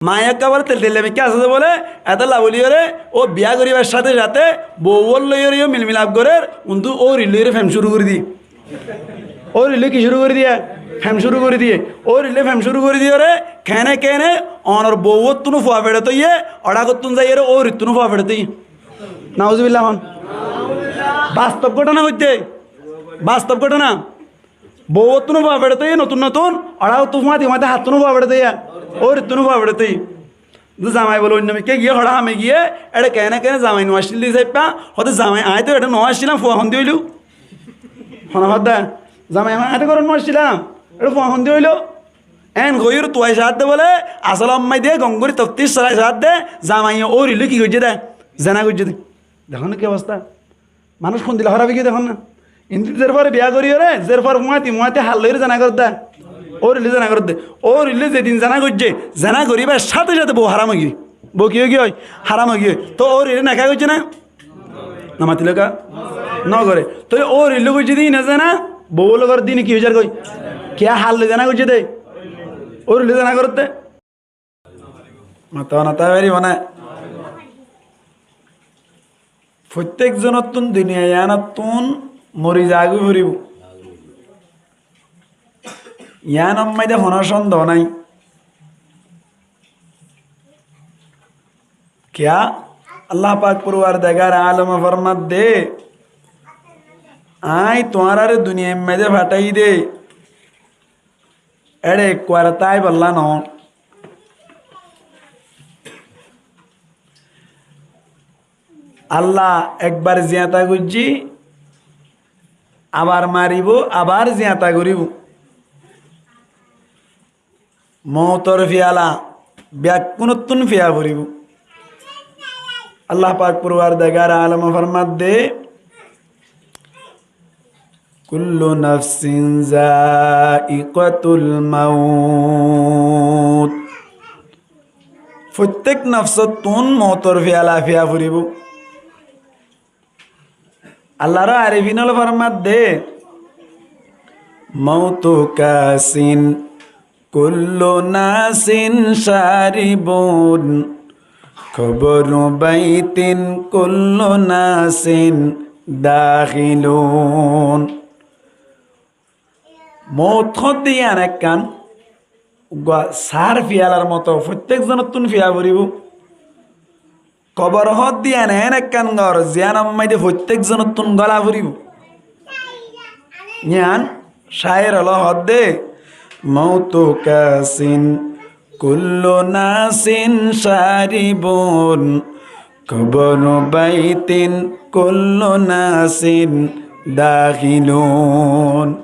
মায়া কাবার তেল তেল মেকে আসে বলে এত লাভলি রে ও বিয়া করিবার সাথে সাথে বউল লইও মিলমিলাপ করে কিন্তু ও রিলে ফেম শুরু করে দি ও রিলে কি শুরু করে দিয়ে ফেম শুরু করে দিয়ে ও রিলে ফেম শুরু করে দিয়ে রে কেনে কেনে অনর বউ তুনু ফুয়া ফেড়ে তো ইয়ে অড়া করতুন যাই রে ও ঋতুনু ফুয়া ফেড়ে তো নাউজুবিল্লাহ হন বাস্তব ঘটনা হইতে বাস্তব ঘটনা বউ তুনু ফুয়া ফেড়ে তো নতুন নতুন অড়া তুমাতে মাতে হাত তুনু ফুয়া ফেড়ে তো ও ঋতুনু ফুয়া ফেড়ে তো জামাই বলে অন্য কে গিয়ে হড়া আমি গিয়ে এটা কেনে কেনে জামাই নো আসছিল যাইপা হয়তো জামাই আয় তো এটা ন আসছিলাম ফুয়া হন্দি হইলু হনা হদা জামাই আমার হাতে করে ন আসছিলাম এটা ফুয়া হন্দি হইল এন গইর তুয়াই সাথ দে বলে আসল আম্মাই দিয়ে গঙ্গুরি তপ্তিস সরাই সাথ দে জামাই ও রিলু কি করছে দে জানা করছে দে দেখো না কি অবস্থা মানুষ ফোন দিলে হরাবি কি দেখুন না কিন্তু জের পরে বিয়া করি রে জের পর মুয়াতে হাল লইরে জানা কর দে ও রিলে জানা কর দে ও রিলে যেদিন জানা করছে জানা করিবার সাথে সাথে বউ হারাম গিয়ে বউ কি হয় হারাম গিয়ে তো ও রিলে নাকা করছে না না মাতিল কা ন করে তো ও রিলু করছে দিই না জানা বউ লগর দিন কি হয়ে কই কে হাল লই জানা করছে দে ও রিলে জানা করতে মাতা নাতা বাড়ি মানে প্রত্যেকজন নতুন দুনিয়া নতুন মরি যাগু ফুরিব ইয়ান আম্মাইদে হনার সন্দেহ নাই क्या अल्लाह पाक पुरवार देगार आलम फरमात दे आई तुम्हारा रे दुनिया में दे फटाई दे एड़े क्वारताय बल्ला न আল্লাহ একবার জিয়াতা গুজি আবার মারিব আবার জিয়াতা করিব মৌতর ফিয়ালা ব্যাকুনতুন ফিয়া করিব আল্লাহ পাক পরওয়ারদিগার আলম ফরমাত দে কুল্লু নাফসিন যায়িকাতুল মাউত প্রত্যেক নফসতুন মৌতর ফিয়ালা ফিয়া করিব আল্লাহর আরিফিনল ফরমাত দে মৌতু কাসিন কুল্লু নাসিন শারিবুন খবরু বাইতিন কুল্লু নাসিন দাখিলুন মৌত দিয়ে অনেক কান সার ফিয়ালার মতো প্রত্যেক জনতুন ফিয়া করিব কবর হদ দিয়া নেন একখান ঘর জিয়ান আম্মাইদে প্রত্যেক জনতুন গলা ফুরিব জ্ঞান শায়ের হল হদ দে মৌতু কাসিন কুল্লু নাসিন শারিবুন কবর বাইতিন কুল্লু নাসিন দাখিলুন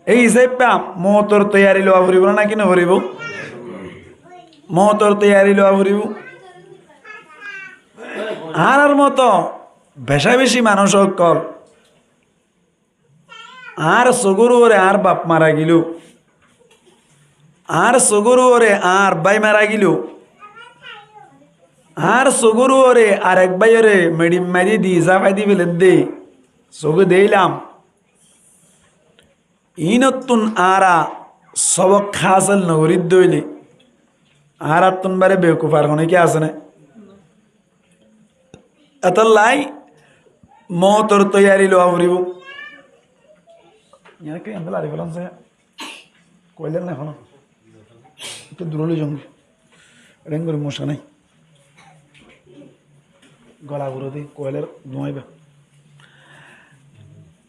এই যে মৌতর তৈয়ারি লওয়া ফুরিব না কিনা ফুরিব মৌতর তৈয়ারি লওয়া ফুরিব আর মতো বেশা বেশি মানুষ সকল আর সগুরু ওরে আর বাপ মারা গিল আর সগুরু ওরে আর বাই মারা গিল আর সগুরু ওরে আর এক বাই ওরে মেডিম মারি দি জাফাই দি ফেলে দে সগু দিলাম ইনতুন আরা সবক খাসল নগরীর দইলে আর আত্মন বারে বেকুফার হনে কি আছে না এতলাই মৌতর তৈয়ারি লওয়া ফুরিব ইয়াকে আমরা আরি বললাম যে কইলেন না এখন একটু দূরলে জঙ্গি রেং করে মশা নাই গলা বুড়োদি কয়লের ধোঁয়াইবা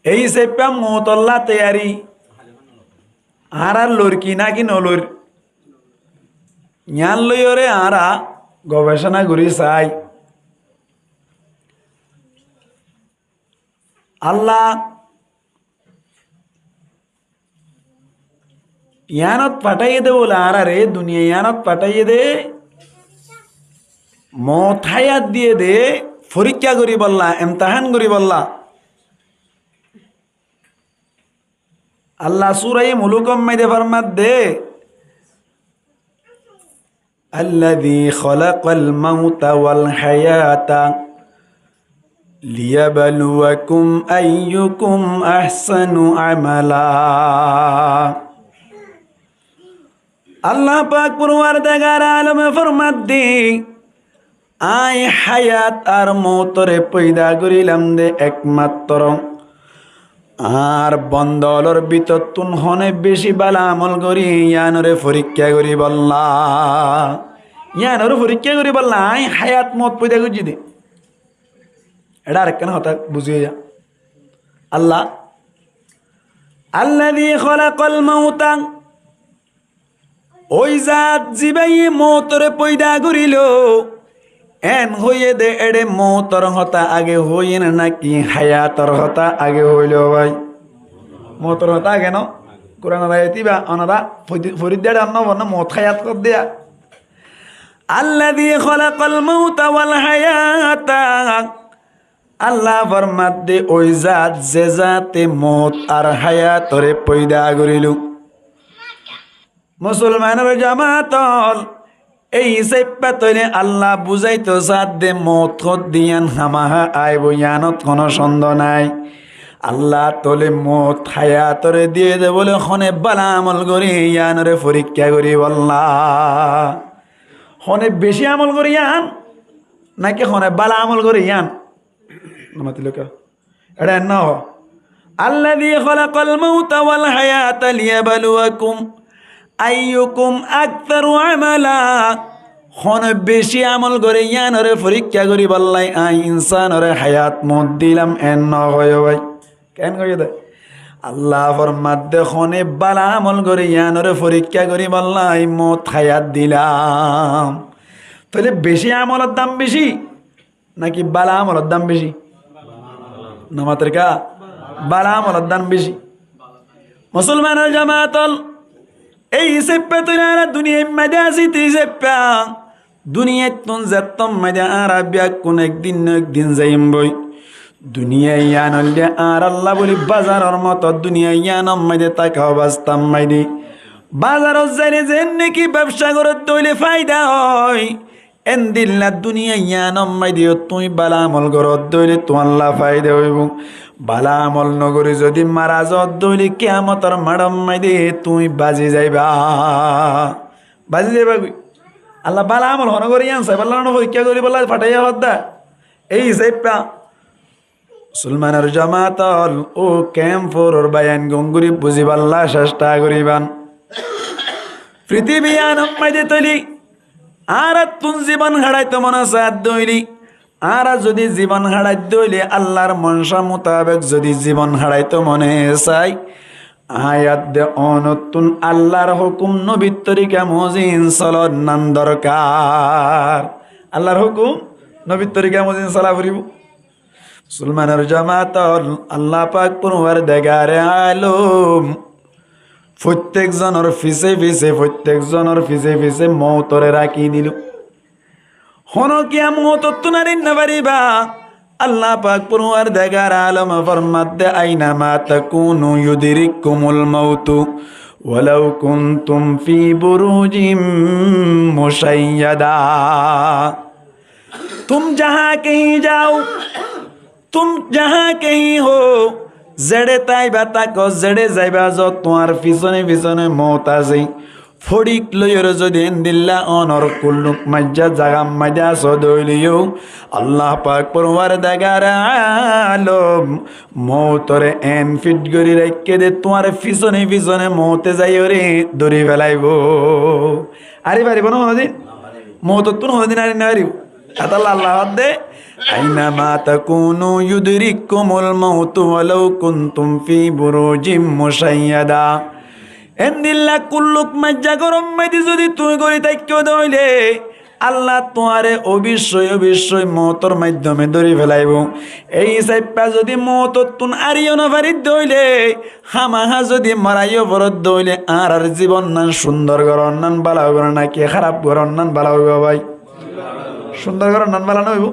এই সেপা মৌতল্লা তৈয়ারি আর লড়কি না কি নলর ইয়ান লইরে আরা গবেষণা করি চাই আল্লাহ ইয়ানত পাঠাইয়ে দে বলে আর রে দুনিয়া ইয়ানত পাঠাইয়ে দে মথায়াত দিয়ে দে পরীক্ষা করি বললা ইমতিহান করি বললা আল্লাহ সূরা মুলুকম মাইদে ফরমাত দে আল্লাযী খালাকাল মাউতা ওয়াল হায়াতা লিয়াবলুয়াকুম আইয়ুকুম আহসানু আমালা আল্লাহ পাক পরওয়ারদিগার আলমে ফরমাদ্দি আই হায়াত আর মৌতরে পয়দা করিলাম দে একমাত্র আর বন্দলর ভিতর তুন হনে বেশি বালা আমল করি ইয়ানরে পরীক্ষা করি বললা ইয়ানরে পরীক্ষা করি বললা আই হায়াত মত পয়দা করছি দে এটা আরেকখান হতা বুঝিয়ে যা আল্লাহ আল্লাযী খলাকাল মাউতা ওই জাত জিবাই মৌতরে পয়দা করিল এন হইয়ে দে এডে মৌতর হতা আগে হইয়ে না নাকি হায়াতর হতা আগে হইল ভাই মৌতর হতা আগে ন কোরআন আয়াতিবা অনারা ফরিদ্দার অন্ন বর্ণ মত হায়াত কর দেয়া আল্লাযী খলাকাল মাউতা ওয়াল হায়াতা আল্লাহ ফরমাত দে ওই জাত যে জাতে মত আর হায়াতরে পয়দা করিল মুসলমানের জামাতল এই সেপ্পা তৈলে আল্লাহ বুঝাইতো সাদ দে মত দিয়ান হামাহা আইব ইয়ানত কোনো সন্দেহ নাই আল্লাহ তোলে মত হায়াতরে দিয়ে দে বলে খনে বালা আমল করি ইয়ানরে পরীক্ষা করি বল্লা খনে বেশি আমল করি ইয়ান নাকি খনে বালা আমল করি ইয়ান নমাতিলক এটা ন আল্লাযী খলাকাল মাউতা ওয়াল হায়াতা লিয়াবলুয়াকুম আইয়ুকুম আকতারু আমালা হন বেশি আমল করে ইয়ানরে পরীক্ষা করি বললাই আই ইনসানরে হায়াত মত দিলাম এন ন হয় ভাই কেন কই দে আল্লাহ ফরমাত দে খনে বালা আমল করে ইয়ানরে পরীক্ষা করি বললাই মত হায়াত দিলাম তাহলে বেশি আমলের দাম বেশি নাকি বালা আমলের দাম বেশি নামাতের কা বালা আমলের দাম বেশি মুসলমানের জামাতল এই সেপ্পা তুনারা দুনিয়ায় মজা আসিতে সেপ্পা দুনিয়ায় তুন যাত্তম মজা আর আব্যা কোন একদিন যাইম বই দুনিয়ায় ইয়ানলে আর আল্লাহ বলি বাজারের মতো দুনিয়ায় ইয়ানম মজা তাকাও বাস্তাম মাইদি বাজারত যাইলে যেন নাকি ব্যবসা করত তৈলে ফায়দা হয় এন্দিল্লা দুনিয়া ইয়ানম মাইদিও তুই বালা আমল করত দইলে তো আল্লাহ ফায়দা হইব বালা আমল নগরী যদি মারা যত দইলে কিয়ামতর মাডম মাইদে তুই বাজি যাইবা কই আল্লাহ বালা আমল হন করি আনছে বাল্লা পরীক্ষা করি বলা ফাটাইয়া হদ্দা এই সেপ্পা মুসলমানের জামাতল ও ক্যাম্পর বায়ান গঙ্গুরি বুঝি বাল্লা চেষ্টা করিবান পৃথিবী আনম মাইদে তৈলি আর তুন জীবন হারাইতে মনে সাথ দইলি আর যদি জীবন হারাই দইলে আল্লাহর মনসা মোতাবেক যদি জীবন হারাইতে মনে চাই আয়াত দে অনতুন আল্লাহর হুকুম নবীর তরিকা মজিন চলত নান দরকার আল্লাহর হুকুম নবীর তরিকা মজিন চলা ফুরিব মুসলমানের জামাত আল্লাহ পাক পরওয়ারদিগারে আলম প্রত্যেকজনের পিছে মৌতরে রাখি দিল হন কিয়া মৌত তুনারি না পারিবা আল্লাহ পাক পরওয়ারদিগার আলম ফরমাত দে আইনা মা তাকুনু ইউদরিকুমুল মাউতু ওয়ালাউ কুনতুম ফি বুরুজিম মুশাইয়াদা तुम जहां कहीं जाओ तुम जहां कहीं हो জেড়ে তাইবা তাকো জেড়ে যাইবা য তোমার পিছনে পিছনে মত আছে ফড়িক লইর যদি দিল্লা অনর কুল্লুক মাজ্জা জাগাম মাজ্জা সদইলিও আল্লাহ পাক পরওয়ারদিগার আলম মৌতরে এন ফিট গরি রাখকে দে তোমার পিছনে পিছনে মতে যাইও রে দড়ি ফেলাইব আরে পারিব না হদিন মত তুন হদিন আরে না পারিব আল্লাহ আল্লাহ দে আইনামা তাকুনু ইউদরিকুমুল মাউতু ওয়ালাউ কুনতুম ফি বুরুজিম মুশাইয়াদা এন্দিল্লা কুল্লুক মাজ্জা গরম মাইদি যদি তুই করি তাইকেও দইলে আল্লাহ তোমারে অবশ্যই মতর মাধ্যমে ধরে ফেলাইব এই সাইপা যদি মত তুন আরিও না পারি দইলে হামাহা যদি মারাইও বরত দইলে আর জীবন নান সুন্দর গরন নান বালা হইব নাকি খারাপ গরন নান বালা হইব ভাই সুন্দর গরন নান বালা হইব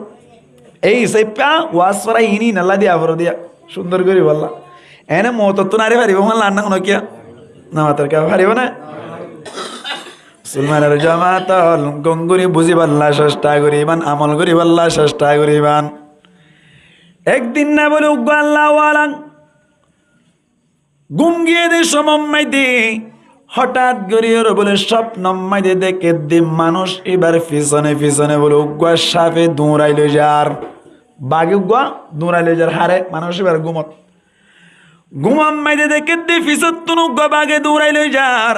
এই সাইপা ওয়াজ করা ইনি নাল্লা দিয়া বড় দিয়া সুন্দর করে বললা এনে মত তুন আরে পারিব মাল্লা আন্না কোন কিয়া না মাতার কে পারিব না মুসলমানের জামাত গঙ্গুরি বুঝি পাল্লা চেষ্টা করিবান আমল করি পাল্লা চেষ্টা করিবান একদিন না বলে আল্লাহ ওয়ালাং গুম গিয়ে দে সমম্মাই দে হঠাৎ গড়িয়ে বলে স্বপ্ন মাইদে দেখে দি মানুষ এবার পিছনে পিছনে বলে উগুয়া সাপে দৌড়াইল যার বাঘে উগুয়া দৌড়াইল যার হারে মানুষ এবার ঘুমাম মাইদে দেখে দি পিছত তুন উগুয়া বাঘে দৌড়াইল যার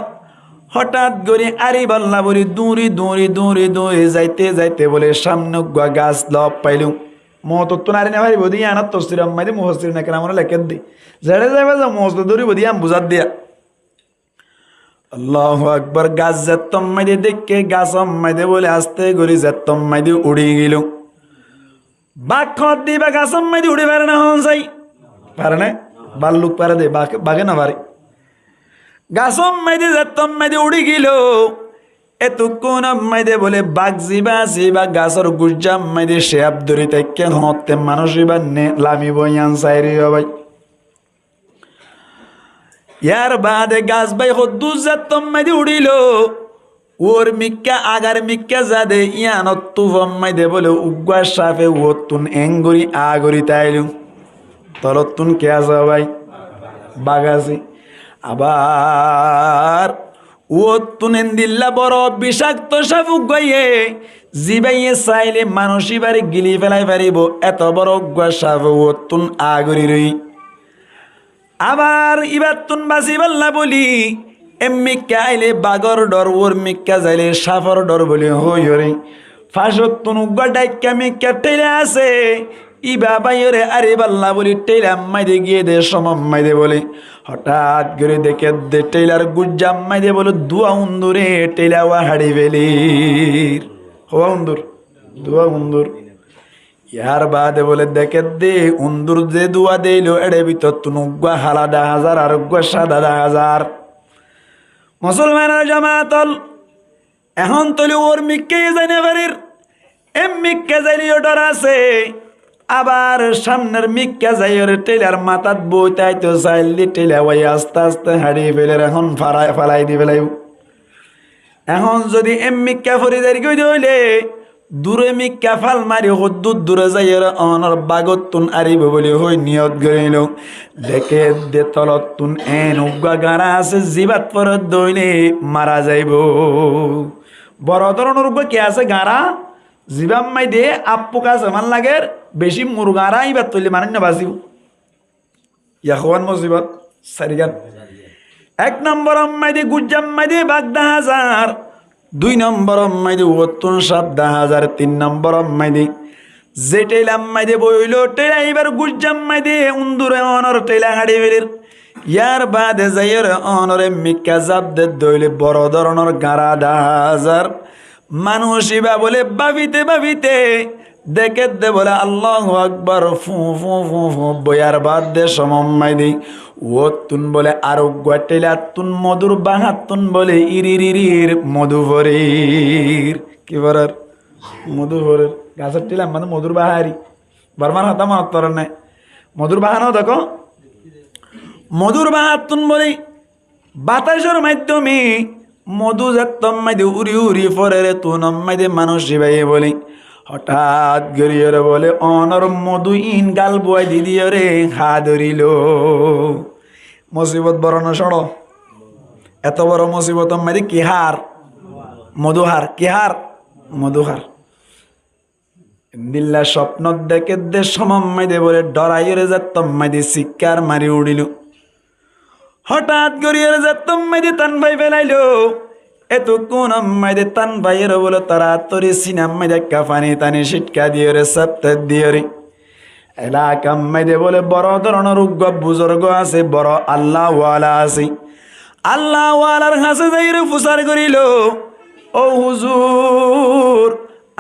হঠাৎ গড়ি আরি বাল্লা বলি দৌড়ি দৌড়ি দৌড়ি দৌড়ি যাইতে যাইতে বলে সামনে উগুয়া গাছ লব পাইলু মহতত্ব নারী না ভাই বদি আনার তসির আম্মাইদে মুহসির না কেন আমরা লেখে দি জেড়ে যাবে যা মহস্ত দৌড়ি বদি আম বুঝাত দিয়া আল্লাহু আকবার গাছ যেতম মাইদে দেখে গাছ মাইদে বলে আস্তে গড়ি যেতম মাইদে উড়ি গেল বাঘ খত দিবা গাছ মাইদে উড়ে পারে না হন যাই পারে না বাল্লুক পারে দে বাঘে না পারে গাছ মাইদে যেতম মাইদে উড়ি গেল এতক্ষণ মাইদে বলে বাঘ জিবা জিবা গাছর গুজাম মাইদে সে আব্দুরি তাইকে হতে মানুষ এবার নে লামিব ইয়ান সাইরি ভাই ইয়ার বাদে গাছ বাই হদ্দু যাতম মাইদে উড়িল ওর মিক্কা আগার মিক্কা যাদে ইয়ান তুফম মাইদে বলে উগুয়া সাফে ওতুন এঙ্গুরি আগরি তাইলু তলতুন কে আসা ভাই বাগাসি আবার ওতুন এন্দিল্লা বড় বিষাক্ত সাপ উগাইয়ে জিবাইয়ে চাইলে মানুষই বাড়ি গিলি ফেলাই পারিব এত বড় উগুয়া সাপ ওতুন আগরি রই আবার ইবার তুন বাসি বললা বলি এমিক্কা আইলে বাগর ডর ওর মিক্কা যাইলে সাফর ডর বলি হই হরে ফাঁসত তুন উগুয়া ডাইক্কা মিক্কা টেলে আছে ইবা বাইরে আরে বাল্লা বলি টেলা মাইদে গিয়ে দে সমম মাইদে বলে হঠাৎ করে দেখে দে টেলার গুজ্জাম মাইদে বলে দুয়া উন্দুরে টেলাওয়া হাড়ি বেলির হওয়া উন্দুর দুয়া উন্দুর ইয়ার বাদে বলে দেখে দে উন্দুর যে দুয়া দিল এড়ে ভিতর তুনুগুয়া হালা 10,000 আর গুয়া সাদা 10,000 মুসলমানের জামাতল এখন তলি ওর মিক্কে জানে বাড়ির এম মিক্কে যাইলিও ডর আছে আবার সামনের মিক্কা যাই ওর টেলার মাথাত বইতাই তো চাইলি টেলা ওই আস্তে আস্তে হারিয়ে ফেলে এখন ফালাই দি ফেলাই এখন যদি এম মিক্কা ফরিদারি কই হইলে দূরে মিক্কা ফাল মারি হদ্দুর দূরে যাই ওর অনর বাগতুন আরিব বলে হই নিয়ত গড়িল দেখে দে তলতুন এন উগা গাড়া আছে জিবাত পর দইলে মারা যাইব বড় ধরনের উগা কি আছে গাড়া জিবাম মাই দে আপু কাছে মান লাগে বেশি মুরগারা ইবার তৈলে মানে না বাঁচিব ইয়াখান মুসিবত সারিগান 1 নম্বর মাই দে গুজ্জাম মাই দে বাঘ 10,000 2 নম্বর মাই দে ওতুন সাপ 10,000 3 নম্বর মাই দে যে টেলাম মাই দে বইল টেলা এবার গুজ্জাম মাই দে উন্দুরে অনর টেলা হাড়ি বেরির ইয়ার বাদে যাইয়ের অনরে মিক্কা জাব দে দইলে বড় ধরনের গাড়া 10,000 মানুষ ইবা বলে ভাবিতে ভাবিতে দেখে দে বলে আল্লাহু আকবার ফু ফু ফু ফু বয়ার বাদ দে সমম্মাই দি ও তুন বলে আরো গোটেলা তুন মধুর বাহাত তুন বলে ইরিরির মধুভরির কি বলার মধুভরের গাছের টিলাম মানে মধুর বাহারি বারবার হাতা মত করেন নাই মধুর বাহানো দেখো মধুর বাহাত তুন বলে বাতাসের মাধ্যমে মধু যাতম মাইদে উড়ি উড়ি ফরে তুন মাইদে মানুষ ভাই বলি হঠাৎ গড়িয়ে বলে অনর মধু ইন গাল বয় দিদিও রে হা ধরিল মুসিবত বড় না সড় এত বড় মুসিবত মাইদে কি হার মধুহার কি হার মধুহার দিল্লা স্বপ্ন দেখে দে সমম মাইদে বলে ডরাইরে যাতম মাইদে শিকার মারি উড়িল হঠাৎ গড়িয়ে যাতম মাইদে তান ভাই ফেলাইল এত কোন মাইদে তান ভাইয়ের বলে তারা তরি সিনাম মাইদে কাফানি তানি সিটকা দিয়ে রে সপ্তাহ দিয়ে রে এলাকা মাইদে বলে বড় ধরনের উগ্র বুজুর্গ আছে বড় আল্লাহ ওয়ালা আছে আল্লাহ ওয়ালার হাসে যাই রে ফুসার করিল ও হুজুর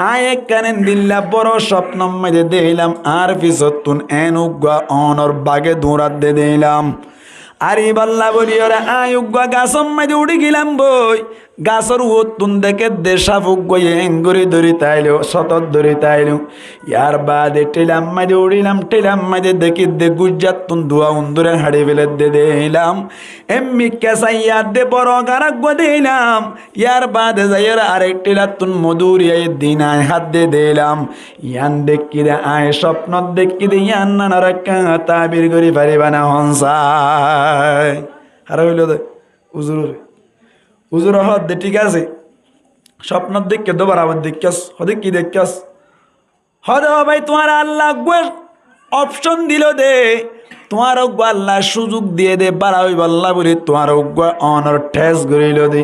আয়ে কানেন দিল্লা বড় স্বপ্ন মাইদে দিলাম আর পিছত তুন এন উগ্র অনর বাগে দৌড়াত দে দিলাম আরে বাল্লা বলি ওরা আয়ুগ্গা গাছম মাঝে উড়ি গেলাম বই গাছর ওতুন দেখে দেশা ফুক গিয়ে এঙ্গুরি ধরি তাইলো সতত ধরি তাইলো ইয়ার বাদে টেলাম মাঝে উড়িলাম টেলাম মাঝে দেখি দে গুজ্জাত তুন ধোয়া উন্দুরে হাড়ি ফেলে দে দিলাম এমনি কেসাইয়া দে বড় গারাগ দিলাম ইয়ার বাদে যাই ওরা আরেক টেলা তুন মধুরিয়ায় দিন আয় হাত দে দিলাম ইয়ান দেখি দে আয় স্বপ্ন দেখি দে ইয়ান নানা রাখা তাবির করি পারিবা না হনসা আর হইল দে উজুর হুজুর হদ দে ঠিক আছে স্বপ্ন দেখে তো বরাবর দেখাস হদে কি দেখাস হদ ভাই তোমার আল্লাহ অপশন দিল দে তোমার আল্লাহ সুযোগ দিয়ে দে বাড়াই বল্লা বলে তোমার অনর ঠেস গড়িল দে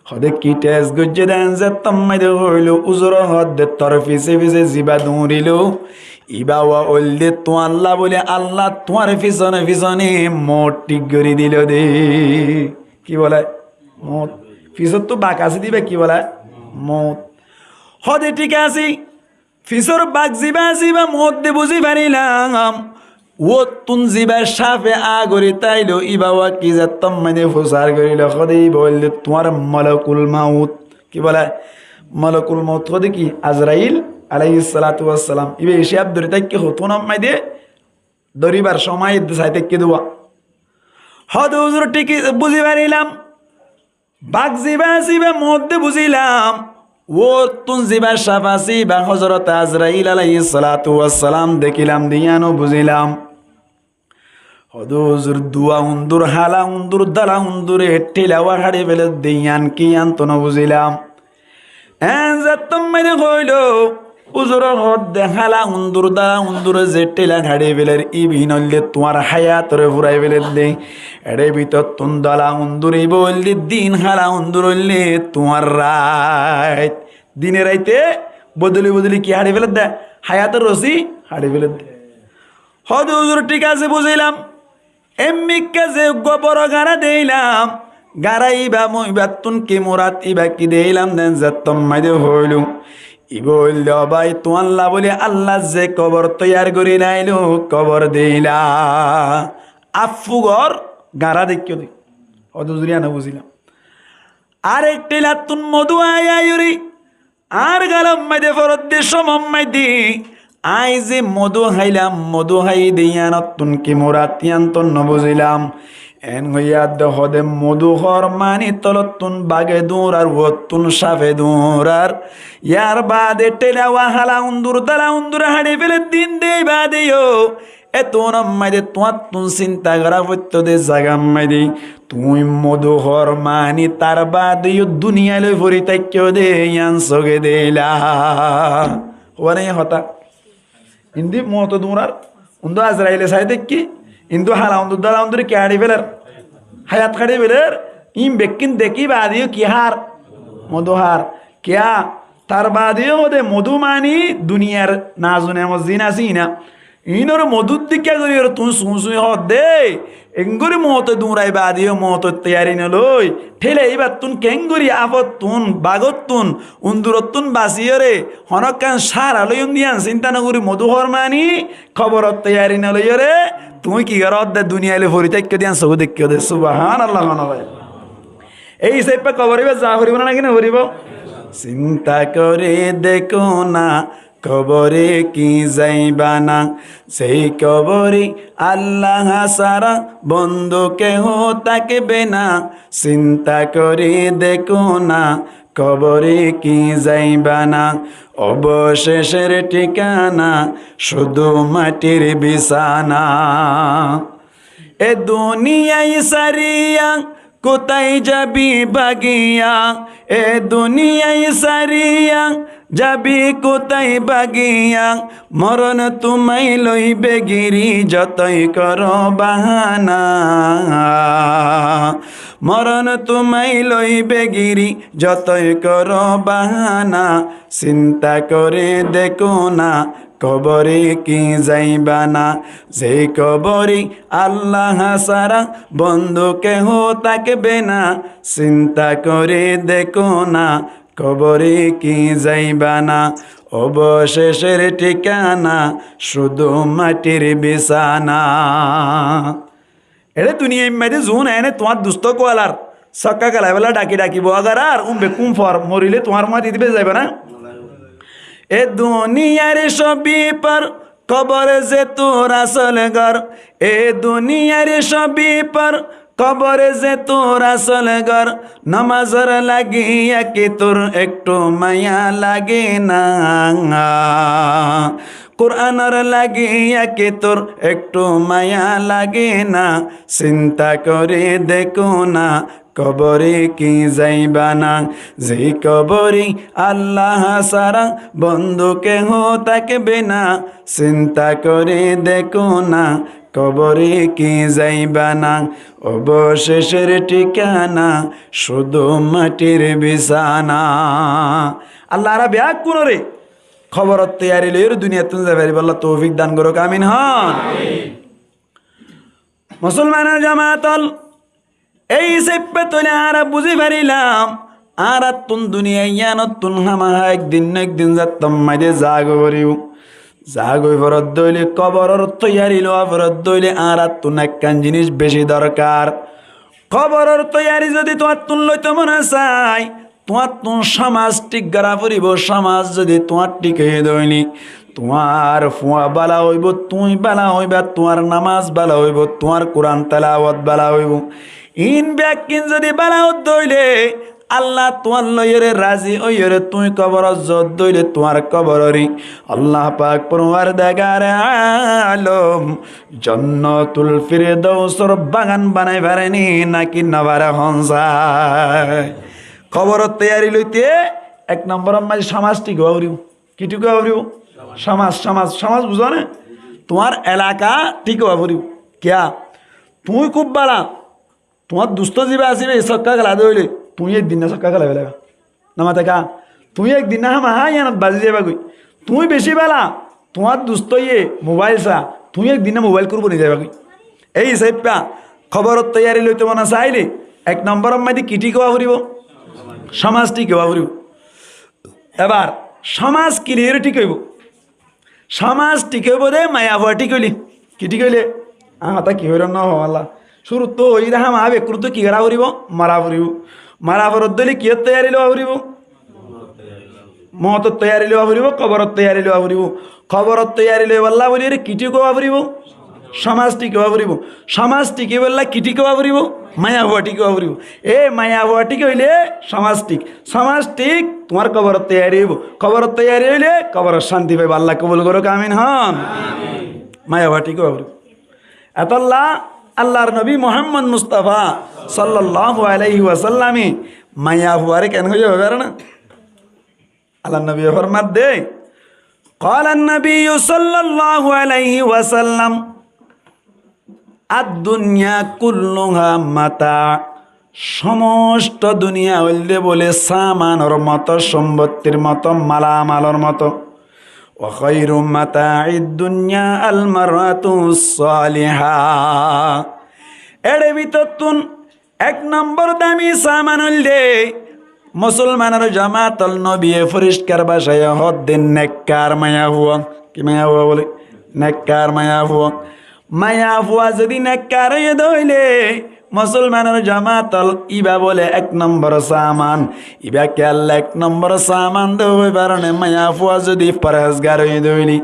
হদে কি ঠেস গজ্জে দেন যে তম্মাই দে হইল উজুর হদ দে তোর ফিসে ফিসে জিবা দৌড়িল ইবা ওয়া ওলদে তো আল্লাহ বলে আল্লাহ তোমার পিছনে পিছনে মোট ঠিক করে দিল দে কি বলে মত ফিসর তো বাক আছে দিবে কি বলে মত হদে ঠিক আছে ফিসর বাক জিবা জিবা মত দে বুঝি পারিলাম ও তুন জিবার সাফে আগরি তাইলো ইবাওয়া কি যে তম্মানে ফুসার করিল হদে বললে তোমার মালাকুল মাউত কি বলে মালাকুল মাউত হদে কি আজরাইল আলাইহিস সালাতু ওয়াস সালাম ইবে হিসাব ধরে তাই কি হতো না মাই দে দরিবার সময় সাইতে কি দেওয়া হদ হুজুর ঠিক বুঝি পারিলাম বাক জিবা জিবা মধ্যে বুঝিলাম ও তুন জিবার সাফাসি বা হযরত আজরাইল আলাইহিস সালাতু ওয়াস সালাম দেখিলাম দিয়ানো বুঝিলাম হদ হুজুর দুয়া উন্দুর হালা উন্দুর দালা উন্দুর হেটিলাওয়া হাড়ে ফেলে দিয়ান কি আন্ত না বুঝিলাম এতম মেরে কইল উজুর হদ দেখালা উন্দুর দালা উন্দুর জেটেলা হাড়ে ফেলের ইবিনলে তোমার হায়াতরে ফুরাই ফেলে দে এড়ে ভিতর তুন দালা উন্দুরে বললি দিন হালা উন্দুরলে তোমার রাত দিনে রাইতে বদলি বদলি কি হাড়ে ফেলে দে হায়াতের রসি হাড়ে ফেলে দে হদ হুজুর ঠিক আছে বুঝিলাম এমনি কাজে গোবর গাড়া দিলাম গাড়া ইবা মইবা তুন কি মুরাত ইবা কি দিলাম দেন যতম মাইদে হইল ই বলল ভাই তো আল্লাহ বলে আল্লাহ যে কবর তৈয়ার করে নাইলো কবর দিলা আফুগর গাড়া দেখিও দি হদ হুজুরি আনা বুঝিলাম আর একটি লাতুন মধু আয়ায়ুরি আর গালাম মাইদে ফরত দে সমম মাইদি আই যে মধু হাইলাম মধু হাই দিয়া নতুন কি মোরাতিয়ান তো নবুঝিলাম এন হইয়া হদে মধু হর মানি তলতুন বাগে দূর আর ওতুন সাফে দূর আর ইয়ার বাদে টেলাওয়া হালা উন্দুর দালা উন্দুর হাড়ি ফেলে দিন দে বাদেও এত নম্মাইদে তোমার তুন চিন্তা করা পত্য দে জাগাম মাইদি তুই মধু হর মানি তার বাদেও দুনিয়ালৈ ভরি তাইকেও দে ইয়ান সগে দিলা ওরে হতা ইন্দি মতো দূরার উন্দু আজরাইলে সাই দেখি ইন্দু হালা উন্দু দালা উন্দুরে কে হাড়ি ফেলার হায়াত খাড়ি ফেলার ইম বেকিন দেখি বাদিও কি হার মধু হার কেয়া তার বাদিও দে মধু মানি দুনিয়ার নাজুনে মসজিদ আসি না ইনর মধুর দিকে করি তুই শুঁসুই হদ দে এঙ্গুরি মতো দূরাই বাদিও মতো তৈয়ারি নলই ঠেলে এইবার তুন কেঙ্গুরি আফত তুন বাগত তুন উন্দুরত তুন বাসিও রে হনকান সার আলোয় দিয়ান চিন্তা নগরি মধুহর মানি খবরত তৈয়ারি নলই রে তুই কি কর দে দুনিয়ালে ভরি তাইকে দিয়ান সব দেখিও দে সুবহানাল্লাহ ভাই এই সেপে কবরিবে যা ভরিব না কিনা ভরিব চিন্তা করে দেখো না কবরে কি যাইবা না সেই কবরে আল্লাহ সারা বন্ধু কেহ তাকবে না চিন্তা করে দেখো না কবরে কি যাইবা না অবশেষের ঠিকানা শুধু মাটির বিছানা এ দুনিয়ায় সারিয়া কোথায় যাবি বাগিয়া এ দুনিয়ায় সারিয়া যাবি কোথায় বাগিয়া মরণ তোমায় লইবে গিরি যতই করো বাহানা মরণ তোমায় লইবে গিরি যতই করো বাহানা চিন্তা করে দেখো না কবরে কি যাইবা না যে কবরে আল্লাহ সারা বন্ধু কেহ তাকবে না চিন্তা করে দেখো না কবরে কি যাইবা না অবশেষের ঠিকানা শুধু মাটির বিছানা এরে দুনিয়া মেয়েদের জুন এনে তোমার দুস্থ কোয়ালার সক্কা গেলাবেলা ডাকি ডাকিব আগার আর বেকুম ফর মরিলে তোমার মা দিতে যাইবা না এ দুনিয়ার সবই পর কবর যে তোর আসল ঘর এ দুনিয়ার সবই পর কবর যে তোর আসল ঘর নমাজর লাগিয়া কি তোর একটু মায়া লাগে না কোরআনর লাগিয়া কি তোর একটু মায়া লাগে না চিন্তা করে দেখো না কবরে কি যাইবা না, যে কবরে আল্লাহ সারা বন্ধু কেহ থাকবে না, চিন্তা করে দেখো না কবরে কি যাইবা না, অবশেষের ঠিকানা শুধু মাটির বিছানা। আল্লাহরা ব্যাগ কোন রে খবর তৈয়ারি লইর দুনিয়া তুমি যাবে বললা তৌফিক দান করো আমিন হন। মুসলমানের জামাতল এই সেপ্পে তোলে আর বুঝি পারিলাম আর তুন দুনিয়া ইয়ান তুন হামা একদিন যাত্তম মাঝে জাগো করিও জাগই ফরত দইলে কবরর তৈয়ারি লওয়া ফরত দইলে আর তুন একখান জিনিস বেশি দরকার। কবরর তৈয়ারি যদি তোমার তুন লইতে মনে চাই তোমার তুন সমাজ ঠিক গড়া পড়িব, সমাজ যদি তোমার ঠিক হয়ে দইনি তোমার ফুয়া বালা হইব, তুই বালা হইবা, তোমার নামাজ বালা হইব, তোমার কোরআন তেলাওয়াত বালা হইব। ইন ব্যাকিন যদি বালা দইলে আল্লাহ তোমার লইরে রাজি ওইরে তুই কবর যত দইলে তোমার কবররি আল্লাহ পাক পরওয়ারদিগার আলম জান্নাতুল ফিরদাউসর বাগান বানাই পারেনি নাকি নবারে হনসায়। খবর তৈয়ারি লইতে এক নম্বর মাঝে সমাজ ঠিক হওয়া কিটু হওয়া সমাজ সমাজ সমাজ বুঝো না তোমার এলাকা ঠিক হওয়া পড়িব কিয়া তুই খুব বালা তোমার দুস্থ যাবে আসবে সক্কা খেলা দইলে তুই একদিন না সক্কা খেলা বেলা না মাথা কা তুই একদিন না হামা হাই আনত বাজি যাবা গই তুই বেশি বেলা তোমার দুস্থ ইয়ে মোবাইল চা তুই একদিন না মোবাইল করবো নিয়ে যাবা গই। এই হিসাবটা খবর তৈয়ারি লইতে মনে চাইলে এক নম্বর মাঝে কিটি কোয়া ফুরিব সমাজ ঠিক হওয়া ফুরিব। এবার সমাজ ক্লিয়ার ঠিক হইব, সমাজ ঠিক হইব দে মায়া হওয়া ঠিক হইলি কি ঠিক হইলে তা কি হইল ন আল্লাহ শুরু তো ওই দেখা মা বেকুর তো কি করা ফুরিব মারা ফুরিব, মারা ফরত দিলে কি তৈয়ারি লওয়া ফুরিব মহত তৈয়ারি লওয়া ফুরিব, কবরত তৈয়ারি লওয়া ফুরিব, খবরত তৈয়ারি লই বললা বলি কিটি কোয়া ফুরিব সমাজ ঠিক হওয়া ফুরিব, সমাজ টিকে বললা কিটি কোয়া ফুরিব মায়া হওয়া ঠিক হওয়া ফুরিব। এ মায়া হওয়া ঠিক হইলে সমাজ ঠিক, সমাজ ঠিক তোমার কবরত তৈয়ারি হইব, খবরত তৈয়ারি হইলে কবরত শান্তি পাইব আল্লাহ কবুল করো আমিন হন। মায়া হওয়া ঠিক হওয়া ফুরিব এতল্লা আল্লাহর নবী মোহাম্মদ মুস্তাফা সাল্লাল্লাহু আলাইহি ওয়াসাল্লামে মায়া হুয়ারে কেন হয়ে যাবে না আল্লাহ নবী ফরমাত দে قال النبي صلى الله عليه وسلم الدنيا كلها متاع সমস্ত দুনিয়া হইলে বলে সামানর মতো সম্পত্তির মতো মালামালর মতো وخير متاع الدنيا المرأة الصالحة এর ভিতর তুন এক নম্বর দামি সামান হইলে মুসলমানের জামাতল নবী পরিষ্কার ভাষায় হদ্দিন নেককার মায়া হুয়া কি মায়া হুয়া বলে নেককার মায়া হুয়া, মায়া হুয়া যদি নেককার হয়ে দইলে মুসলমানের জামাতল ইবা বলে এক নম্বর সামান ইবা কেল এক নম্বর সামান দেওয়ার কারণে মায়া হুয়া যদি পরহেজগার হয়ে দইলি,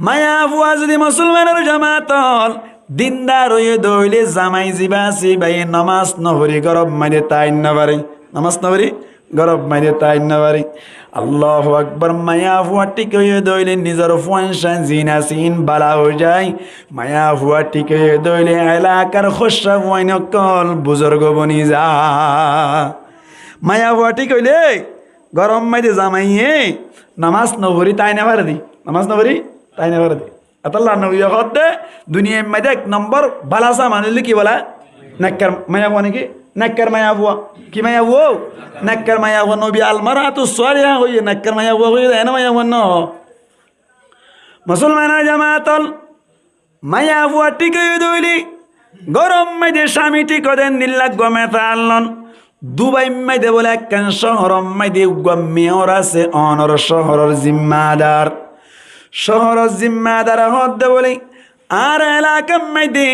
মায়া হুয়া যদি মুসলমানের জামাতল দিনদার হয়ে দইলে জামাই জিবাসি ভাই নামাজ নহরি গরব মাইরে তাই নবারে নামাজ নহরি গরব মাইরে তাই নবারে আল্লাহু আকবার। মায়া হুয়া ঠিক হয়ে দইলে নিজের ফুয়ানশান জিনা সিন বালা হয়ে যায়, মায়া হুয়া ঠিক হয়ে দইলে এলাকার খসা ফুয়াইন কল বুজুর্গ বনি যা। মায়া হুয়া ঠিক হইলে গরম মাইরে জামাইয়ে নামাজ নহরি তাই নেবার দি নামাজ নহরি তাই নেবার দি আল্লাহ নবী হতে দুনিয়ার মধ্যে এক নম্বর বালাসা মানিলে কি বলা নেককার মায়া হুয়া নাকি নেককার মায়া হুয়া কি মায়া হুয়া নেককার মায়া হুয়া নবী আলমারা তো সালিহা হইয়ে নেককার মায়া হুয়া হইয়ে এনা মায়া হুয়া ন মুসলমানের জামাতল মায়া হুয়া ঠিক হয়ে দইলি গরম মধ্যে স্বামী ঠিক দেন নিল্লা গমে তালন দুবাই মধ্যে বলে একখান শহর মধ্যে মেয়র আছে অনর শহরের জিম্মাদার, শহরের জিম্মাদার হতে বলি আর এলাকা মধ্যে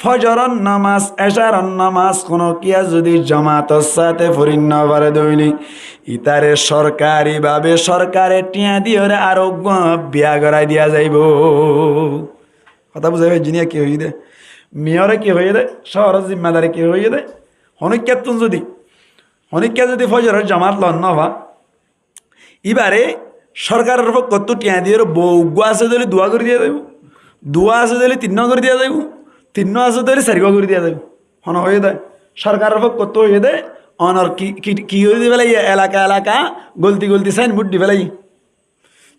ফজরন নামাজ এশারন নামাজ কোনো কিয়া যদি জামাতের সাথে পরিণ পারে দইলি ইতারে সরকারি ভাবে সরকারে টিয়া দিয়ে আরো বিয়া করাই দিয়া যাইব। কথা বুঝাই জিনিয়া কি হয়ে দে মেয়রে কি হয়ে দে শহরের জিম্মাদারে কি হয়ে দে হনিক্যাতুন যদি ফজরের জামাত লন নবা এবারে সরকারের কত টিয়া দিয়ে বউ আছে দিলে দোয়া করে দিয়া যাইব, দোয়া আছে দিলে তিন্ন করে দিয়া যাইব, তিন্ন আছে দিলে চারিগা করে দিয়া যাইব হন হয়ে দেয় সরকারের পক্ষ তো হয়ে দে অনর কি করে দি ফেলাই এলাকা এলাকা গলতি সাইনবোর্ড দি ফেলাই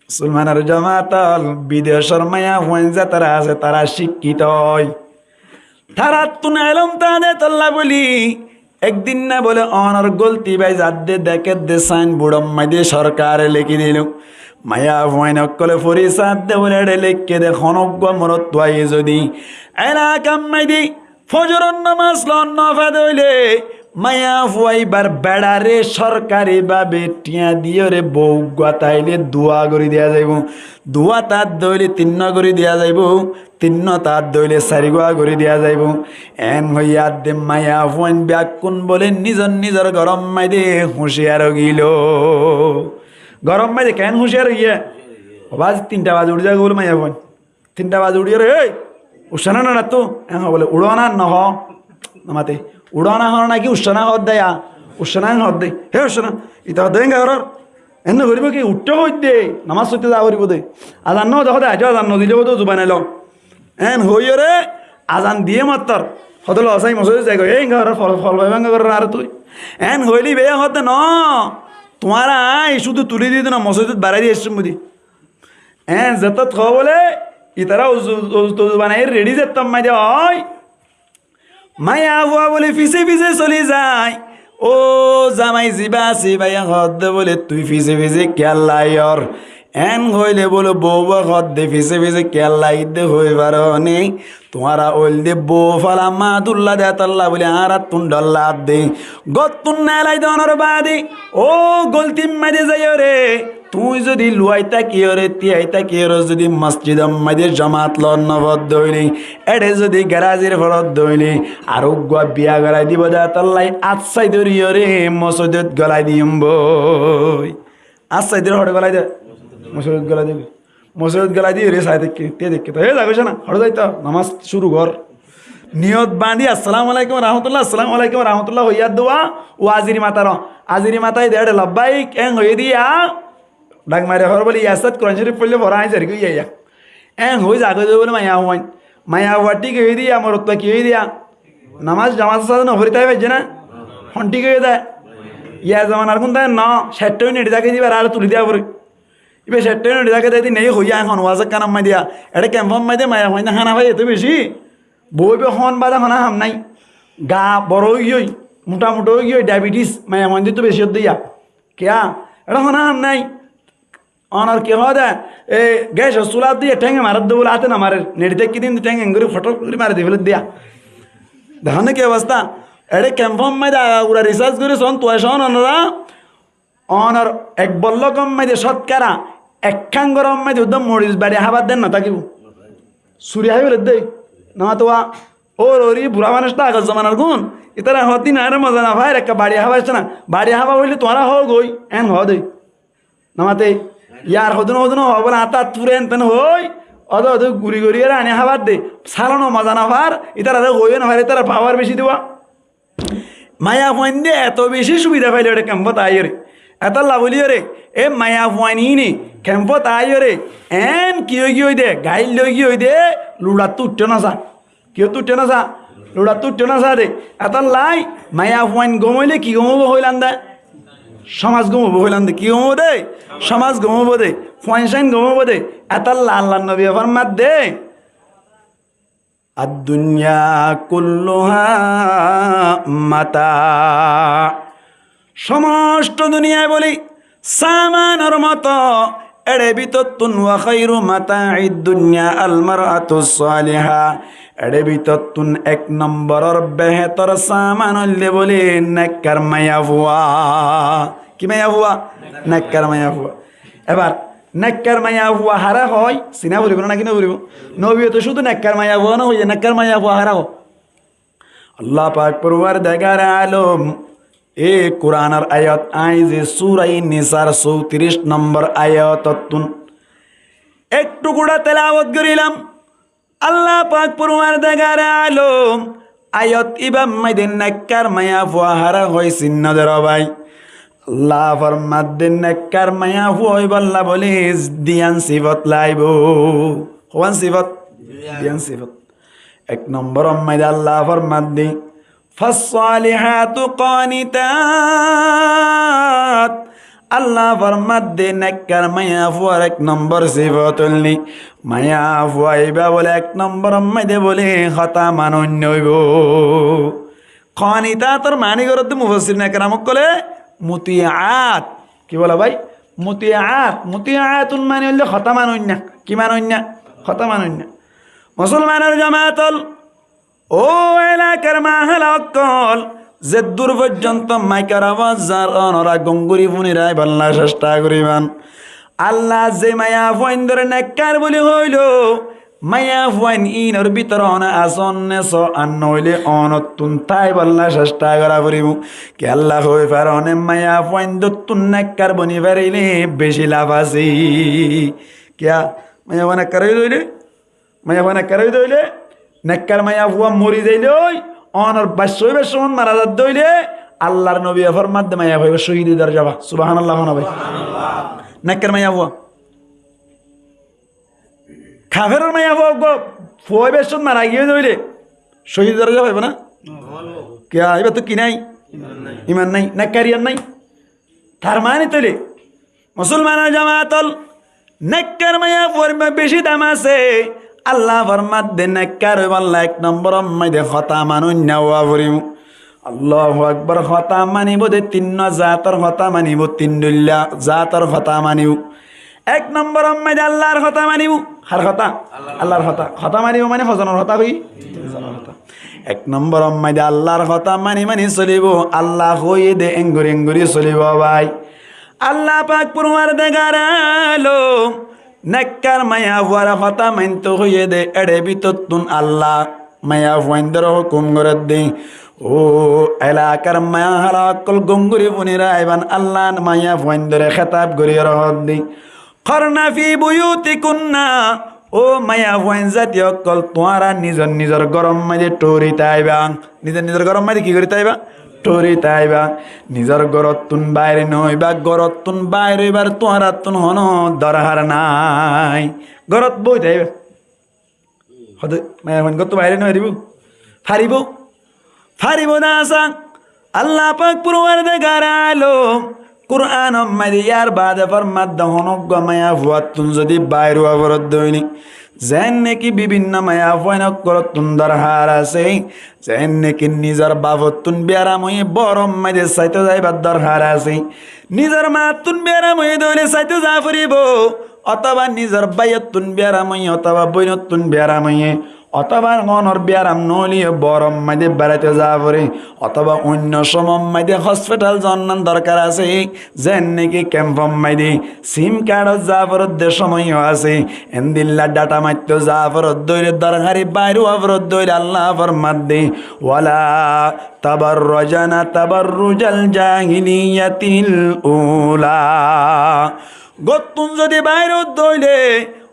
মুসলমানের জামাতল বিদেশের মায়া হয়েছে তারা আছে তারা শিক্ষিত তারা তুন এলম তাদের তল্লা বলি একদিন না বলে অনর গলতি ভাই যাদে দেখে দে সাইনবোর্ড মাইদে সরকারে লিখি দিল মায়া ভয় কলে ফরি সাদ দে বলে লিখকে দে খনজ্ঞ মরত তোয়াই যদি এলাকা মাইদি ফজরের নামাজ লন্ন ফাদে হইলে মায়া ফুয়াইবার বেড়ারে সরকারি ভাবে টিয়া দিয়ে রে বউ গাতাইলে দোয়া করে দেওয়া যাইব দোয়া তার দইলে 3 করে দেওয়া যাইব 3 তার দইলে 4 গোয়া করে দেওয়া যাইব এন হইয়া দে মায়া ফুয়াইন ব্যাকুন বলে নিজর গরম মাইদে হুঁশিয়ার গিল গরম মাইদে কেন হুঁশিয়ার গিয়ে বাজ 3টা বাজে উঠে যাবে বলে মায়া ফুয়াইন 3টা বাজে উঠিয়ে রে উসানা না তো হ্যাঁ বলে উড়ানা নহ নামাতে উড়ানা হর নাকি উসানা হদ দেয়া উসানা হদ দে হে উসানা ইতা হদ দেন ঘর এনে করিব কি উঠতে হই দে নামাজ পড়তে যা করিব দে আজান ন দেখো দে আজ আজান ন দিলে তো জুবান এলো এন হইও রে আজান দিয়ে মাত্র হদল অসাই মসজিদ যাই এই ঘর ফল ভাঙ কর আর তুই এন হইলি বে হতে ন তোমার আই শুধু তুলি দিয়ে না মসজিদ বাড়াই দিয়ে এসছি মুদি এন যেত থ বলে ইতারা বানাই রেডি যেতাম মাঝে হয় মায়া হওয়া বলে ফিসে চলে যায় ও জামাই জিবা আসি ভাইয়া হদ বলে তুই ফিসে কেল্লাইর এন হইলে বলো বউ হদ দে ফিসে কেল্লাই দে হই পারো নেই তোমারা ওইল দে বউ ফালা মা দুল্লা দে তাল্লা বলে আর তুন ডল্লা দে গতুন নালাই দনর বাদি ও গলতি মাঝে যাই রে তুই যদি লুয়াইতা কিয়রে তিয়াইতা কিয়র যদি মসজিদ মাঝে জমাত লন্নবদ্ধ হইলি এডে যদি গ্যারাজের ফরত দইলি আর গুয়া বিয়া গলাই দিব দা তাল্লাই আচ্ছাই ধরিও রে মসজিদত গলাই দিম বই আচ্ছাই ধরে হটে গলাই দে মসজিদ গলাই দিবি মসজিদ গলাই দিয়ে রে সাই দেখি তে দেখি তো এ যাগছ না হটে যাইতা নামাজ শুরু কর নিয়ত বাঁধি আসসালামু আলাইকুম রহমতুল্লাহ আসসালামু আলাইকুম রহমতুল্লাহ হইয়া দোয়া ও আজিরি মাতাই দেড় লব্বাইক এং হয়ে দিয়া ডাক মারে হর বলে ইয়াসাদ কোরআন শরীফ পড়লে ভরা আই জারি গই ইয়া এং হই জাগো বলে মায়া হওয়া ঠিক হয়ে দিয়া আমার তো কি হয়ে দিয়া নামাজ জামাত সাথে নফরিতাই পাইছে না হন ঠিক হয়ে দেয় ইয়া জামানার কোন তাই ন সেটটাই নেড়ে তাকে দিবার আর তুলি দেওয়া পরে এবার সেটটাই নেড়ে তাকে দেয় নেই হইয়া এখন ওয়াজ কানাম মাই দিয়া এটা ক্যাম্পাম মাই দিয়ে মায়া হয় না খানা ভাই এত বেশি বই বে হন বাদা খানা হাম নাই গা বড় হই মোটামুটো হই ডায়াবেটিস মায়া হয় তো বেশি দিয়া কেয়া এটা খানা হাম নাই অনার কে হয় দে এ গ্যাস চুলা দিয়ে ঠেঙে মারার দেবো হাতে না মারে নেড়িতে কিদিন ঠেঙে করে ফটো করে মারে দিয়ে ফেলে দিয়া দেখো না কি অবস্থা এটা ক্যাম্পাম মাই দা ওরা রিসার্চ করে শোন তো শোন অনরা অনার এক বল্ল কম মাই দিয়ে শতকারা একখান গরম মাই দিয়ে উদ্যম মরিচ বাড়ি হাবার দেন না তাকিব সুরি হাই বলে দেই না তো ওরি বুড়া মানুষটা আগত জমানার গুণ ইতারা হতি না আরে মজা না ভাই একটা বাড়ি হাওয়া আসছে না বাড়ি হাওয়া হইলে তোরা হো গই এন হ দেই নামাতে ইয়ার হদুন হব না আতা তুরেন তেন হই অদ গুড়ি গুড়ি আনে হাবার দে সালানো মজা না ভার ইতারা হইও না ভাই তারা পাওয়ার বেশি দেওয়া মায়া ফোন দিয়ে এত বেশি সুবিধা পাইলে ওটা ক্যাম্পত আইয় রে এত লাভলি রে এ মায়া ফোন নি ক্যাম্পত আইয় রে এন কি হই দে গাইল লই গিয়ে দে লুড়া তুটে না সা কেউ তুটে না সা লুড়া তুটে না সা দে এত লাই মায়া ফোন গমইলে কি গমব হইলাম দা সমাজ গমব হইলাম দে কি গমব দে সমাজ গমব দে ফোন সাইন গমব দে এত আল্লাহ নবী ফরমাত দে আদ-দুনিয়া কুল্লুহা মাতা সমস্ত দুনিয়ায় বলি সামানের মতো এড়ে বিতত্তুন ওয়া খায়রু মাতাঈদ দুনিয়া আল মারআতুস সালিহা এড়ে বিতত্তুন এক নম্বরের বেহতর সামান হইলে বলি নেককার মায়া হুয়া কি মায়া হুয়া নেককার মায়া হুয়া এবার নেককার মায়া হুয়া হারা হয় সিনা বলিব না কিনা বলিব নবী তো শুধু নেককার মায়া হুয়া না হইয়া নেককার মায়া হুয়া হারা হয় আল্লাহ পাক পরওয়ারদিগার আলম এ কোরআনের আয়াত আইজে সূরা নিসার 34 নম্বর আয়াততুন একটু গুড়া তেলাওয়াত করিলাম আল্লাহ পাক পরওয়ারদিগার আলম আয়াত ইবাম মাইদেন নেককার মায়া হুয়া হারা হয় সিন্নদের ভাই আল্লাহ ফরমাদ্দিন নেককার মায়া হুয়া বল্লা বলে দিয়ান সিফত লাইব কোন সিফত দিয়ান সিফত এক নম্বর মাইদে আল্লাহ ফরমাদ্দি ফাসসালিহাতু কানিতাত আল্লাহ ফরমাত দে নেককার মায়া ফুয়ার এক নম্বর সিফাতুল্লি মায়া ফুয়াইবা বলে এক নম্বর মাইদে বলে খতা মানন্য হইব কানিতাতর মানি করতে মুফাসসিরিন একরামক কলে মুতিআত কি বলা ভাই মুতিআতুন মানে হইলে খতা মানন্য কি মানন্য খতা মানন্য মুসলমানের জামাতল ও এলাকার মাহালকল যে দূর পর্যন্ত মাইকার আওয়াজ যার অনরা গঙ্গুরি ফুনিরাই বাল্লা চেষ্টা করিবান আল্লাহ যে মায়া ফুয়াইন ধরে নেককার বলি হইল মায়া ফুয়াইন ইনর ভিতর অনা আসন্নে স আন্ন হইলে অনতুন তাই বাল্লা চেষ্টা করা করিব কি আল্লাহ হই পারনে মায়া ফুয়াইন দত্তুন নেককার বনি পারিলে বেশি লাভ আছে কিয়া মায়া বানা করাই দইলে মায়া বানা করাই দইলে নেককার মায়া ফুয়া মরি যাইলে ওই অনর 22 সমান মারা যাত দইলে আল্লাহর নবী ফরমাত দে মায়া ভাই শহীদ দরজা সুবহানাল্লাহ না ভাই নেককার মায়া ফুয়া কাফেরের মায়া ফুয়া ফুয়া বেশন মারা গিয়ে দইলে শহীদ দরজা পাইব না কে আইবা তো কি নাই ইমান নাই নেককারিয়ান নাই তার মানে তলে মুসলমানের জামাতল নেককার মায়া ফুয়ার বেশি দাম আছে আল্লাহ ফরমাত দে নেককার আল্লাহ এক নম্বর মাইদে খতা মানুন্য ওয়া ফরিম আল্লাহু আকবার খতা মানিব দে তিন জাতর খতা মানিব তিন দুল্লা জাতর খতা মানিব এক নম্বর মাইদে আল্লাহর খতা মানিব হার খতা আল্লাহর খতা মানিব মানে হজনের খতা কই এক নম্বর মাইদে আল্লাহর খতা মানি চলিব আল্লাহ হই দে এঙ্গুরি এঙ্গুরি চলিব ভাই আল্লাহ পাক পরওয়ারদিগার আলম নেককার মায়া ফুয়ার কথা মানতে হইয়ে দে এড়ে বিততুন আল্লাহ মায়া ফুয়াইন্দর হুকুম করে দে ও এলাকার মায়া হালাকল গঙ্গুরি ফুনিরা আইবান আল্লাহ মায়া ফুয়াইন্দরে খেতাব করিয়ে রহত দি করনা ফি বুয়ুতিকুন্না ও মায়া ফুয়াইন জাতীয় অকল তোমারা নিজর নিজর গরম মাঝে টরিতে আইবা নিজর গরম মাঝে কি করিতে আইবা টরি তাইবা নিজের গরতুন বাইরে নইবা গরতুন বাইরে এবার তোহারাতুন হন দরহার নাই গরত বই তাইবা হতে মানে গত বাইরে নইরিব ফারিব না আসা আল্লাহ পাক পরওয়ারদিগার আলম কুরআন মারিয়ার বাদে ফরমাত দহনক মায়া ফুয়াতুন যদি বাইরে অবরোধ দইনি যেন নাকি বিভিন্ন মায়া ফয়নক করতুন দরহার আছে যেন নাকি নিজের বাবতুন বেয়ারাময়ে বরম মাঝে চাইতে যাইবার দরহার আছে নিজের মাতুন বেয়ারাময়ে দইলে চাইতে যা ফুরিব অথবা নিজের বাইয়তুন বেয়ারাময়ে অথবা বইনতুন বেয়ারাময়ে অথবা মনের বেয়ারাম নলিয়ে বরম মাঝে বেড়াইতে যা ফুরে অথবা অন্য সময় মাঝে হসপিটাল জন্নান দরকার আছে যেন নাকি ক্যাম্পম মাঝে সিম কার্ড যা ফরত সময়ও আছে এন্দিল্লা ডাটা মারতে যা ফরত দৈরে দরকারি বাইরে অবরোধ দৈরে আল্লাহ ফরমাত দে ওয়ালা তাবাররুজানা তাবাররুজাল জাহিলিয়াতিল উলা গতুন যদি বাইরে দইলে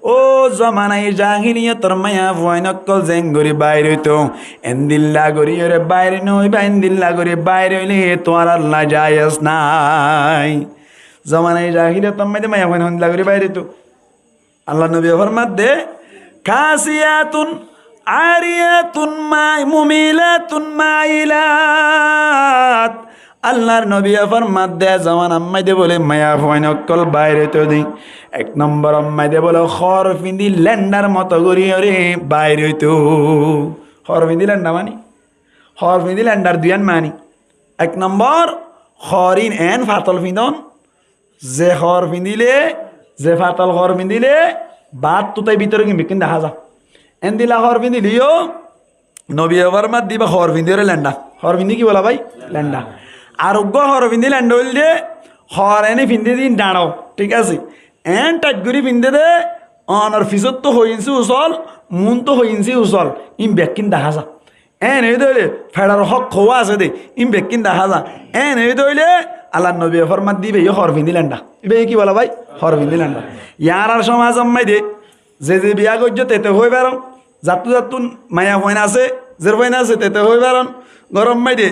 ও জমানাই জাহিলিয়াতর মায়া ফুয়াইনকল জেঙ্গুরি বাইরে তো এন্দিল্লা গরি ওরে বাইরে নইবা এন্দিল্লা গরি বাইরে হইলে তোমার আল্লাহ জায়েজ নাই জমানাই জাহিলিয়াতর মায়া ফুয়াইন এন্দিল্লা গরি বাইরে তো আল্লাহ নবী ফরমাত দে কাসিয়াতুন আরিয়াতুন মুমিলাতুন মাইলাত আল্লাহর নবী ফরমাত দে জমান আম্মাই দে বলে মায়া ফুয়াইনকল বাইরে তো দি এক নম্বর আম্মাই দে বলে খর ফিন্দি ল্যান্ডার মতো করি ওরে বাইরে তো খর ফিন্দি ল্যান্ডার মানি খর ফিন্দি ল্যান্ডার দুয়ান মানি এক নম্বর খরিন এন ফাতল ফিন্দন যে খর ফিন্দিলে যে ফাতল খর ফিন্দিলে বাদ তো তাই ভিতরে কিনবে কিন্তু দেখা যা এন দিলা খর ফিন্দিলিও নবী ফরমাত দিবা খর ফিন্দি ওরে ল্যান্ডা খর ফিন্দি কি বলা ভাই ল্যান্ডা আরোগ্য হর ফিন্দি ল্যান্ড হইল দে হর এনে ফিন্দে দিন ডাঁড়াও ঠিক আছে এন টাইট করে ফিন্দে দে অনর ফিসত তো হইনছি উচল মুন তো হইনছি উচল ইম বেকিন দেখা যা এন এই দইলে ফেডার হক খোয়া আছে দে ইম বেকিন দেখা যা এন এই দইলে আল্লাহ নবী ফরমাত দিবে ইয়ে হর ফিন্দি ল্যান্ডা ইবে কি বলা ভাই হর ফিন্দি ল্যান্ডা ইয়ার আর সমাজ আম্মাই দে যে বিয়া করছ তেতে হয়ে বেরন জাতু জাতুন মায়া হইন আছে জের হইন আছে তেতে হয়ে বেরন গরম মাই দে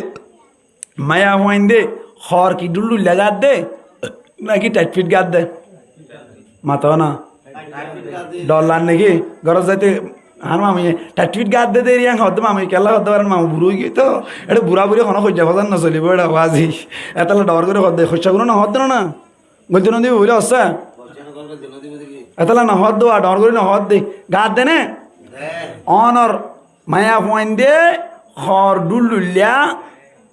মায়া হইন দে খর কি ডুল্ডুল্লা গাদ দে নাকি টাইট ফিট গাদ দে মাথাও না ডলার নাকি ঘর যাইতে আর মামি টাটফিট গাদ দে দেরি হতে মামি কেলা হতে পারেন মামু বুড়ো গিয়ে তো এটা বুড়া বুড়ি কোনো খোঁজা ফসান না চলিব এটা আজি এতালে ডর করে হতে খোঁজা না হত না গলতে না দিবি বুঝলে হচ্ছে এতালে না হত দেওয়া ডর করে না হত দে গাদ দে নে অনর মায়া পয়েন দে হর ডুলিয়া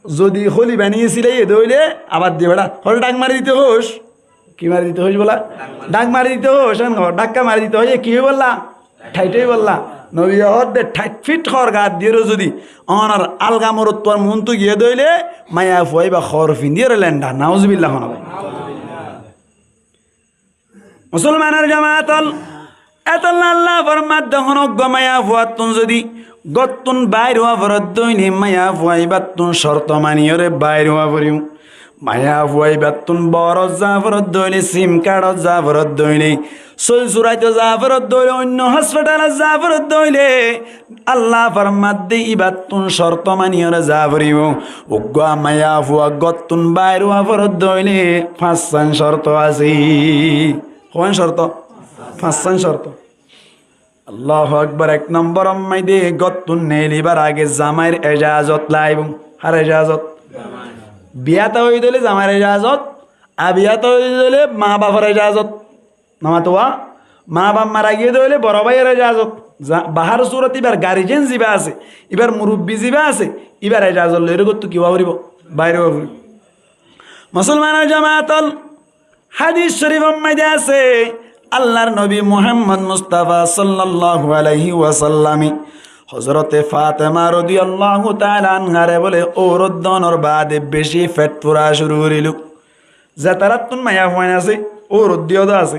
যদি হলি বানিয়েছিল এ দইলে আবার দিয়ে বেড়া হল ডাক মারি দিতে হোস কি মারি দিতে হোস বলা ডাক মারি দিতে হোস ডাক্কা মারি দিতে হয় কি বললা ঠাইটাই বললা নবী হদ্দে ঠাইট ফিট খর গাত দিয়ে যদি অনার আলগা মরত তোর মন তো গিয়ে দইলে মায়া ফুয়াই বা খর ফিন্দিয়ে লেন্ডা নাউজুবিল্লাহ হন মুসলমানের জামাতল এতল আল্লাহ ফরমাত যখন মায়া ফুয়াতুন যদি গত্তুন বাইর হওয়া ফরত দইলে মায়া ফুয়াই বাতুন শর্ত মানিয়রে বাইর হওয়া পড়িও মায়া ফুয়াই বাতুন বড় জাফরত দইলে সিম কার্ডত জাফরত দইলে সই সুরাইতে জাফরত দইলে অন্য হসপিটালে জাফরত দইলে আল্লাহ ফরমাত দে ইবাতুন শর্ত মানিয়রে জাফরিব উগ্গা মায়া ফুয়া গত্তুন বাইর হওয়া ফরত দইলে পাঁচজন শর্ত আছে কোন শর্ত পাঁচজন শর্ত আল্লাহু আকবার এক নম্বর আম্মাই দে গত্তুন নেলিবার আগে জামাইর এজাজত লাইব আর এজাজত বিয়াতে হয়ে দিলে জামাইর এজাজত আর বিয়াতে হয়ে দিলে মা বাবার এজাজত নামাতোয়া মা বাপ মারা গিয়ে দিলে বড় ভাইয়ের এজাজত বাহার সুরত এবার গার্জেন যিবা আছে এবার মুরব্বী যিবা আছে এবার এজাজত লইরে গত্তু কিবা করিব বাইরে মুসলমানের জামাতল হাদিস শরীফ আম্মাই দে আছে আল্লাহর নবী মুহাম্মদ মুস্তাফা সাল্লাল্লাহু আলাইহি ওয়াসাল্লাম হযরতে ফাতেমা রাদিয়াল্লাহু তাআলা আনহারে বলে ও রদ্দনর বাদে বেশি পেট পুরা শুরু করিল জাতারাতুন মায়া হইন আছে ও রদ্দিও আছে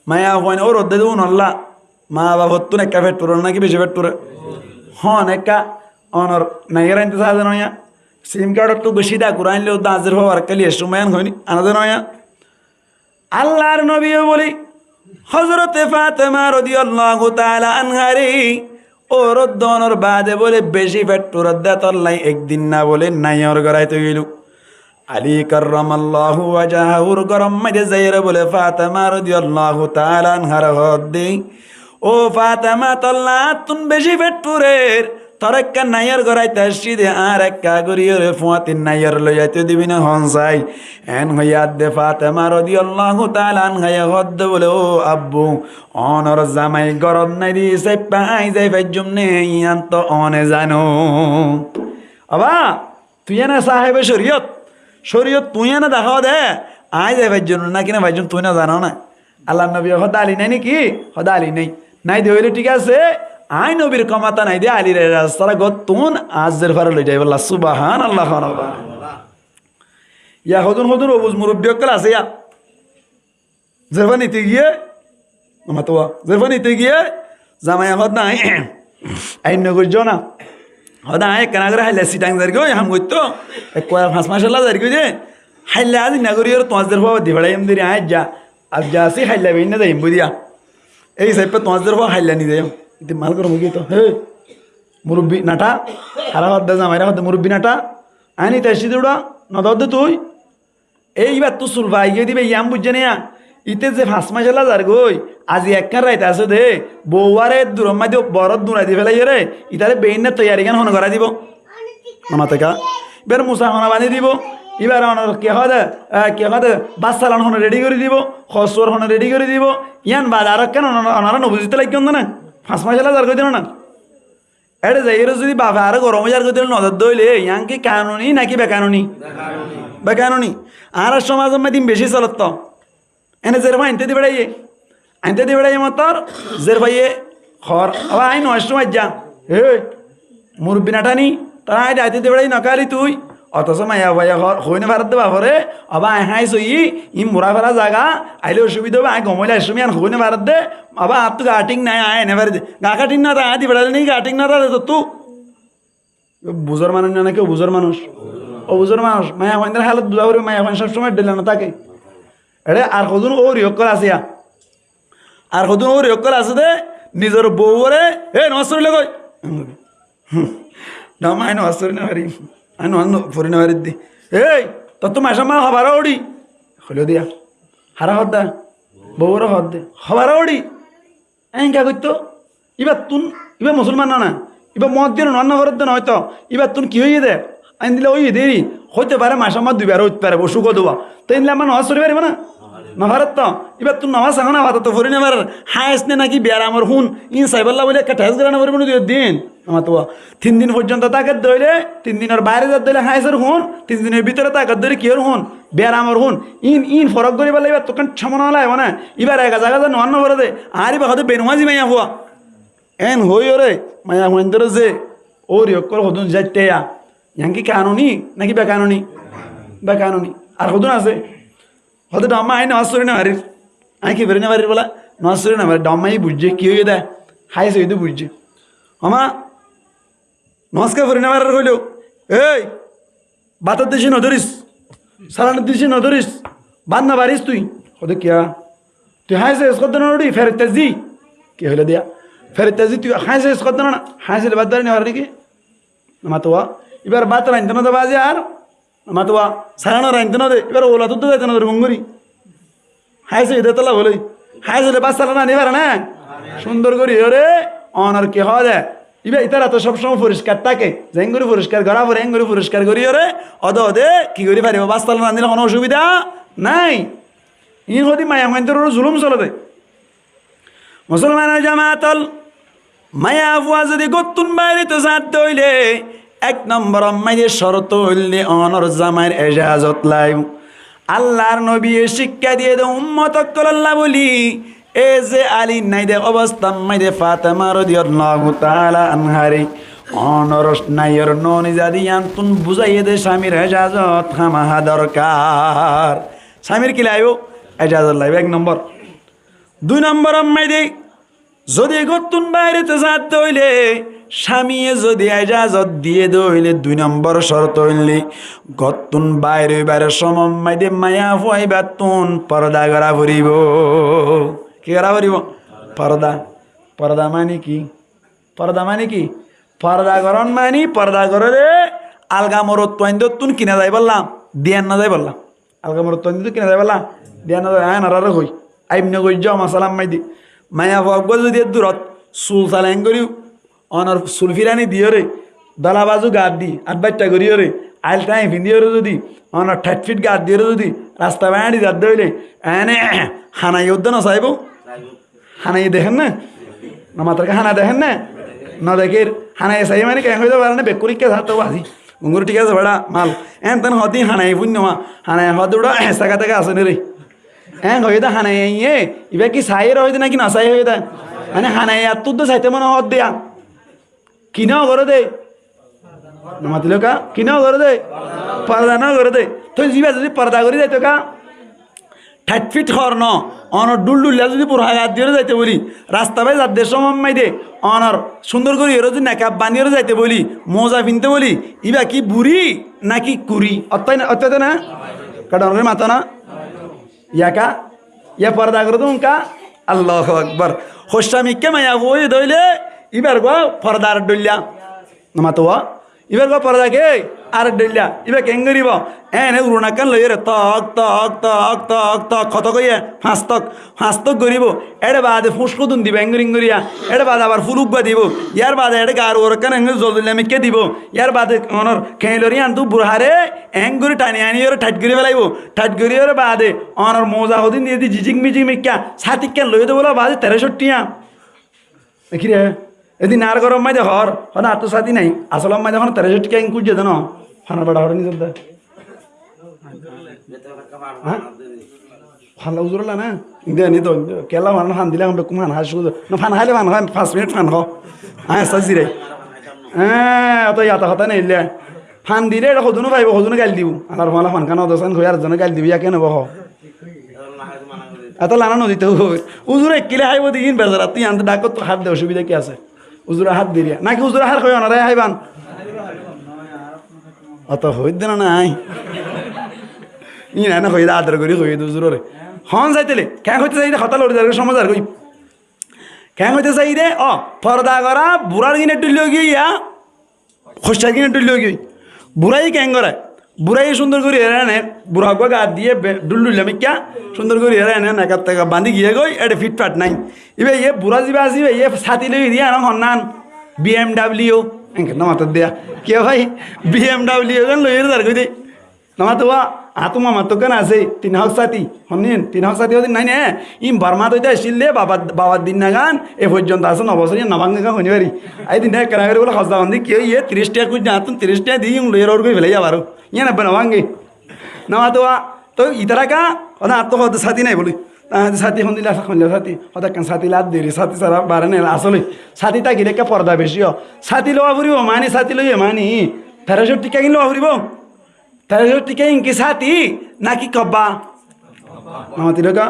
মায়া হইন ও রদ্দে দুন আল্লাহ মা বাবতুন একা পেট পুরা নাকি বেশি পেট পুরা হন একা অনর নাইরা ইনতে সাজে নয়া সিম কার্ড তো বেশি দা কুরআন লে দাজের হওয়ার কালি সুমায়ান হইনি আনাদে নয়া আল্লাহর নবীও বলি হযরতে ফাতেমা রাদিয়াল্লাহু তাআলা আনহারি ও রদ্দনর বাদে বলে বেশি পেট পুরদ্দা তল্লাই একদিন না বলে নাইয়র গড়াইতে গেল আলী কাররামাল্লাহু ওয়াজহাহুর গরম মাঝে যাইরে বলে ফাতেমা রাদিয়াল্লাহু তাআলা আনহার হদ্দে ও ফাতেমা তল্লা তুন বেশি পেট পুরের তোর একটা নাইয়ার গড়াইতে আসছি দে আর একটা গড়িয়ে ফুয়াতিন নাইয়ার লই যাইতে দিবি না হনসাই এন হইয়া দে ফাতেমা রাদিয়াল্লাহু তাআলা আনহা হদ্দে বলে ও আব্বু অনর জামাই গরম নাই দিছে পাই যাই ফাইজুম নে ইয়ান তো অনে জানো আবা তুই না সাহেবে শরীয়ত শরীয়ত তুই না দেখাও দে আই যাই ফাইজুম না কিনা ফাইজুম তুই না জানো না আল্লাহ নবী হদা আলী নাই নাকি হদা আলী নাই নাই দে হইলে ঠিক আছে আই নবীর কমাতা নাই দে আলী রে রাস্তা গতুন আজের ফারে লই যাই বল্লা সুবহানাল্লাহ ইয়া হদুন হদুন অবুজ মুরব্বী কল আছে ইয়া জেরফা নিতে গিয়ে মাতোয়া জেরফা নিতে গিয়ে জামাই হদ নাই আইন নগর জনা হদা আই কেনা করে হাইলা সিটাং জারি গো হাম গইতো এক কয় পাঁচ মাসাল্লাহ জারি গো যে হাইলা আজ নগরীর তোমার জেরফা দিবড়াই এম দেরি আই যা আজ যা আসি হাইলা বেইন না যাইম বুদিয়া এই সাইপে তোমার জেরফা হাইলা নি যাইম ইতি মাল করো মুগি তো হে মুরব্বী নাটা হারা হদ্দা জামাইরা হদ্দা মুরব্বী নাটা আইনি তাইছি দুড়া নদদ তুই এইবার তো সুলভা ইয়ে দিবে ইয়াম বুঝছে না ইতে যে ফাঁস মাসালা যার গই আজি একখান রাইতে আছে দে বউয়ারে দূরম্মা দিও বরদ দূরাই দি ফেলাই রে ইতারে বেইন না তৈয়ারি গান হন করা দিব মামাতেকা এবার মুসা হনা বানি দিব এবার অনার কে হদে বাস চালান হনে রেডি করে দিব খসর হনে রেডি করে দিব ইয়ান বাদ আর কেন ওনারা নবুঝিতে লাগবে না ফাঁস মাসালা যার গই দিল না এটা যাই যদি বাবা আর গরম যার গই দিল নজর দইলে ইয়াং কি কানুনি নাকি বেকানুনি বেকানুনি আর সমাজ দিন বেশি চলত তো এনে জের ভাই আনতে দি বেড়াইয়ে মতর জের ভাইয়ে খর আবার আই নয় সময় যা হে মুরব্বী নাটানি তারা আই আইতে দি বেড়াই নকালি তুই অথচ মাইয়া ভাইয়া হইনে ভারত দেবা ভরে আবার আই হাই সই ই মুরা ফেরা জায়গা আইলে অসুবিধা হবে আই গমইলে আসমি আর হইনে ভারত দে আবার আর তো গাটিং নাই আয় এনে ভারি দে গা কাটিং না আয় দি বেড়ালে নেই গাটিং না তো তু বুঝর মানুষ না কেউ বুঝর মানুষ ও বুঝর মানুষ মায়া ভাইদের হালত বুঝা করি মায়া ভাই সবসময় দিলে না তাকে এরে আর কদিন ও রিয়কল আছে আর কদিন ও রিয়কল আছে দে নিজের বউরে হে নমস্কার কই না মাই নমস্কার না হারি আই নন ফরি না হারি দি এই তোর তো মাসা মা হবার ওড়ি হইল দিয়া হারা হদ দা বউর হদ দে হবার ওড়ি এঙ্কা করতো ইবা মুসলমান না ইবা মদ দিয়ে রান্না করার দেন হয়তো এবার তুন কি হয়ে দে আইন দিলে ওই দেরি হইতে পারে মাসে মাস 2 বার হইতে পারে বসুক দেওয়া তো ইনলে আমার নামাজ পড়ি পারিব না নাভারত তো এবার তুন নামাজ সাঙ্গ না ভাত তো ফরি নেবার হায়েস নে নাকি বেয়ার আমার হুন ইন সাইবাল্লাহ বলে একটা ঠেস গেলে না পারিব না দিন আমার তো 3 দিন পর্যন্ত তাকে দইলে 3 দিনের বাইরে যা দইলে হায়েসের হুন 3 দিনের ভিতরে তাকে ধরে কি এর হুন বেয়ার আমার হুন ইন ফরক করি বলে এবার তোকে সামনে হলাই মানে এবার এক জায়গা যা নন্ন করে দে আর এবার হয়তো বেনুমাজি মাইয়া হওয়া এন হই ওরে মায়া হুন ধরে যে ওর ইয়কর হদুন যাইতে ইয়াঙ্কি কানুনি নাকি বেকানুনি আর হদুন আছে হয়তো ডম্মা আই নামাজ পড়ি না বাড়ির আমি কি বেরোনে বাড়ির বলা নামাজ পড়ি না বাড়ির ডম্মাই বুঝছে কি হয়ে দেয় হাইস হইতে বুঝছে আমা নমস্কার পড়ি না বাড়ির হইলেও এই বাতার দিছি নধরিস সালানের দিছি নধরিস বাদ না বাড়িস তুই হতে কিয়া তুই হাইসে এস করতে নড়ি ফেরত তেজি কি হইলে দিয়া ফেরত তেজি তুই হাইসে এস করতে না হাইসে বাদ দাঁড়ি নেওয়ার নাকি মাতোয়া এবার বাত রাইতে না তো বাজে আর মাতোয়া সারানো রাইতে না দে এবার ওলা তো যাইতে না তোর গঙ্গুরি হাইসে এদের তোলা বলে হাইসে বাস চালানা নিবার না সুন্দর করি ওরে অনার কি হওয়া যায় এবার ইতারা তো সবসময় পরিষ্কার থাকে জেঙ্গুরি পরিষ্কার করা পরে এঙ্গুরি পরিষ্কার করি ওরে অদে কি করি পারিব বাস চালানা নিলে কোনো অসুবিধা নাই ইন হদি মায়া মাইন্তর জুলুম চলে দেয় মুসলমানের জামাতল মায়া ফুয়া যদি গতুন বাইরে তো জাত দইলে 1 নম্বর মাইদের শরত হইলে অনর জামাইর এজাজত লাই আল্লাহর নবী শিক্ষা দিয়ে দে উম্মত আল্লাহ বলি এ যে আলী নাইদে অবস্থা মাইদে ফাতেমা রাদিয়াল্লাহু তাআলা আনহারি অনর নাইর ননি জাদি আনতুন বুঝাইয়ে দে স্বামীর এজাজত হামাহা দরকার স্বামীর কি লাইব এজাজত লাইব 1 নম্বর 2 নম্বর মাইদে যদি গতুন বাইরে তো জাত দইলে স্বামীয়ে যদি এজাজত দিয়ে দইলে 2 নম্বর শর্ত হইলে গতুন বাইরে সমমাইদে মায়া ফুয়াইবা তুন পর্দা করা ফুরিব কি করা ফুরিব পর্দা মানে কি পর্দা করন মানি পর্দা করে আলগা মরত তুন কিনা যাই বললাম দিয়ান না যাই বললাম আলগা মরত তো কিনা যাই বললাম দিয়ান না যাই হ্যাঁ নারা হই আইমনে কই যাও মাসালাম মাইদি মায়া ফুয়া যদি দূরত চুল চালেন করি অনর চুল ফিরানি দিও রে দলা বাজু গাত দি 8 করিও রে আইল টাই ভিন্দিও রে যদি অনর 60 ফিট গাত দিও রে যদি রাস্তা বাড়ি যাত দইলে এনে হানাই উদ্যান চাইব হানাই দেখেন না মাত্রকে হানা দেখেন না দেখের হানাই চাই মানে কেন হইতে পারে না বেকুরিকে থাকতো আজি গুঙ্গুর ঠিক আছে ভাড়া মাল এন তেন হদি হানাই পুণ্যমা হানাই হদ উড়া এসাকা থেকে আসেনি রে এন হইতে হানাই এবার কি চাইয়ের হইতে নাকি না চাই হইতে মানে হানাই আর তুই তো চাইতে মনে হদ দেয়া কিনাও করে দে মাতিল কা কিনাও করে দে পর্দা নাও করে দে তুই যাবা যদি পর্দা করে যাইতো কা 60 ফিট হর ন অনর ডুলডুলিয়া যদি পুরো হাত দিয়ে যাইতে বলি রাস্তা বাই যার দেশ মাই দে অনর সুন্দর করে এরো যদি নাকাব বানিয়ে যাইতে বলি মোজা পিনতে বলি ইবা কি বুড়ি নাকি কুড়ি অত্যাই না কারণ মাথা না ইয়াকা ইয়া পর্দা করে দেবো কা আল্লাহু আকবার হোসামিকে মায়া হয়ে দইলে এবার গো পর্দার ডলিয়া মাতোয়া এবার গো পর্দা কে আর ডলিয়া এবার কেন করিব এনে উড়না কান লইরে তক কত কইয়ে ফাঁস তক করিব এড়ে বাদে ফুসকো দুন দিব এঙ্গরিয়া এড়ে বাদে আবার ফুলুক বা দিব ইয়ার বাদে এড়ে গার ওর কান এঙ্গরি জলদিলে আমি কে দিব ইয়ার বাদে অনর খেলরি আনতু বুড়হারে এঙ্গরি টানি আনি ওর ঠাট করি ফেলাইব ঠাট করি ওর বাদে অনর মৌজা হদিন দিয়ে দি জিজিং মিজিং মিক্কা সাতিক কেন লইতে বলো বাদে 63 টিয়া দেখি রে এদিন আর গরম মাই দেখর হন আর তো সাথী নাই আসল মাই দেখুন 63 টিকা ইঙ্কুজ যেত না ফানা বাড়া হরে নিজে ফানা উজুরলা না দে নি তো কেলা ফান ফান দিলে আমরা কুমান হাসু না ফান হাইলে ফান হয় 5 মিনিট ফান হ হ্যাঁ সাজি রে হ্যাঁ অত ইয়াতা কথা নাই লে ফান দিলে এটা হদুনো পাইব হদুনো গাল দিব আর ফালা ফান কানা দসান কই আর জন গাল দিবি কেন বহ এত লানা নদীতে উজুরে কিলে হাইব দিন বেজারা তুই আনতে ডাকত তো হাত দে অসুবিধা কি আছে উজুরা হাত দিরিয়া নাকি উজুরা হার কই অনারে হাইবান অত হই দেন নাই ই না হই আদর করি হই উজুরে হন যাইতেলে কেন হইতে যাই হতা লড়ি যার সমাজ আর কই কেন হইতে যাই রে পর্দা করা বুড়ার গিনে টুলিও গিয়া খোসা গিনে টুলিও গই বুড়াই কেন করে বুড়াই সুন্দর করে এরা এনে বুড়া গা দিয়ে ডুল্লুলে মিকা সুন্দর করে এরা এনে নাকার টাকা বান্ধি গিয়ে গই এটা ফিটফাট নাই এবার ইয়ে বুড়া যাবে আসবে ইয়ে ছাতি লই দিয়ে আনা হন্নান BMW এনকে নামাতে দেয়া কে ভাই BMW গান লই এর কই দে নামাতে ওয়া আতো মামা তো কেন আছে 3 হক সাথী হন্নিন 3 হক সাথী ওদিন নাই না ইম বার্মা দইতে আসিলে বাবার দিন না গান এ পর্যন্ত আছে 9 বছর না ভাঙে গা হনি পারি আই দিন কেনা করে বলে খাসদা বান্ধি কে ইয়ে 30 টাকা কই না তুন 30 টাকা দিই লই এর কই ফেলাই যাবারো ইয়ে না বনা ভাঙে নামাতে ওয়া তো ইতারা কা ওনা তো হদ সাথী নাই বলি সাথী হন্দিলা সাথী হঠাৎ কেন সাথী লাদ দেরি সাথী সারা বারে নেই আসলে সাথী তা গিলে পর্দা বেশি সাথী লওয়া ফুরিব মানি সাথী লইয়ে মানি 1300 টিকা কিনলে ফুরিব 1300 টিকা ইনকি সাথী নাকি কব্বা নামাতি রেখা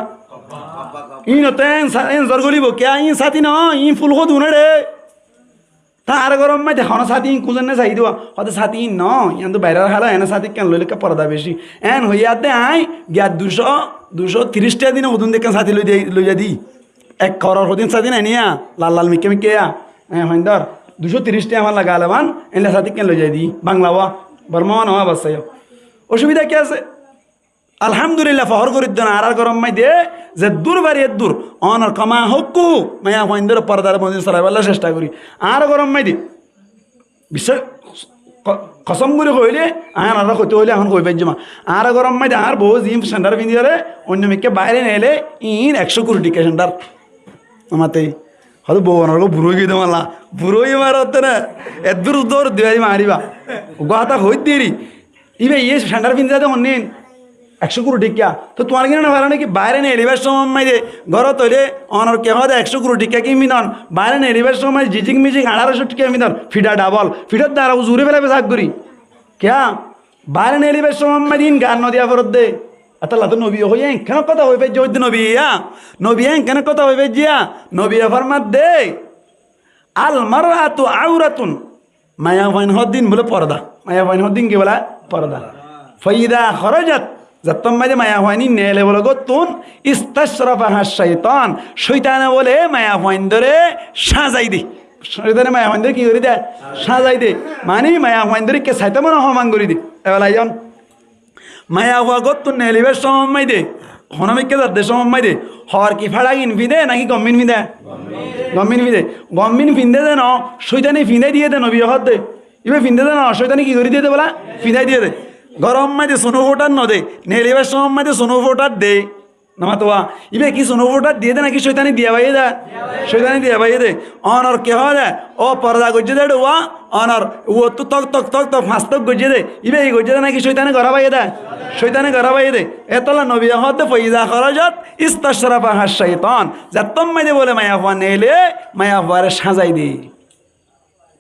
ইন তেন জর গলিব কে ইন সাথী ন ইন ফুল কো দুনে রে তার গরম মাই দেখো না সাথী কুজন না চাই দিবা হতে সাথী ন ইয়ান তো বাইরে হালা এনে সাথী কেন লইলে পর্দা বেশি এন হইয়া দে আই গিয়া 230 টাকা দিন ওদন দেখেন সাথী লইয়া দি 1 করোড় হদিন সাথী নাই নিয়া লাল লাল মিকে মিকে হইন্দর 230 টাকা আমার লাগা আলাবান এনে সাথী কেন লইয়া দি বাংলা ওয়া বর্মা নওয়া বাসাই অসুবিধা কি আছে আলহামদুলিল্লাহ ফহর করি দেন আর গরম মাই দে যে দূর বাড়ি দূর অনর কমা হকু মায়া হইন্দর পর্দার মন্দির সরাইবার চেষ্টা করি আর গরম মাই দি বিষয় কসম করে কইলে আর আর কইতে হইলে এখন কই পাইজমা আর গরম মাই আর বহু জিম সেন্টার পিন্দিরে অন্য মেকে বাইরে নেলে ইন 100 কোটি টিকা সেন্টার আমাতে হয়তো বউ অনর বুড়ো গিয়ে দেমালা বুড়োই মারতে না এদূর দূর দেওয়াই মারিবা গাতা হই দেরি ইবে ইয়ে সেন্টার পিন্দিরাতে অন্যিন 100 কোটি টিকা তো তোমার কিনা না ভালো নাকি বাইরে নেই এলিবার সময় দে ঘর তৈলে অনর কে হয় 100 কোটি টিকা কি মিদন বাইরে নেই এলিবার সময় জিজিং মিজিং 1800 টিকা মিদন ফিডা ডাবল ফিডার দ্বারা জুড়ে ফেলে বেসাক করি ক্যা বাইরে নেই এলিবার সময় দিন গান নদিয়া ফরত দে আতাল্লাহ তো নবী হই কেন কথা হইবে যে নবী নবী কেন কথা হইবে জিয়া নবী ফরমাত দে আল মারআতু আউরাতুন মায়া ফাইন হদ্দিন বলে পর্দা মায়া ফাইন হদ্দিন কি বলা পর্দা ফাইদা খরাজাত যতম মাঝে মায়া হয়নি নেলে বলে গতুন ইস্তাশরাফাহা শাইতান শয়তানে বলে মায়া হয়ন ধরে সাজাই দে শয়তানে মায়া হয়ন ধরে কি করে দে সাজাই দে মানে মায়া হয়ন ধরে কে সাইতে মনে হমান করে দে এবেলা আইজন মায়া হওয়া গতুন নেলিবের সময় দে হনমিকে যাদের সময় দে হর কি ফাড়া কিন ফিদে নাকি গম্মিন ফিদে গম্মিন ফিন্দে দে ন শয়তানি ফিন্দে দিয়ে দে নবী হদ দে ইবে ফিন্দে দে ন শয়তানি কি করে দিয়ে দে বলা ফিদাই দিয়ে দে গরম মাঝে সোনো ফোটার ন দে নেলিবার সময় মাঝে সোনো ফোটার দে নামাতোয়া ইবে কি সোনো ফোটার দিয়ে দে নাকি শৈতানি দিয়া ভাইয়ে দে শৈতানি দিয়া ভাইয়ে দে অনর কে হয় দে ও পর্দা গজ্জে দে ওয়া অনর ও তো তক তক তক তক ফাঁস্তক গজ্জে দে ইবে এই গজ্জে দে নাকি শৈতানি গড়া ভাইয়ে দে শৈতানি গড়া ভাইয়ে দে এতলা নবী হতে ফইজা খরাজাত ইস্তাশরাফাহা শাইতান যতম মাঝে বলে মায়া হওয়া নেলে মায়া হওয়ারে সাজাই দে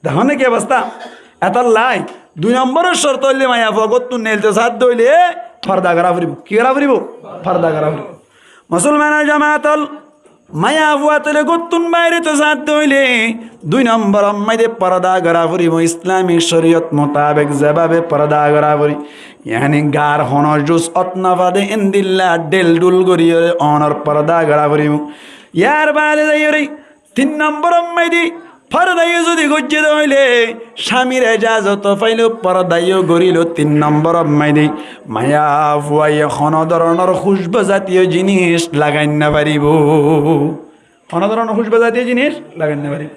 দেখো না কি অবস্থা এতলাই 2 নম্বরের শর্ত হইলে মায়া ভগত তু নেলতে সাথ দইলে পর্দা করা ফুরিব কি করা ফুরিব পর্দা করা ফুরিব মুসলমানের জামাতল মায়া ফুয়াতলে গতুন বাইরে তো সাথ দইলে 2 নম্বর মাইদে পর্দা করা ফুরিব ইসলামী শরীয়ত মোতাবেক যেভাবে পর্দা করা ফুরি ইয়ানি গার হনর জুস অতনাফাদে ইনদিল্লা ডেল ডুল গরিয়ে অনর পর্দা করা ফুরিব ইয়ার বাইরে যাইরে 3 নম্বর মাইদি পর্দাইও যদি গজ্জে হইলে স্বামীর এজাজত পাইল পর্দাইও গড়িল 3 নম্বর মাইদি মায়া ফুয়াই কোন ধরনের খুশবু জাতীয় জিনিস লাগাই না পারিব কোন ধরনের খুশবু জাতীয় জিনিস লাগাই না পারিব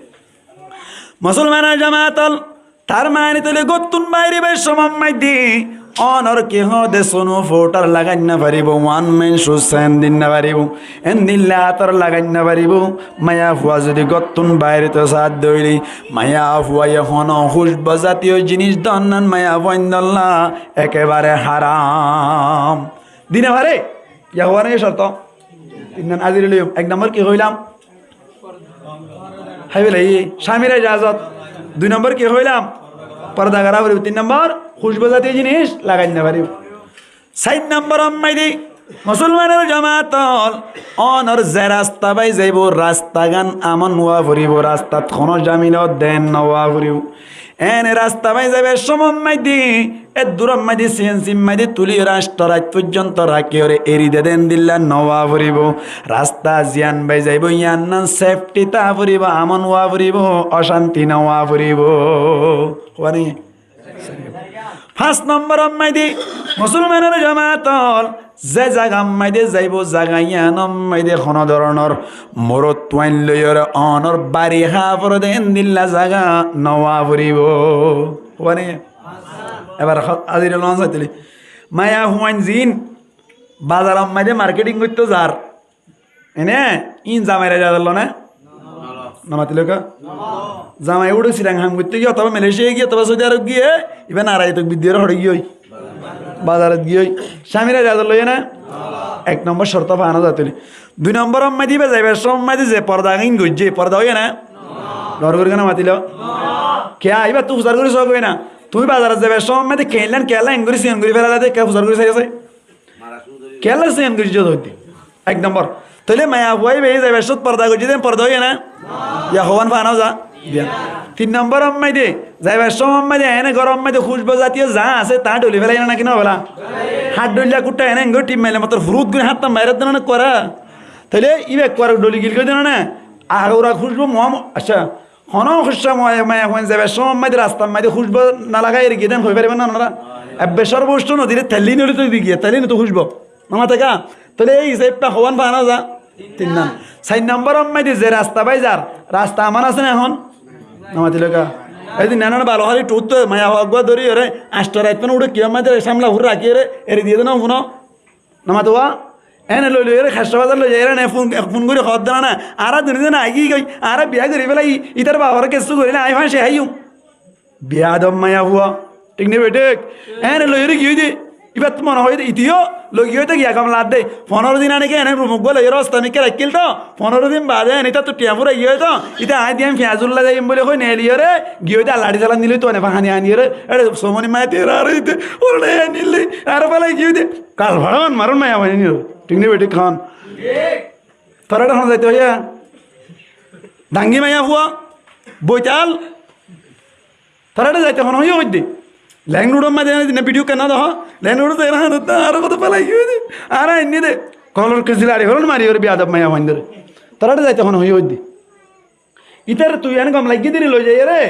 মুসলমানের জামাতল তার মানে তলে গতুন বাইরে বেশ সমম মাইদি অনর কেহ দে সোনো ফোটার লাগাই না পারিব ওয়ান মেন সুসেন দিন না পারিব এন দিল্লা আতর লাগাই না পারিব মায়া ফুয়া যদি গতুন বাইরে তো সাথ দইলি মায়া ফুয়া এখন খুশবু জাতীয় জিনিস দন্নান মায়া বন্দল্লা একেবারে হারাম দিনে ভারে ইয়া হওয়ার এই শর্ত 3 দিন আজির লইম 1 নম্বর কি হইলাম হাইবেলা স্বামীর ইজাজত 2 নম্বর কি হইলাম পর্দা করা পারিব 3 নম্বর খুশবু জাতীয় জিনিস লাগাই না পারিব 4 নম্বর আম্মাইদি মুসলমানের জামাতল অনর যে রাস্তা বাই যাইব রাস্তা গান আমন হওয়া ফুরিব রাস্তাত কোনো জামিন দেন নওয়া ফুরিব এনে রাস্তা বাই যাবে সমম্মাইদি এ দূরম্মাইদি সিএনসি মাইদি তুলি রাষ্ট্র রাত পর্যন্ত রাখি ওরে এরি দেন দিল্লা নওয়া ফুরিব রাস্তা জিয়ান বাই যাইব ইয়ান সেফটি তা ফুরিব আমন হওয়া ফুরিব অশান্তি নওয়া ফুরিব 5 নম্বর মাইদি মুসলমানের জামাতল যে জাগা মাইদে যাইব জাগাইয়া মাইদে কোন ধরনের মরত ওয়াইন লইর অনর বাড়ি হাফর দেন দিল্লা জাগা নওয়া ফুরিব মানে এবার আজির লঞ্চ আইতলি মায়া হুয়াইন জিন বাজার মাইদে মার্কেটিং করতে যার এনে ইন জামাইরা যাদল না নামাতিলক জামাই উড়ে সিরাং হাম করতে গিয়ে অথবা মালয়েশিয়া গিয়ে অথবা সৌদি আরব গিয়ে ইভেন আড়াই তো বিদ্যুৎ হড়ে গিয়ে বাজারত গিয়ে স্বামীরা যাদল লইয়ে না 1 নম্বর শর্ত পানো যাতলি 2 নম্বর আম্মা দিবে যাইবার সময় যে পর্দা কিন গজ্জে পর্দা হইয়া না ঘর ঘর কেন মাতিল কে আইবা তুই হুজার করে সব হই না তুমি বাজারে যাবার সময় কেলেন কেলা এঙ্গুরি সিন গুরি ফেলা দে কে হুজার করে চাইছে কেলা সিন গুরি যদ হইতে 1 নম্বর তাহলে মায়া হই বে যাবার সত পর্দা গজ্জে দেন পর্দা হইয়া না ইয়া হওয়ান ফানাও যা 3 নম্বর আম্মা দে যাইবার সময় এনে গরম মাইদে খুশবু জাতীয় যা আছে তা ডলি ফেলাই না কিনা বলা হাত ডলিয়া কুটা এনে এঙ্গো টিম মাইলে মাত্র ফুরুত করে হাতটা বাইরে দেন না করা তাহলে ইবে করে ডলি গিল করে দেন না আর ওরা খুশবু মম আচ্ছা হন খুশা মায়া হন যাবে সময় রাস্তা মাইদে খুশবু না লাগাই রেখে দেন হয়ে পারবে না ওনারা এবে সর্বষ্ট নদীরে তেলি নলি তো দিকে তেলি তো খুশবু মামা থেকে তাহলে এই হিসাবটা হওয়ান পানা যা 3 নাম 4 নম্বর মাইদে যে রাস্তা পাই যার রাস্তা আমার আছে না এখন নামাতিলকা এই নানা ভালো হারি টুত মায়া হওয়া ধরি রে আষ্ট রাত পেন উঠে কিয় মাঝে সামলা হুর রাখি রে এরে দিয়ে দেন শুনো নামাতোয়া এনে লই লই রে খাস্তা বাজার লই যাই রে ফোন করে খদ দেনা না আর দিন দিন আগি গই আর বিয়া করি পেলাই ইতার বাবার কেসু করি না আই ভাসে হাইউ বিয়া দম মায়া হুয়া ঠিক নেই বেটে এনে লই রে গিয়ে দি ইবাত মনে হয় ইতিও লগিয়ে তো গিয়া কাম লাদ দে 15 দিন আনে এনে মুখ বলে রাস্তা মিকে রাখিল তো 15 দিন বাদে এনে তো টিয়াপুরা গিয়ে তো ইতা আই দিয়াম ফিয়াজুল্লাহ যাইম বলে কই নেলিয়ে রে গিয়ে তো লাড়ি চালান দিলি তো এনে ফাহানি আনিয়ে রে আরে সোমনি মায় তেরা রে ওরে নিলি আর বলে গিয়ে দে কাল ভাড়ান মারুন মায়া বানি নিও ঠিক নেই বেটে খান ঠিক তোরাটা হন যাইতে হইয়া ডাঙ্গি মায়া হুয়া বইতাল তোরাটা যাইতে হন হইয়া হইতে ল্যাংরুডম মাঝে দিনে ভিডিও কেন দহ ল্যাংরুড তো এরা আর কত পেলাই গিয়ে দে আর এনে দে কলর কেছিল আরে হল মারি ওর বিয়াদব মায়া মাইন্দর তোরাটা যাইতে হন হইয়া হইতে ইতার তুই এনে গম লাগিয়ে দিলি লই যাই রে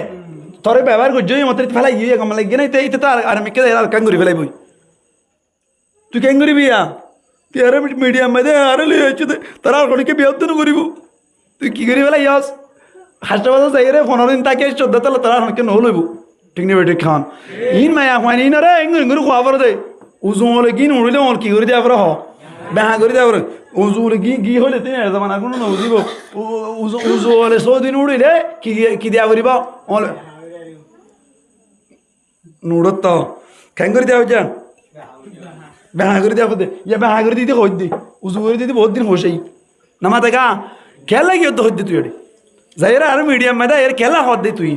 তোরে ব্যবহার করছো মতো ফেলাই গিয়ে গম লাগিয়ে না ইতে তো আর মেকে আর কান করি ফেলাই বই তুই কেন করি বিয়া তুই আর মিডিয়াম মাঝে আর লই যাচ্ছ তারা আর কণিকে বিয়া তো করিব তুই কি করি ফেলাই ইয়াস হাসপাতাল যাই রে 15 দিন তাকে 14 তালা তারা অনেকে নহলইব ঠিক নেই বেটে খান ইন মায়া খান ইন রে এঙ্গুর খোয়া দে উজু হলে গিন উড়িলে ওর কি করে দেওয়া হ বেহা করে দেওয়া উজু হলে গি হলে তিনি জামানা কোনো নজিব উজু হলে 100 দিন উড়িলে কি দেওয়া করিব নুড়ত তো কেন করে দেওয়া হচ্ছে বেহা করে দেওয়া দে ইয়া বেহা করে দিতে হই দি উজু করে দিতে বহুত দিন বসেই নামা দেখা খেলা কি হতে হইতে তুই যাই রে আর মিডিয়াম মেদা এর খেলা হত দে তুই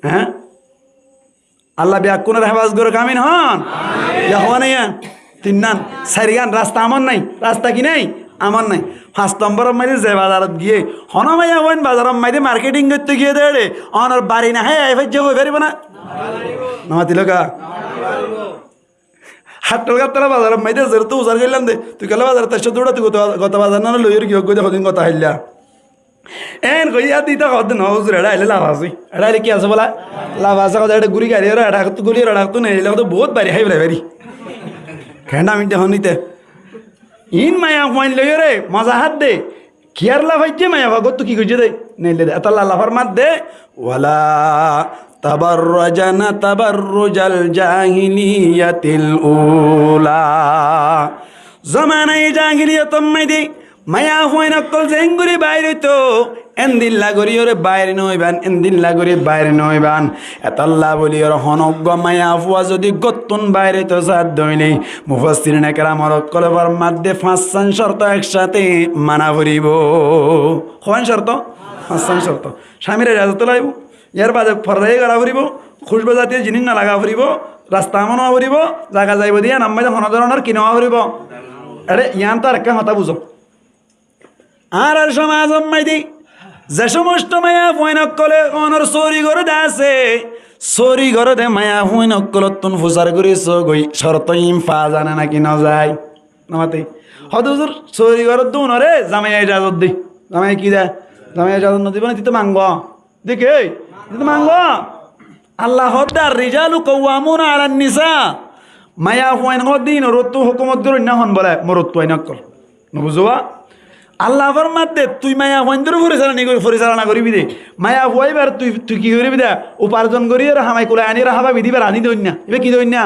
হ্যাঁ আল্লাহ ব্যাকুনের হেফাজ করে কামিন হন ইয়া হওয়া নাই 3 নান 4 গান রাস্তা আমার নাই রাস্তা কি নাই আমার নাই 5 নম্বর মাইদে যে বাজারত গিয়ে হনমাইয়া হইন বাজারত মাইদে মার্কেটিং করতে গিয়ে দেড়ে অনর বাড়ি না হ্যাঁ এফ যে হয়ে পারিব না নামাতিলকা হাটল গাতলা বাজারত মাইদে জের তো উজার গেলাম দে তুই গেলে বাজার তার সাথে দৌড়া তুই গত বাজার না লইয়ের গিয়ে গই দেখো দিন কথা হইলা এন কইয়া দিতা কত ন হুজুর এডা আইলে লাভ আছে এডা আইলে কি আছে বলা লাভ আছে কত এটা গুড়ি গাড়ি এডা তো গুড়ি এডা তো নেইলে তো বহুত বাড়ি হাই বাড়ি খেন্ডা মিনতে হনিতে ইন মায়া কইন লইও রে মজা হাত দে কিয়ার লাভ হইছে মায়া ভাগত তো কি কইছে দে নেইলে দে আতাল্লাহ লাভার মাত দে ওয়ালা তাবাররাজানা তাবাররুজাল জাহিলিয়াতিল উলা জামানায়ে জাহিলিয়াত মাইদে মায়া হইন অকল জেঙ্গুরি বাইরে তো এন্দিন লাগরি ওরে বাইরে নইবান এন্দিন লাগরি বাইরে নইবান এতাল্লা বলি ওর হনজ্ঞ মায়া ফুয়া যদি গত্তুন বাইরে তো সাদ দইলে মুফাসসির নেকরাম অকল বার মধ্যে 5 শর্ত একসাথে মানা করিব কোন শর্ত 5 শর্ত স্বামীর ইজাজত লাইব ইয়ার বাদে ফরদাই করা করিব খুশবা জাতীয় জিনিস না লাগা করিব রাস্তা মনোয়া করিব জায়গা যাইব দিয়া নাম্বাই হন ধরনের কিনোয়া করিব আরে ইয়ান তো আরেকটা কথা বুঝো আর সমাজ মাইদি যে সমস্ত মায়া ফুইন অকলে অনর চোরি করে আছে চোরি করে দে মায়া ফুইন অকলত তুন ফুসার করে গই শর্ত ইম ফা জানে নাকি না যায় নামাতে হদুজুর চোরি করে দু নরে জামাই ইজাজত দি জামাই কি দে জামাই ইজাজত নদিব না তুই তো মাঙ্গ দেখে তুই তো মাঙ্গ আল্লাহ হদ্দার রিজালু কওয়ামুনা আলান নিসা মায়া হুয়াইন হদ্দিন রত্তু হুকুমত গরু না হন বলে মরত্তু আইন কল নবুজুয়া আল্লাহ ফরমাতে তুই মায়া হুয়াইন ধরে পরিচালনা করবি দে মায়া হুয়াইবার তুই কি করবি দে উপার্জন করি আর হামাই কোলা আনি হাবা বিধিবা রাধি দইন না এবার কি দইন না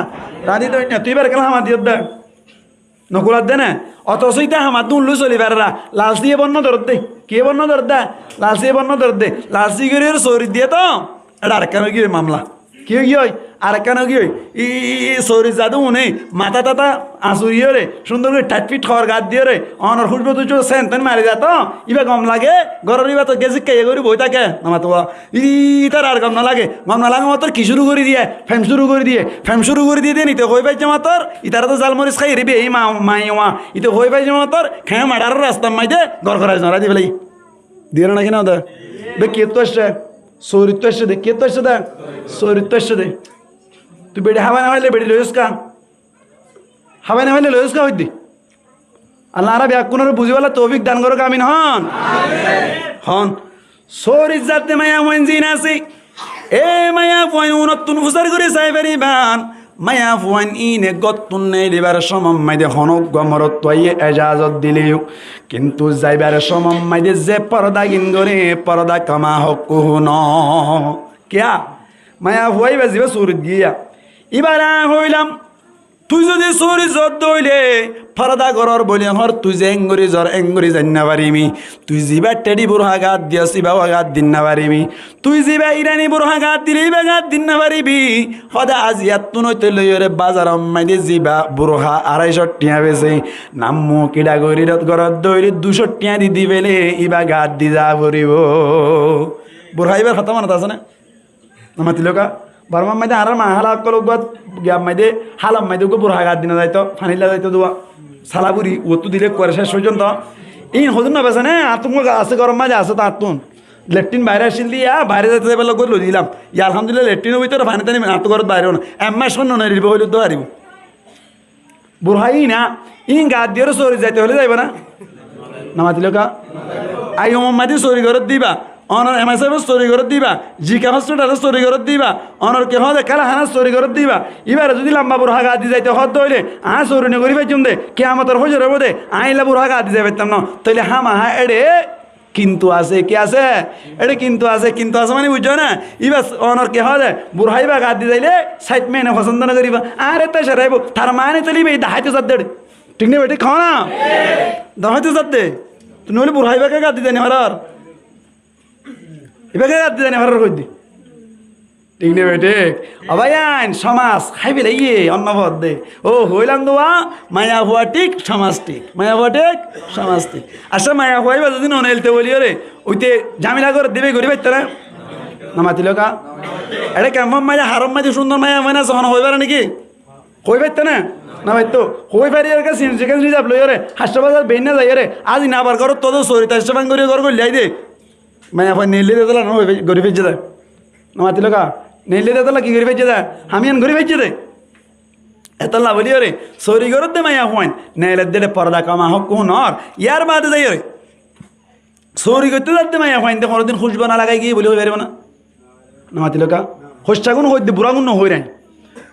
রাধি দইন না তুই এবার কেন হামা দিয়ত দে নকুলার দে না অথচ ইতা হামা তুন লু চলিবাররা লালচ দিয়ে বন্য ধরত দে কে বন্য ধরত দে লালচ দিয়ে বন্য ধরত দে লালচি করে চৌরি দিয়ে তো এটা আরেকখান কি হয় মামলা কি হয় আরেকখান কি হয় ই চৌরি যাদু মনে মাথা টাতা আঁচুরিয়ে রে সুন্দর করে টাটপিট খাওয়ার গাত দিয়ে রে অনর খুশবো তুই সেন তেন মারি যা তো ইবা গম লাগে ঘরের ইবা তো গেছি কে করি বই থাকে আমার তো তার আর গম না লাগে মাত্র কি শুরু করে দিয়ে ফেম শুরু করে দিয়ে নিতে হয়ে পাইছে মাত্র ইতারা তো জাল মরিচ খাই রেবি এই মাইয়া ইতে হয়ে পাইছে মাত্র খেয়ে মারার রাস্তা মাইতে ঘর করার জন্য দি ফেলাই দিয়ে না কিনা ওদের বে কে তো আসছে চৌরিত্ব আসছে দে কে তো আসছে দে চৌরিত্ব আসছে দে তুই বেড়ে হাওয়া না হইলে বেড়ে লইস কা হাওয়া না হইলে লইস কা হইতি আল্লাহ আরা ব্যাকুনের বুঝিওয়ালা তৌফিক দান করো আমিন হন চৌরিত যাতে মায়া মইন জিন আছে এ মায়া পয়ন উনতুন ফুসার করে সাইবারি বান মায়া ফুয়ান ইনে গত্তুন নেই দিবার সমম মাইদে হনক গমরত তয়ে এজাজত দিলেও কিন্তু যাইবার সমম মাইদে যে পর্দা গিন করে পর্দা কামা হক ন কেয়া মায়া ফুয়াই বাজিবে সুরত গিয়া এবার হইলাম তুই যদি চুরি জত দইলে ফরদা গরর বলি হর তুই যে এঙ্গুরি জ্বর এঙ্গুরি জান না পারিমি তুই যিবা টেডি বুড়া গাত দিয়া সিবাও গাত দিন না পারিবি তুই যিবা ইরানি বুড়া গাত দিলে ইবা গাত দিন না পারিবি সদা আজি এত্তু নইতে লইরে বাজার মাইদে যিবা বুড়া 250 টিয়া বেছে নামমু কিডা গরিরত গরত দইরে 200 টিয়া দি দিবেলে ইবা গাত দি যা পরিব বুড়া ইবার কথা মনত আছে না নামাতিলকা বারমা মাইদে আর মা হালা কলক বাদ গ্যাপ মাইদে হালাম মাইদে গো বুড়া গাত দিনা যাইতো ফানিলা যাইতো দুয়া সালাবুরি ওতু দিলে করে শেষ পর্যন্ত এই হদুন না বেছে না আর তুমি আছে গরম মাঝে আছে তার তুন লেট্রিন বাইরে আসিল দিয়া বাইরে যাইতে যাবে লোক লই দিলাম ই আলহামদুলিল্লাহ লেট্রিনের ভিতরে ফানি টানি আর তো ঘরত বাইরেও না এম্মা শূন্য নয় রিব হইলে তো হারিব বুড়াই না ই গাত দিয়ে চরি যাইতে হলে যাইব না নামাতিল কা আই মাদি চরি ঘরত দিবা অনর এমএসএফ স্টোরি করত দিবা জিকা হসপিটাল স্টোরি করত দিবা অনর কে হদে কালা হানা স্টোরি করত দিবা এবারে যদি লম্বা বুড়া গা দি যাইতে হদ হইলে চোরি নগরি পাইছুম দে কে আমাদের হজর হবো দে আইলা বুড়া গা দি যাই পাইতাম না তাইলে হামা এড়ে কিন্তু আছে কি আছে এটা কিন্তু আছে মানে বুঝছো না এবার অনর কে হদে বুড়াইবা গা দি যাইলে সাইট মেনে পছন্দ না করিবা আরে তাই সেরাইব তার মানে চলিবে দাহাইতে যাত দে ঠিক নেই বেটি খাও না দাহাইতে যাত দে তুই নইলে বুড়াইবাকে গা দি দেনি হরার এবার গাতি জানি হরার কই দি ঠিক নেই বেটে অবায়ান সমাজ খাইবে লাগিয়ে অন্নপদ দে ও হইলাম দোয়া মায়া হওয়া ঠিক সমাজ ঠিক মায়া হওয়া ঠিক সমাজ ঠিক আচ্ছা মায়া হওয়াইবা যদি ননেলতে বলি রে ওইতে ঝামেলা করে দেবে গরিব না নামাতিল কা এটা কেমন মায়া হারম মাঝে সুন্দর মায়া মানে সহন হইবার নাকি হই পাইতে না না ভাইতো হই পারি আর কাছে যেখানে রিজার্ভ লই রে হাসপাতাল বেন না যাই রে আজ না আবার করো তোদের সরি তার সেবান করে ঘর করলে দে মায়া ভাই নেলে দে না গরিব ভেজে দেয় নামাতিল কা নেলে দে কি গরিব ভেজে দেয় আমি আন গরিব ভেজে দে এতলা বলি রে সরি করত দে মায়া হইন নেলে দে পর্দা কামা হক কোন আর ইয়ার বাদে যাই রে সরি করতে যাতে মায়া হইন দে কোনদিন খুশবা না লাগাই গিয়ে বলি হই পারবে না নামাতিল কা হোস্টাগুন হই দে বুড়াগুন ন হই রে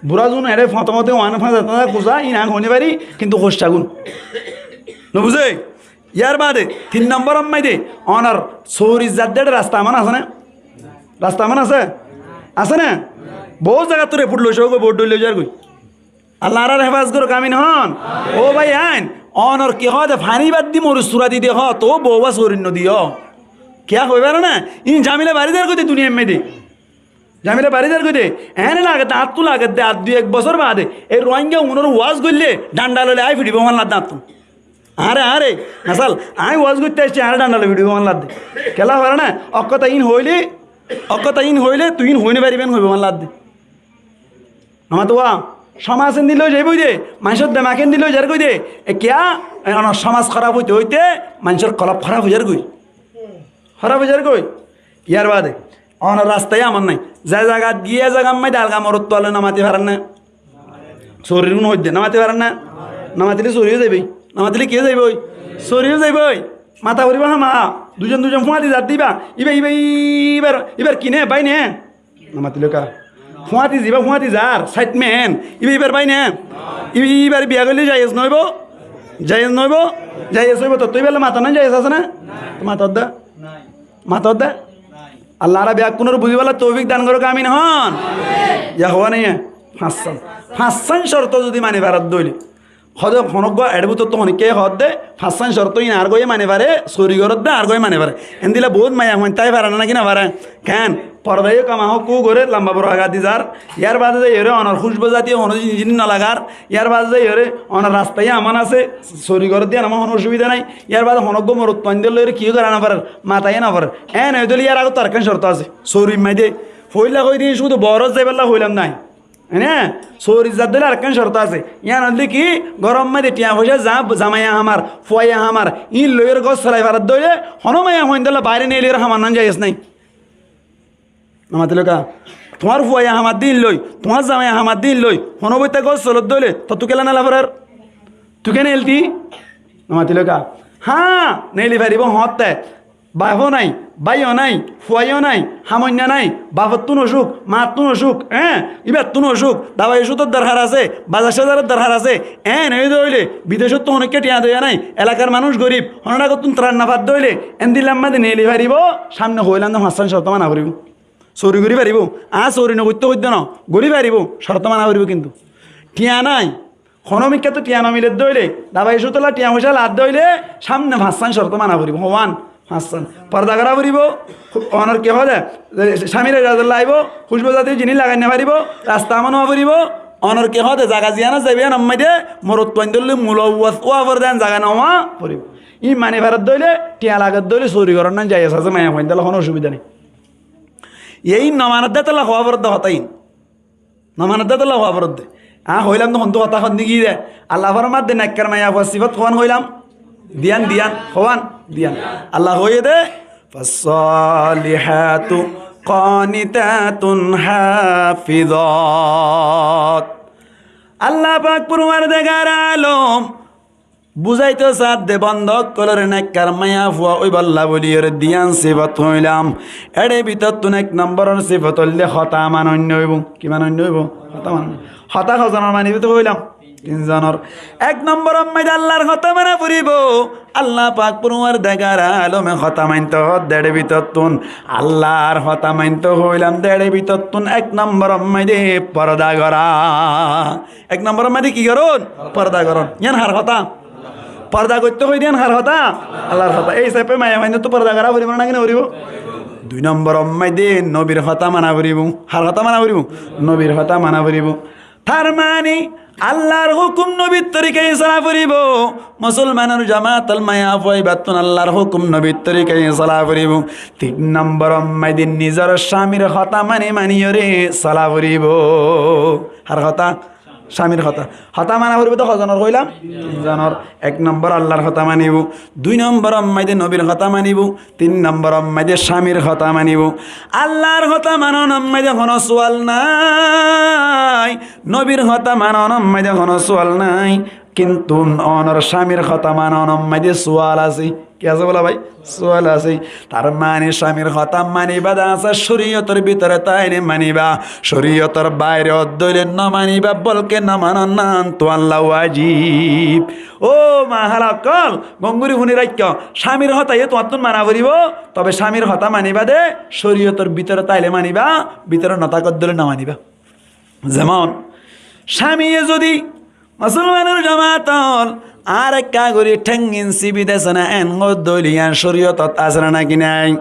বুড়াগুন এরে ফতমতে ওয়ান ফাঁস কোজা ই না হইনে পারি কিন্তু হোস্টাগুন নবুঝে ইয়ার বাদে 3 নম্বর আম্মাই দে অনার সৌরি জাদ্দের রাস্তা মান আছে না রাস্তা মান আছে না বহু জায়গা তোরে ফুট লইছ গো বোর্ড লই যার গই আল্লাহ আর হেফাজ করো কামিন হন ও ভাই আইন অনর কি হয় ফানি বাদ দি মোর সুরা দি দে হ তো বউবা সৌরি নদিও কিয়া হইবার না ইন জামিলা বাড়িদার কই দুনিয়া মে দে জামিলা বাড়িদার কই দে এনে লাগে দাঁত তু লাগে দাঁত 2-1 বছর বাদে এই রোহিঙ্গা উনর ওয়াজ গইলে ডান্ডা ললে আই ফিডিব মানলা দাঁত আরে নাসাল আই ওয়াজ করতে আসছি আরে ডান্ডালে ভিডিও মানলা দে কেলা হয় না অকতা ইন হইলে তুই ইন হইনে পারিবেন হইব মানলা দে আমার তো সমাজ দিলেও যাইবই দে মানুষের দেমাকেন দিলেও যার কই দে এ কেয়া সমাজ খারাপ হইতে হইতে মানুষের কলপ খারাপ হয়ে যার কই ইয়ার বাদে অন রাস্তায় আমার নাই যা জায়গা গিয়ে জায়গা মাই ডালগা মরত তোলে নামাতে পারেন না শরীর গুণ হইতে নামাতে পারেন না নামাতিলে চরিও যাইবই নামাতিলে কে যাইবই চরিও যাইবই মাথা করিবা হা মা দুজন ফুঁয়া দি যাত দিবা ইবার কিনে বাই নে নামাতিলে কা ফুঁয়াতি যাবা ফুঁয়াতি যার সাইট মেন ইবার পাই না ইবার বিয়া করলে যাইজ নইব যাইজ নইব যাইজ হইব তো তুই বেলা মাথা নাই যাইজ আছে না মাথর দা মাথর দা আল্লাহ রা বিয়া কোনোর বুঝি বলা তৌফিক দান করো আমিন হন ইয়া হওয়া নেই ফাঁসান শর্ত যদি মানে ভারত দইলে হদ হনক এডবু তো হনিকে হদ দে ফাঁসান শর্ত ইন আর গয়ে মানে পারে সরি ঘরত দে আর গয়ে মানে পারে এন দিলে বহুত মায়া হন তাই পারে না কিনা পারে কেন পর্দায় কামা হোক কু করে লম্বা বড় আগা দি যার ইয়ার বাদে যাই হরে অনার খুশবো জাতীয় হন জিনিস না লাগার ইয়ার বাদে যাই হরে অনার রাস্তায় আমান আছে সরি ঘরত দিয়ে আমার কোনো অসুবিধা নাই ইয়ার বাদে হনক মরত পাঞ্জল লইরে কি করে না পারে মাথায় না পারে এন হয়ে দিলে ইয়ার আগে তার কেন শর্ত আছে সরি মাই দে হইলা কই দিয়ে শুধু বরজ যাই পেলা হইলাম নাই হ্যাঁ সৌর ইজাত দিলে আর কেন শর্ত আছে ইয়ান হলে কি গরম মাঝে টিয়া পয়সা যা জামাইয়া আমার ফুয়াইয়া আমার ই লইয়ের গছ চলাই ভারত দইলে হনমাইয়া হইন দিলে বাইরে নিয়ে লিয়ে হামার নাম যাইস নাই আমার দিলকা তোমার ফুয়াইয়া হামার দিন লই তোমার জামাইয়া হামার দিন লই হনবইতে গছ চলত দইলে তো তুকে না লাভার তুকে নেলতি আমার দিলকা হ্যাঁ নেলি ফারিব হতে বাহো নাই বাইও নাই ফুয়াইও নাই হামন্যা নাই বাপর তুন অসুখ মার তুন অসুখ হ্যাঁ এবার তুন অসুখ দাবাই ওষুধের দরকার আছে বাজার সাজারের দরকার আছে এই দইলে বিদেশত তো অনেককে টিয়া দেয়া নাই এলাকার মানুষ গরিব হনাটা তুন ত্রাণ নাফাত দইলে এন দিলাম মাদে নেলি পারিব সামনে হইলাম তো হাসান শর্ত মানা করিব চৌরি করি পারিব চৌরি নগত্য করতে ন গড়ি পারিব শর্ত মানা করিব কিন্তু টিয়া নাই হনমিকা তো টিয়া নমিলে দইলে দাবাই ওষুধলা টিয়া পয়সা লাদ দইলে সামনে হাসান শর্ত মানা করিব হওয়ান হাসান পর্দা করা পড়িব অনার কে হয় স্বামীর রাজল্লা আইব খুশবো জাতীয় জিনিস লাগাই না পারিব রাস্তা আমানো পড়িব অনার কে হয় জাগা জিয়ানা যাবি নাম্মাই দে মরত পাইলে মূল ওয়াফর দেন জাগা নামা পড়িব ই মানে ভারত দইলে টিয়া লাগাত দইলে চৌরি ঘর না যাই আছে মায়া পাইন তাহলে কোনো অসুবিধা নেই এই নমানত দে তাহলে হওয়া বরদ্দ হতাইন নমানত দে তাহলে হওয়া বরদ্দ হইলাম তো হন্তু হতা হন্দি গিয়ে দে আল্লাহ ফরমাত দে নাক্কার মায়া সিফত খোয়ান হইলাম দিয়ান দিয়ান হওয়ান দিয়ান আল্লাহ হয়ে দে ফাসসালিহাতু কানিতাতুন হাফিজাত আল্লাহ পাক পরওয়ারদিগার আলম বুঝাইতো সাথ দে বন্ধক কলর নেককার মায়া ফুয়া ওই বল্লা বলিয়র দিয়ান সিফত হইলাম এড়ে ভিতর তুন এক নম্বরের সিফত হইলে হতা মানন্য হইব কি মানন্য হইব হতা মানন্য হতা খজনের মানিবি তো হইলাম তিনজনের এক নম্বর আম্মাই আল্লাহর হতা মানা ফুরিব আল্লাহ পাক পরওয়ারদিগার আলমে হতা মানতে দেড়ে ভিতর তুন আল্লাহর হতা মানতে হইলাম দেড়ে ভিতর তুন এক নম্বর আম্মাই দে পর্দা করা এক নম্বর আম্মাই কি করুন পর্দা করুন ইয়ান হার হতা পর্দা করতে হই দেন হার হতা আল্লাহর হতা এই সাপে মায়া মাইনে তো পর্দা করা ফুরিব না কিনা ফুরিব দুই নম্বর আম্মাই দে নবীর হতা মানা ফুরিব হার হতা মানা ফুরিব নবীর হতা মানা ফুরিব তার মানে আল্লাহর হুকুম নবীর তরিকায় চলা ফুরিব মুসলমানের জামাতাল মায়া ফুয়াইবাতুন আল্লাহর হুকুম নবীর তরিকায় চলা ফুরিব তিন নম্বর আম্মাই দিন নিজের স্বামীর হতা মানিয়রে চলা ফুরিব আর হতা স্বামীর হতা হতা মানা ফুরিব তো হজনের কইলাম তিনজনের এক নম্বর আল্লাহর হতা মানিব দুই নম্বর আম্মাইদে নবীর হতা মানিব তিন নম্বর আম্মাইদে স্বামীর হতা মানিব আল্লাহর হতা মানন আম্মাইদে কোনো সোয়াল নাই নবীর হতা মানন আম্মাইদে কোনো সোয়াল নাই কিন্তু অনর স্বামীর হতা মানন আম্মাইদে সোয়াল আছে কি আছে বলা ভাই সোয়াল আছে তার মানে স্বামীর হতা মানিবা আছে শরীয়তের ভিতরে তাই নে মানিবা শরীয়তের বাইরে অদ্দইলে না মানিবা বলকে না মানন নান তো আল্লাহ ওয়াজিব ও মা হালাকল গঙ্গুরি হুনি রাখ্য স্বামীর হতা এ তোমার মানা করিব তবে স্বামীর হতা মানিবা দে শরীয়তের ভিতরে তাইলে মানিবা ভিতরে নতাকত দিলে না মানিবা যেমন স্বামী যদি মুসলমানের জামাত আর একা করি ঠেঙ্গিন সিবি দেশ না এন দলিয়ান শরীয়তত আছে নাকি নাই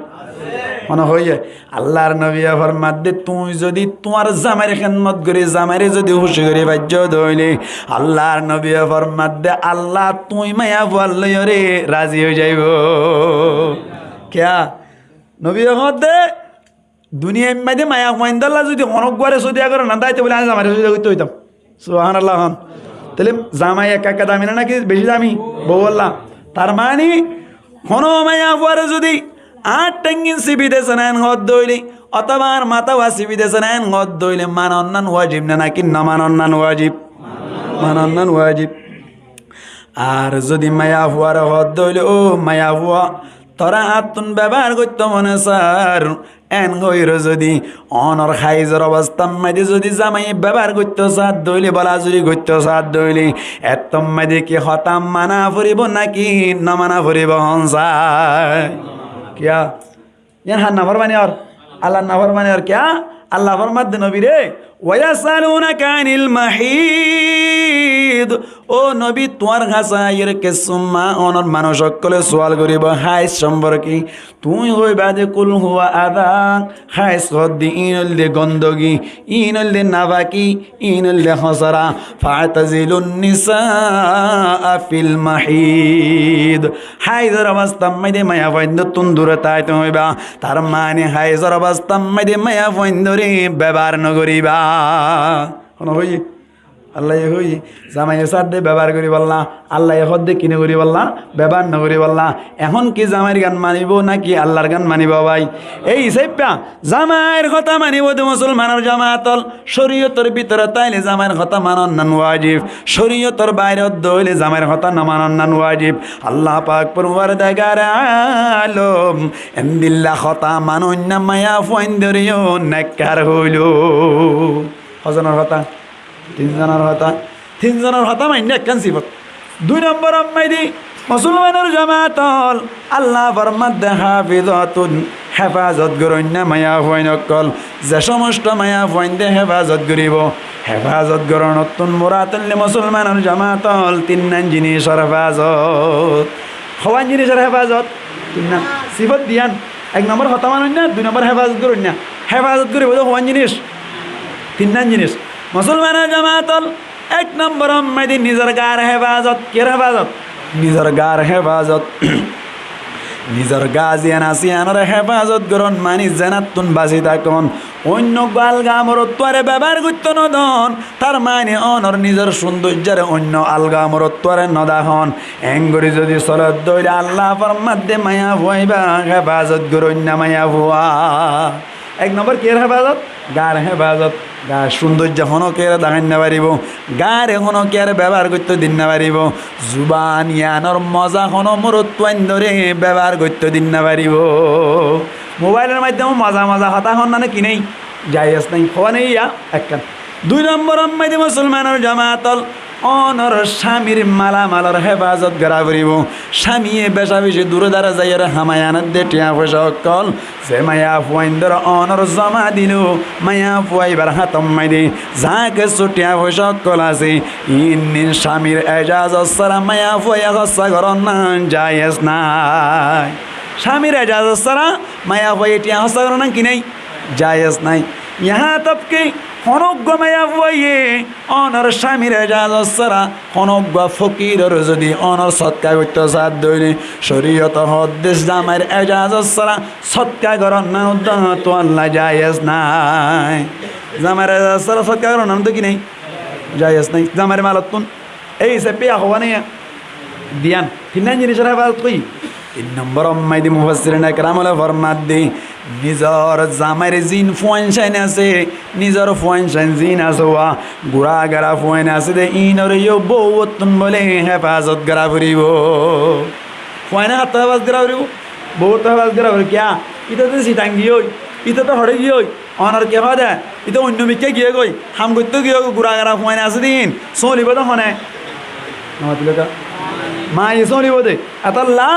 মনে হইয়ে আল্লাহর নবী ফরমাত দে তুই যদি তোমার জামাইয়ের খেদমত করি জামাইরে যদি খুশি করি বাজ্য দইলে আল্লাহর নবী ফরমাত দে আল্লাহ তুই মায়া বল রে রাজি হয়ে যাইব কেয়া নবী ফরমাত দে দুনিয়ার মধ্যে মায়া মাইন্দাল্লাহ যদি অনগরে সদিয়া করে না দাইতে বলে আমি জামাইরে সদিয়া করতে হইতাম সুবহানাল্লাহ তাহলে জামাই একা দামি না নাকি বেশি দামি বউ বললাম তার মানে কোনো মায়া পরে যদি 8 টেঙ্গিন সিবি দেশে নেন হদ দইলে অথবা মাথা ওয়াসি বিদেশে নেন হদ দইলে মানন্নান ওয়াজিব না নাকি না মানন্নান ওয়াজিব মানন্নান ওয়াজিব আর যদি মায়া ফুয়ার হদ দইলে ও মায়া ফুয়া তোরা আতুন ব্যবহার করতো মনে স্যার এন হইর যদি অনর খাইজর অবস্থা মাঝে যদি জামাই ব্যবহার করতে সাথ দইলে বলা যদি করতে সাথ দইলে এত মাঝে কি হতাম মানা ফুরিব নাকি না মানা ফুরিব হনসায় কিয়া ইয়ান হান না ফরমানি আর আল্লাহ না ফরমানি আর কিয়া আল্লাহ ফরমাদ নবী রে ওয়ায়াসালুনাকা আনিল মাহিদ ও নবী তোমার ঘাসাইয়ের কেসুম্মা অনর মানুষ সকলে সওয়াল করিব হাইস সম্পর্কে তুই হইবা যে কুল হুয়া আদা হাইস হদ্দি ইনলদে গন্দগি ইনলদে নাবাকি ইনলদে হসরা ফাতাজিলুন নিসা ফিল মাহিদ হাইজর অবস্থা মাইদে মায়া ফৈন্দ তুন দূরে তাইতে হইবা তার মানে হাইজর অবস্থা মাইদে মায়া ফৈন্দরে ব্যবহার নগরিবা হই আল্লাহ হই জামাই সাথে ব্যবহার করি বললা আল্লাহ হদ্দে কিনে করি বললা ব্যবহার ন করি বললা এখন কি জামাইয়ের গান মানিব নাকি আল্লাহর গান মানিব ভাই এই সেপ্পা জামাইয়ের কথা মানিব তো মুসলমানের জামাতল শরীয়তের ভিতরে তাইলে জামাইয়ের কথা মানন নান ওয়াজিব শরীয়তের বাইরে দইলে জামাইয়ের কথা না মানন নান ওয়াজিব আল্লাহ পাক পরওয়ারদিগার আলম এমদিল্লাহ কথা মানন না মায়া ফইন্দরিও নেককার হইল হজনের কথা তিনজনের হতা মাইন্য একখান সিবত 2 নম্বর আম্মাইদি মুসলমানের জামাতল আল্লাহ ফরমাত হাফিজাতুন হেফাজত গরন্য মায়া ফইন অকল যে সমস্ত মায়া ফইন দে হেফাজত করিব হেফাজত গরণতুন মুরাতাল্লি মুসলমানের জামাতল 3 জিনিসের হেফাজত হওয়ান জিনিসের হেফাজত 3 সিবত দিয়ান 1 নম্বর হতা মানন্য 2 নম্বর হেফাজত গরন্য হেফাজত করিব হওয়ান জিনিস 3 জিনিস মুসলমানের জামাতল 1 নম্বর আম্মাইদি নিজের গার হেফাজত কের হেফাজত নিজের গার হেফাজত নিজের গাজিয়ান আসিয়ানের হেফাজত গ্রহণ মানি জেনাতুন বাসি থাকুন অন্য গাল গামরত্বরে ব্যবহার করতে নদন তার মানে অনর নিজের সৌন্দর্যের অন্য আলগামরত্বরে নদাহন এঙ্গরি যদি সরদ দইলে আল্লাহ ফরমাদ্দে মায়া ভুয়াইবা হেফাজত গ্রহণ না মায়া ভুয়া 1 নম্বর কের হেফাজত গার হেফাজত গার সৌন্দর্য হনকের দেখান না পারিব গার হনকের ব্যবহার করতে দিন না পারিব জুবান ইয়ানোর মজা হন মরত্বাইন ধরে ব্যবহার করতে দিন না পারিব মোবাইলের মাধ্যমে মজা মজা হতা হন না কি নেই যাই আস নাই হওয়া নেই ইয়া একখান 2 নম্বর আম্মাইদি মুসলমানের জামাতল অনর স্বামীর মালামালর হেফাজত করা করিব স্বামীয়ে বেশা বেশি দূরে দ্বারা যাইয়ার হামায়ানত দে টিয়া পয়সা অকল যে মায়া ফুয়াইন্দর অনর জমা দিল মায়া ফুয়াইবার হাতম মাইদি যাকে টিয়া পয়সা অকল আছে ইন্নিন স্বামীর এজাজত সারা মায়া ফুয়াইয়া হস্যা করন না যাইস নাই স্বামীর এজাজত সারা মায়া ফুয়াই টিয়া হস্যা করন না কি নেই যাইস নাই यहाँ तब के হনজ্ঞ মায়া ফুয়াইয়ে অনর স্বামীর এজাজত সারা হনজ্ঞ ফকিরর যদি অনর সৎকা করতে সাথ দইলে শরীয়ত হদ্দেশ জামাইয়ের এজাজত সারা সৎকা করন না তো আল্লাহ জায়েজ নাই জামাইয়ের এজাজত সারা সৎকা করন না তো কি নেই জায়েজ নাই জামাইয়ের মালতুন এই সে পেয়া হওয়া নেই দিয়ান 3 জিনিসের হেফাজত কই 3 নম্বর আম্মাইদি মুফাসসিরিন একরাম হলে ফরমাত দি নিজর জামাইর জিন ফুয়ান শাইন আছে নিজর ফুয়ান শাইন জিন আছে ওয়া গুড়া গাড়া ফুয়ান আছে দে ইনর ইয়ো বউতন বলে হেফাজত করা ফুরিব ফুয়ানে হাত হেফাজত করা ফুরিব বউত হেফাজত করা ফুরিব কিয়া ইটা তো সিটাঙ্গি হই ইটা তো হড়ে গিয়ে হই অনার কে হয় দে ইটা অন্য মিকে গিয়ে গই হাম করতে গিয়ে গুড়া গাড়া ফুয়ান আছে দিন চলিব তো হনে নমাতিলকা মা এসো নিব দে আতাল্লা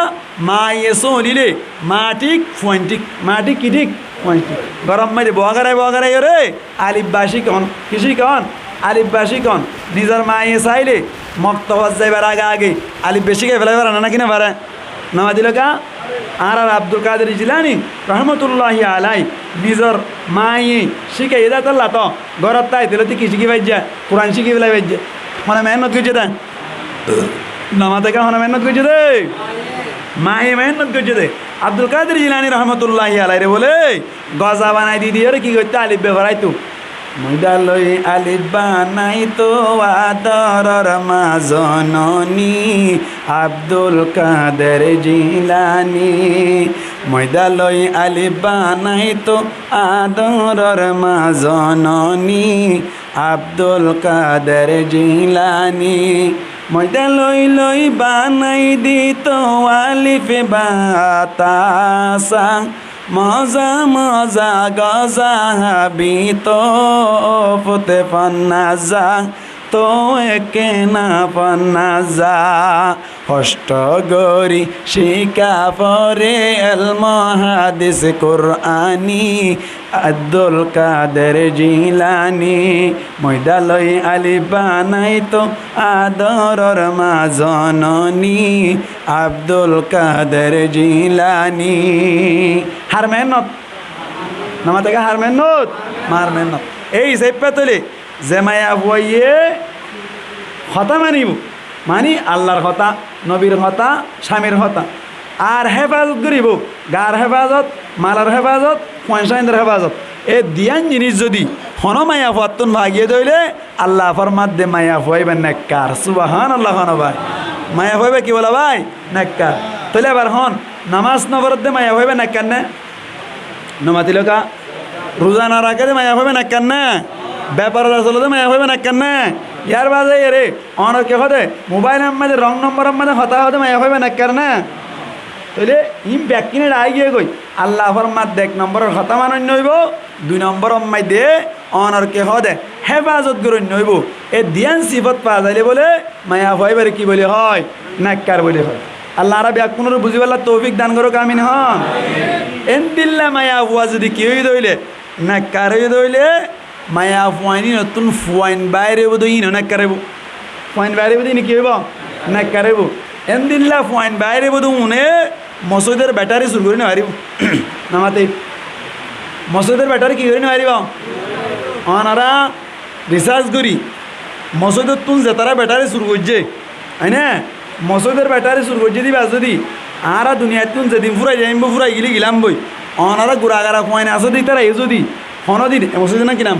মা এসো নিলে মাটিক ফুয়ান্টিক মাটিক কিটিক ফুয়ান্টিক গরম মাইরে বগারাই রে আলিফ বাসি কন কিসি কন আলিফ বাসি কন নিজের মা এ চাইলে মক্তবাজ যাইবার আগে আলিফ বেশি কে ফেলাইবার না কিনা পারে নামা দিল কা আর আব্দুল কাদের জিলানি রহমতুল্লাহি আলাই নিজের মায়ে শিখে এদা তাল্লা তো গরত তাই দিল তুই কি শিখি বাইজা কোরআন শিখি ফেলাই বাইজা মানে মেহনত করছে তা নামাতে কা হনা মেহনত করছে দে মায়ে মেহনত করছে দে আব্দুল কাদের জিলানি রহমতুল্লাহি আলাই রে বলে গজা বানাই দি দিয়ে কি করতে আলিফ ব্যবহারাই তো ময়দালই আলিফ বানাই তো আদরর মাজননী আব্দুল কাদের জিলানি ময়দালই আলিফ বানাই তো আদরর মাজননী আব্দুল কাদের জিলানি ময়দা লই বানাই দিত আলিফে বাতাসা মজা মজা গজা হাবি তো পুতে পান্না যা তো একে না পান্না যা হষ্ট গরি শিকা পরে এল মহাদিস কুরআনি আব্দুল কাদের জিলানি ময়দালয় আলি বানাই তো আদরর মা জননী আব্দুল কাদের জিলানি হার মেহনত নামা থেকে হার মেহনত মার মেহনত এই হিসেব পেতলে যে মায়া বইয়ে হতা মানিব মানি আল্লাহর হতা নবীর হতা স্বামীর হতা আর হেফাজত করিব গার হেফাজত মালার হেফাজত পয়সাইন্দ্র হেফাজত এ দিয়ান জিনিস যদি হন মায়া ফুয়াত্তন ভাগিয়ে দইলে আল্লাহ ফরমাত দে মায়া ফুয়াইবেন নেককার সুবাহান আল্লাহ হন ভাই মায়া ফুয়াইবে কি বলা ভাই নেককার তাহলে এবার হন নামাজ নবরত দে মায়া ফুয়াইবে নেককার না নমাতিলকা রোজা না রাখে দে মায়া ফুয়াইবে নেককার না ব্যাপারের আসলে মায়া ফুয়াইবে নেককার না ইয়ার বাজে রে অনর কে হতে মোবাইল আমাদের রং নম্বর আমাদের হতা হতে মায়া ফুয়াইবে নেককার না তাহলে ইম ব্যাকিনে আই গিয়ে গই আল্লাহ ফরমাত দেখ নম্বরের হতা মানন্য হইব 2 নম্বর অম্মাই দে অনর কে হদে হেফাজত করন্য হইব এ দিয়ান সিফত পা যাইলে বলে মায়া ফুয়াইবার কি বলে হয় নেককার বলে হয় আল্লাহ আরা ব্যাকুনের বুঝি পাল্লা তৌফিক দান করো কামিন হন এন্দিল্লা মায়া ফুয়া যদি কি হই দইলে নেককার হই দইলে মায়া ফুয়াইনি নতুন ফুয়াইন বাইরে বোধ ইন নেককারেব ফুয়াইন বাইরে বোধ ইনি কি হইব নেককারেব এন্দিল্লা ফুয়াইন বাইরে বোধ উনে মসজিদের ব্যাটারি শুরু করে নেওয়ারিব নামাতে মসজিদের ব্যাটারি কি করে নেওয়ারিব অনারা রিসার্চ করি মসজিদের তুন যেতারা ব্যাটারি শুরু করছে হয় না মসজিদের ব্যাটারি শুরু করছে দিবা যদি আরা দুনিয়ায় তুন যেদিন ফুরাই যাইব ফুরাই গেলে গেলাম বই অনারা গুড়াগারা ফুয়াইন আসো দি তারা এই যদি হনদিন মসজিদের না কিনাম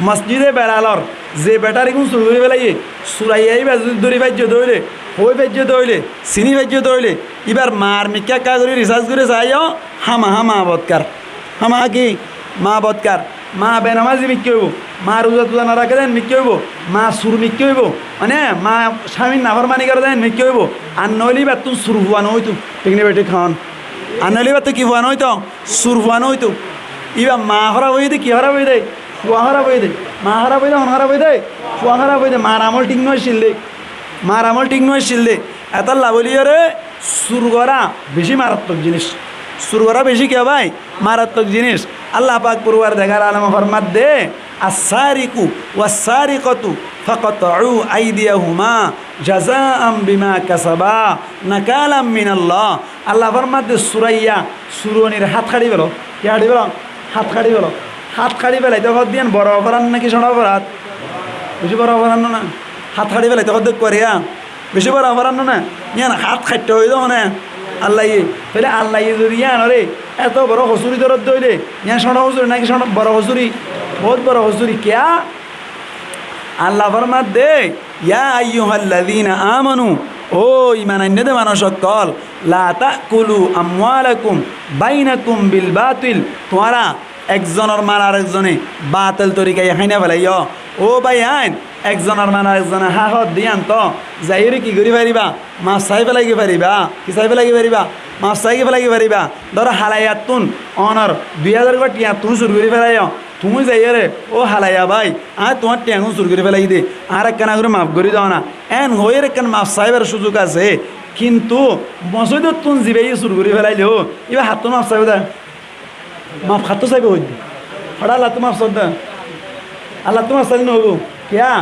মসজিদে বেড়ালর যে ব্যাটারি কোন শুরু করে পেলাইয়ে সুরাইয়াই যদি দড়ি বাজ্য দৌড়ে হই বাজ্য দৌড়লে চিনি বাজ্য দৌড়লে এবার মার মিকা কা করে রিসার্চ করে যাইও হামা বৎকার হামা কি মা বৎকার মা বেনামাজি মিক্কি হইব মা রোজা টুজা না রাখে দেন মিক্কি হইব মা সুর মিক্কি হইব মানে মা স্বামীর নাফরমানি করে দেন মিক্কি হইব আর নইলি বা তুই সুর হুয়ানো হইতো পিকনিক বেটি খাওয়ান আর নইলি বা তুই কি হুয়ানো হইতো সুর হুয়ানো হইতো এবার মা হরা বই দে কি হরা বই দে ফুয়া হরা বই দে মা হরা বই দে হন হরা বই দে ফুয়া হরা বই দে মার আমল ঠিক নয় শিল দে মার আমল ঠিক নয় শিল দে এত লাভলিও রে সুর করা বেশি মারাত্মক জিনিস সুর করা বেশি কে ভাই মারাত্মক জিনিস আল্লাহ পাক পুরবার দেখার আলম ফরমাত দে আসারিকু ওয়াসারিকতু ফাকাতউ আইদিয়াহুমা জাযাআম বিমা কাসাবা নাকালাম মিনাল্লাহ আল্লাহ ফরমাত দে সুরাইয়া সুরনির হাত খাড়ি বেলো কি হাড়ি বেলো হাত খাড়ি বেলো হাত খাড়ি বেলাই তো হদ দিয়ান বড় অপরাধ নাকি ছোট অপরাধ বেশি বড় অপরাধ না হাত খাড়ি বেলাই তো হদ করিয়া বেশি বড় অপরাধ না ইয়ান হাত খাইতে হইল মানে আল্লাহ তাহলে আল্লাহ যদি ইয়ান রে এত বড় হসুরি দরদ দইলে ইয়ান ছোট হসুরি নাকি ছোট বড় হসুরি বহুত বড় হসুরি কেয়া আল্লাহ ফরমাত দে ইয়া আইয়ুহাল্লাযীনা আমানু ও ইমান আনতে মানুষ সকল লা তাকুলু আমওয়ালাকুম বাইনাকুম বিল বাতিল তোমরা একজনের মার আরেকজনে বাতিল তরিকায় হাইনা ফেলাইও ও ভাই আইন একজনের মার আরেকজনে হাহত দিয়ান তো যাইরে কি করি পারিবা মাছ চাই পেলাই পারিবা কি চাই পেলাই পারিবা মাছ চাই পেলাই পারিবা ধর হালাইয়াত তুন অনর 2000 কোটি টিয়া তুই শুরু করে ফেলাইও তুমি যাইরে ও হালাইয়া ভাই আর তোমার টিয়াঙ্গু শুরু করে ফেলাই দে আর একখানা করে মাফ করে দাও না এন হয়ে একখান মাছ চাইবার সুযোগ আছে কিন্তু মসজিদত তুন জিবাই শুরু করে ফেলাইলেও এবার হাত তো মাফ চাইবে দা মাফ খাতো চাইবে হইতে হঠাৎ আল্লাহ তো মাফ চলতে আল্লাহ তো মাফ চাইলে নহব কেয়া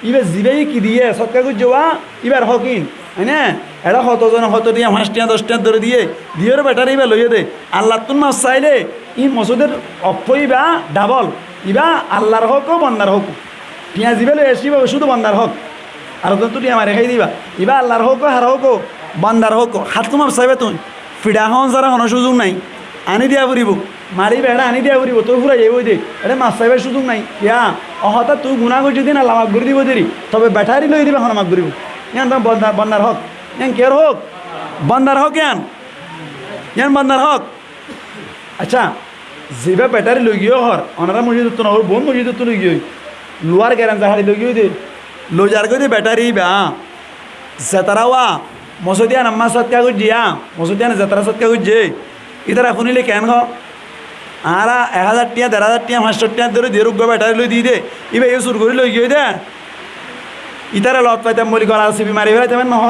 এবার জিবাই কি দিয়ে সৎকার করে যাওয়া এবার হকিন হয় না এটা কতজন কত দিয়ে 5 টিয়া 10 টিয়া ধরে দিয়ে দিয়ের ব্যাটারি এবার লইয়ে দে আল্লাহ তো মাফ চাইলে ই মসজিদের অপইবা ডাবল ইবা আল্লাহর হক ও বন্দার হক টিয়া জিবে লই আসিব শুধু বন্দার হক আর তো টিয়া মারে খাই দিবা ইবা আল্লাহর হক হার হক বন্দার হক হাত তোমার চাইবে তুই ফিডা হন যারা কোনো সুযোগ নাই আনি দিয়া ফুরিব মারি বেড়া আনি দিয়া ফুরিব তোর ফুরাই যাইব দে এটা মাছ চাইবার সুযোগ নাই ইয়া অহতা তুই গুণা করছি দিন আল্লাহ মাফ করে দিব দেরি তবে ব্যাটারি লই দিবা এখন মাফ করিব ইয়ান তো বন্দার হক ইয়ান কের হক বন্দার হক ইয়ান বন্দার হক আচ্ছা যেবা ব্যাটারি লই গিয়ে হর অনারা মসজিদ তো নহর বোন মসজিদ তো লই গিয়ে লোয়ার গ্যারেন জাহারি লই গিয়ে দে লো যার করে ব্যাটারি বা জেতারাওয়া মসজিদিয়া নাম্মা সৎকা গুজিয়া মসজিদিয়া জেতারা সৎকা গুজে ইতারা শুনিলে কেন হ আর 1000 টিয়া 1500 টিয়া 500 টিয়া ধরে দিয়ে রুগ্য ব্যাটারি লই দিয়ে দে ইবে এ সুর করে লই গিয়ে দে ইতারা লত পাইতাম বলি গলা সিবি মারি ফেলাই তেমন নহ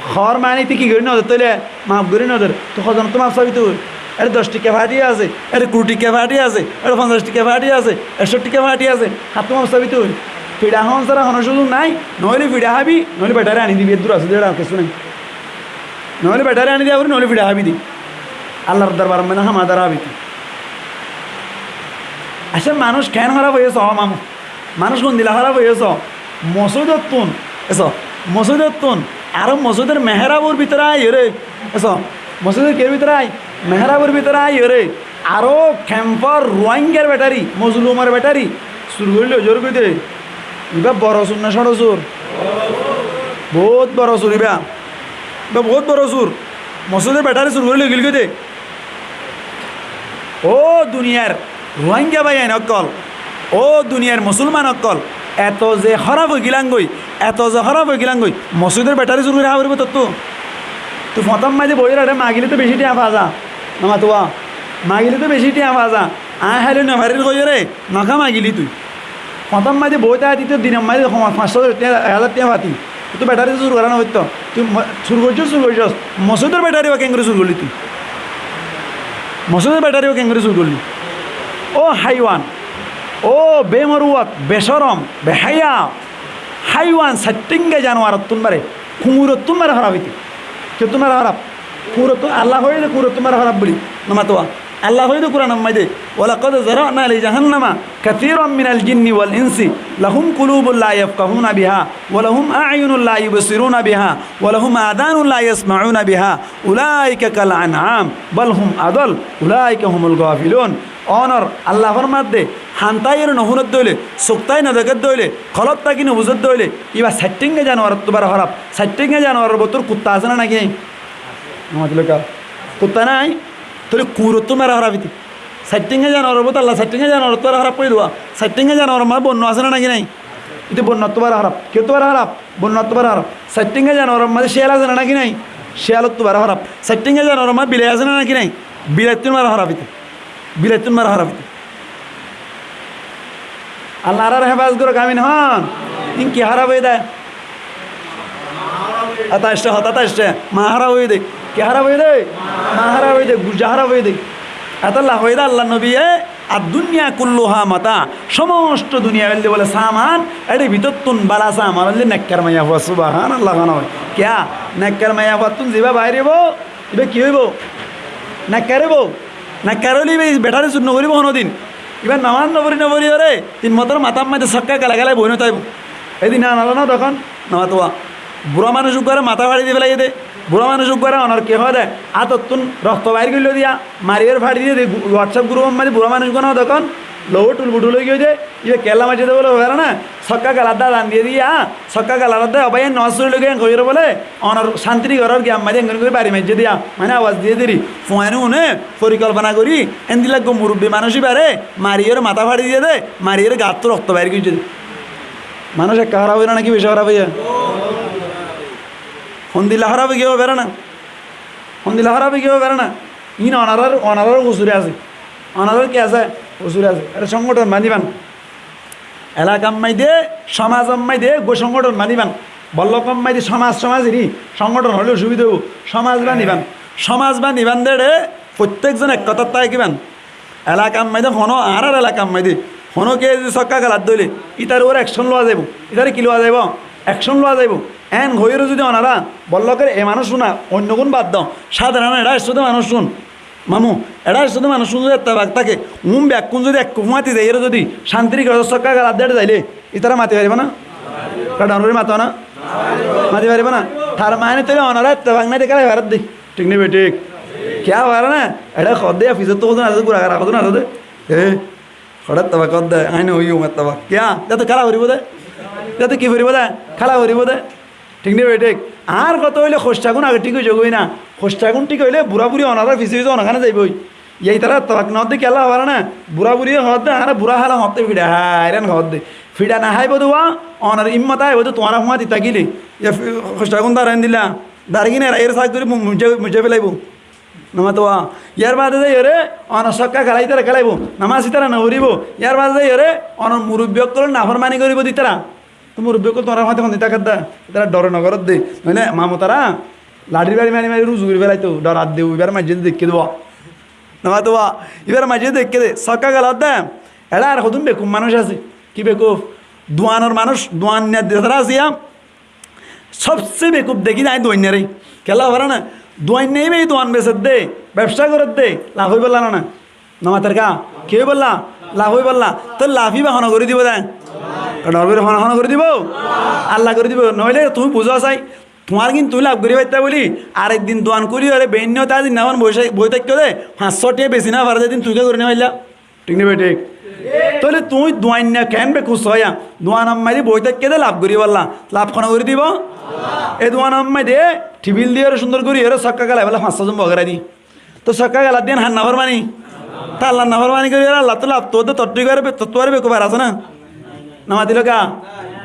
খর মানে তুই কি করি নজর তৈলে মাফ করি নজর তো সজন তো মাফ চাবি তুই এটা 10 টিকা ফাটি আছে এটা 20 টিকা ফাটি আছে এটা 50 টিকা ফাটি আছে 100 টিকা ফাটি আছে হাত তো মাফ চাবি তুই ফিডা হন সারা হন সুযোগ নাই নইলে ফিডা হাবি নইলে ব্যাটারি আনি দিবি দূর আছে যেটা কিছু নাই নইলে ব্যাটারি আনি দিবি নইলে ফিডা হাবি দি আল্লাহর দরবার মানে হামাদার হাবি আচ্ছা মানুষ কেন খারাপ হয়েছ মামু মানুষ কোন দিলা খারাপ হয়েছ মসজিদতুন এসো মসজিদতুন আরো মসজিদের মেহরাবুর ভিতরে আই রে এসো মসজিদের কের ভিতরে আই মেহরাবুর ভিতরে আই রে আরো ক্যাম্পার রোহিঙ্গার ব্যাটারি মজলুমের ব্যাটারি শুরু করলে জোর করে দে ইবা বড় সুর না ছোট সুর বহুত বড় সুর ইবা বহুত বড় সুর মসজিদের ব্যাটারি শুরু করলে গিল দে ও দুনিয়ার রোহিঙ্গা ভাই আইন অকল ও দুনিয়ার মুসলমান অকল এত যে খারাপ হয়ে গিলাং গই এত যে খারাপ হয়ে গিলাং গই মসজিদের ব্যাটারি শুরু করে হাবরিব তো তুই ফতম মাঝে বই রে মাগিলে তো বেশি টিয়া ফাজা নামা তোয়া মাগিলে তো বেশি টিয়া ফাজা হাইলে নভারির কই রে নখা মাগিলি তুই ফতম মাঝে বইটা দিতে দিন মাঝে 500 টিয়া 1000 টিয়া ফাতি তুই ব্যাটারি শুরু করানো হইতো তুই শুরু করছিস মসজিদের ব্যাটারি বা কেন করে শুরু করলি তুই মসজিদের ব্যাটারি বা কেন করে শুরু করলি ও হাইওয়ান ও বেমরুয়াত বেসরম বেহাইয়া হাইওয়ান সাটিঙ্গে জানোয়ার তুনবারে কুমুর তুনবারে খারাপ হইতে কেউ তোমার খারাপ কুমুর তো আল্লাহ হইলে কুমুর তোমার খারাপ বলি নামা তোয়া আল্লাহ হইলে কুরআন মাইদে ওয়ালাকাদ যারানা লি জাহান্নামা কাসীরাম মিনাল জিন্নি ওয়াল ইনসি লাহুম কুলুবুন লা ইয়াফকাহুনা বিহা ওয়া লাহুম আ'য়ুনুন লা ইবসিরুনা বিহা ওয়া লাহুম আযানুন লা ইয়াসমাউনা বিহা উলাইকা কাল আনআম বাল হুম আদাল উলাইকা হুমুল গাফিলুন অনর আল্লাহর মধ্যে হান্তাইয়ের নহুনত দইলে সুক্তাই নদগত দইলে খলত তাকি নবুজত দইলে ইবা সেটিংয়ে জানোয়ার তোবার খারাপ সেটিংয়ে জানোয়ার বতর কুত্তা আছে না নাকি আমাদের কা কুত্তা নাই তোর কুরত তো মেরা খারাপ সেটিংয়ে জানোয়ার বত আল্লাহ সেটিংয়ে জানোয়ার তোবার খারাপ কই দেওয়া সেটিংয়ে জানোয়ার মা বন্য আছে না নাকি নাই এটা বন্য তোবার খারাপ কেউ তোবার খারাপ বন্য তোবার খারাপ সেটিংয়ে জানোয়ার মাঝে শিয়াল আছে না নাকি নাই শিয়ালত তোবার খারাপ সেটিংয়ে জানোয়ার মা বিলাই আছে না নাকি নাই বিলাই তোর মারা খারাপ বিলাইতুন মারা হারাপ আল্লাহ আর হেফাজ করো কামিন হন ইন কি হারাপ হয়ে দেয় আতাশে হতাশে মা হারাপ হয়ে দেয় কে হারাপ হয়ে দেয় মা হারাপ হয়ে দেয় গুজা হারাপ হয়ে দেয় আতাল্লাহ হয়ে দেয় আল্লাহ নবী আর দুনিয়া কুল্লুহা মাতা সমস্ত দুনিয়া বলতে বলে সামান এটি ভিতর তুন বালা সামান বললে নেককার মাইয়া হওয়া সুবাহান আল্লাহ খানা হয় ক্যা নেককার মাইয়া হওয়া তুন যাবা বাইরে বো এবার কি হইব নেককারে বো না কারলি বেটারে চুর নকরিব কোনোদিন এবার নামান নবরি রে তিন মতর মাতাম মাঝে সক্কা গালাগালাই বই নতাইব এদিন আনালো না তখন নামাতোয়া বুড়া মানুষ করে মাথা ফাড়ি দিয়ে ফেলাই দে বুড়া মানুষ করে অনার কে হয় দে আততুন রক্ত বাইর করল দিয়া মারিয়ের ফাড়ি দিয়ে হোয়াটসঅ্যাপ গ্রুপ মাঝে বুড়া মানুষ কোনো তখন লৌ টুল বুটুল হয়ে গিয়ে ইয়ে কেলা মাঝে বলে হয় না সক্কা গালাদা দান দিয়ে দিয়া সক্কা গালাদা অবাই নজর লগে কইর বলে অনার শান্তি ঘরের গ্যাম মাঝে এঙ্গন করে বাড়ি মাঝে দিয়া মানে আওয়াজ দিয়ে দিরি ফোয়ানো উনে পরিকল্পনা করি এন্দিলাগ মুরব্বী মানুষই বারে মারিয়ের মাথা ফাড়ি দিয়ে দে মারিয়ের গাত তো রক্ত বাইর করে মানুষ একটা খারাপ হইল নাকি বেশি খারাপ হইয়া হন্দিলা খারাপ গিয়েও বেড়ে না হন্দিলা খারাপ গিয়েও বেড়ে না ইন অনারার উসুরে আছে অনারার কে আছে উসুরে আছে এটা সংগঠন বান্ধিবান এলাকা আম্মাই দিয়ে সমাজ আম্মাই দিয়ে গো সংগঠন বান্ধিবান বল্লভ আম্মাই দিয়ে সমাজেরই সংগঠন হলেও সুবিধা হবো সমাজ বান্ধিবান দেড়ে প্রত্যেকজন এক কথার তাই কিবান এলাকা আম্মাই দিয়ে হনো আর এলাকা আম্মাই দিয়ে হনো কে যদি সক্কা গালাত দইলে ইতার ওর অ্যাকশন লওয়া যাব ইতারে কি লওয়া যাব অ্যাকশন লওয়া যাব এন হইরও যদি অনারা বল্লকের এ মানুষ শোনা অন্য কোন বাদ দাও সাধারণ এটা শুধু মানুষ শুন মামু এটা শুধু মানুষ শুন যদি একটা বাঘ থাকে ব্যাকুন যদি এক কুমাতি যাই এরও যদি শান্তির সক্কা গালাত দেড় যাইলে ইতারা মাতি পারিব না ডনরে মাতো না মাতি পারিব না তার মানে তৈরি অনারা একটা বাঘ নাই দেখা ভারত দি ঠিক নেই ঠিক কে ভার না এটা খদ দে অফিসে তো আছে গুড়া রাখো না দে হঠাৎ তবা কদ দে আইনে হইও মার তবা কিয়া যাতে খেলা করিব দে যাতে কি করিব দে খেলা করিব দে ঠিক নেই ঠিক আর কত হইলে খোঁজটাগুন আগে ঠিক হয়ে যাবই না খোঁজটাগুন ঠিক হইলে বুড়া বুড়ি অনারা ফিসে ফিসে অনাখানে যাইবই এই তারা তবাক নদে খেলা হওয়ার না বুড়া বুড়ি হদ দে আর বুড়া হালা হতে ফিডা হাইরান হদ দে ফিডা না হাই বোধ অনার ইম্মত আয় বোধ তোমার হুমা দিতা গিলি খোঁজটাগুন দাঁড়ান দিলা দাঁড়িয়ে কিনে এর সাহায্য করে মুজে ফেলাইব নামা তো ইয়ার বাদে যাই ওরে অন সক্কা খেলাই তারা খেলাইব নামাজ তারা নভরিব ইয়ার বাদে যাই ওরে অন মুরব্বীসকল নাফরমানি করিব দি তারা তো মুরব্বীসকল তোমার হাতে কোন দিতা কাদ্দা তারা ডরে নগরত দে নইলে মামতারা লাঠির বাড়ি মারি মারি রুজু করে ফেলাইতো ডরাত দেব এবার মাঝে দেখে দেবো নামা তো এবার মাঝে দেখে দে সক্কা গেলাত দে এরা আর হতুন বেকুম মানুষ আছে কি বেকুফ দোয়ানোর মানুষ দোয়ান তারা আসিয়া সবচেয়ে বেকুব দেখি নাই দোয়াইনারে খেলা পারে না দোয়াইন নেই বে দোয়ান বেসে দে ব্যবসা করে দে লাভ হই বললা না নমাতার কা কেউ বললা লাভ হই বললা তো লাভই বা হন করে দিব দেয় ডরবের হন হন করে দিব আল্লাহ করে দিব নইলে তুমি বুঝা চাই তোমার কিন্তু তুই লাভ করি পাইতা বলি আরেকদিন দোয়ান করি আরে বেন্য তা দিন না বই থাকতে দে 500 টাকা বেশি না পারে দিন তুই করে নেওয়াইলা ঠিক নেবে ঠিক তাহলে তুই দোয়াইন না কেন বে খুশ হইয়া দোয়ান আম্মাই বই থাকতে দে লাভ করি বললা লাভ খন করে দিব এই দোয়ান আম্মাই দে টিবিল দিয়ে সুন্দর করি এর সক্কা গেলা বলে 500 জন বগরা দি তো সক্কা গেলা দিন হান নাফর মানি তা আল্লাহ নাফর মানি করি আল্লাহ তো লাভ তোর তত্ত্ব করে তত্ত্ব করে বেকুবার আছে না নামা দিল কা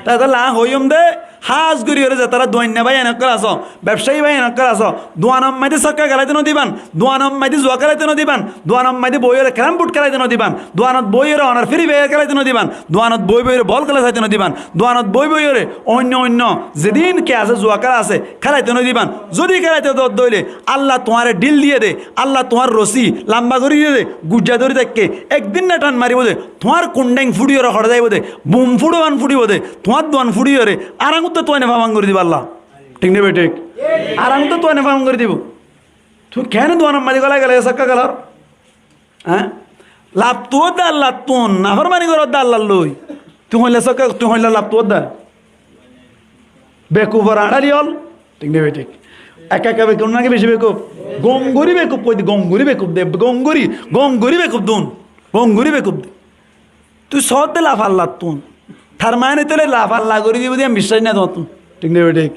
তা লা হইম দে হাজ করি ওরে যে তারা দৈন্য ভাই এনেকর আস ব্যবসায়ী ভাই এনেকর আস দোয়ানম মাইতে সক্কা খেলাইতে নদিবান দোয়ানম মাইতে জুয়া খেলাইতে নদিবান দোয়ানম মাইতে বইয়ের ক্যারাম বোর্ড খেলাইতে নদিবান দোয়ানত বইয়ের অনার ফ্রি বেয়ে খেলাইতে নদিবান দোয়ানত বই বইয়ের বল খেলাইতে নদিবান দোয়ানত বই বইয়ের অন্য অন্য যেদিন কে আছে জুয়া খেলা আছে খেলাইতে নদিবান যদি খেলাইতে দইলে আল্লাহ তোমার ডিল দিয়ে দে আল্লাহ তোমার রসি লম্বা করে দিয়ে দে গুজ্জা ধরে দেখকে একদিন না টান মারিব দে তোমার কুন্ডেং ফুড়িয়ে হড়া যাইব দে বুম ফুড়োয়ান ফুড়িব দে তোমার দোয়ান ফুড়িয়ে রে আর তো তোয় নেফামান করে দিব আল্লাহ ঠিক নেবে ঠিক আর আমি তো তোয় নেফামান করে দিব তুই কেন দোয়ান মাঝে গলা গেলে সক্কা গেলার হ্যাঁ লাভ তো দা আল্লাহ তুন নাফর মানি কর দা আল্লাহ লই তুই হইলে সক্কা তুই হইলে লাভ তো দা বেকুবর আড়ালি হল ঠিক নেবে ঠিক একা একা বেকুব নাকি বেশি বেকুব গঙ্গুরি বেকুব কই দি গঙ্গুরি বেকুব দে গঙ্গুরি বেকুব দুন গঙ্গুরি বেকুব দে তুই সদ দে লাভ আল্লাহ তুন তার মানে তোলে লাভ আল্লাহ করে দিব দিয়ে বিশ্বাস না তোমার ঠিক নেবে ঠিক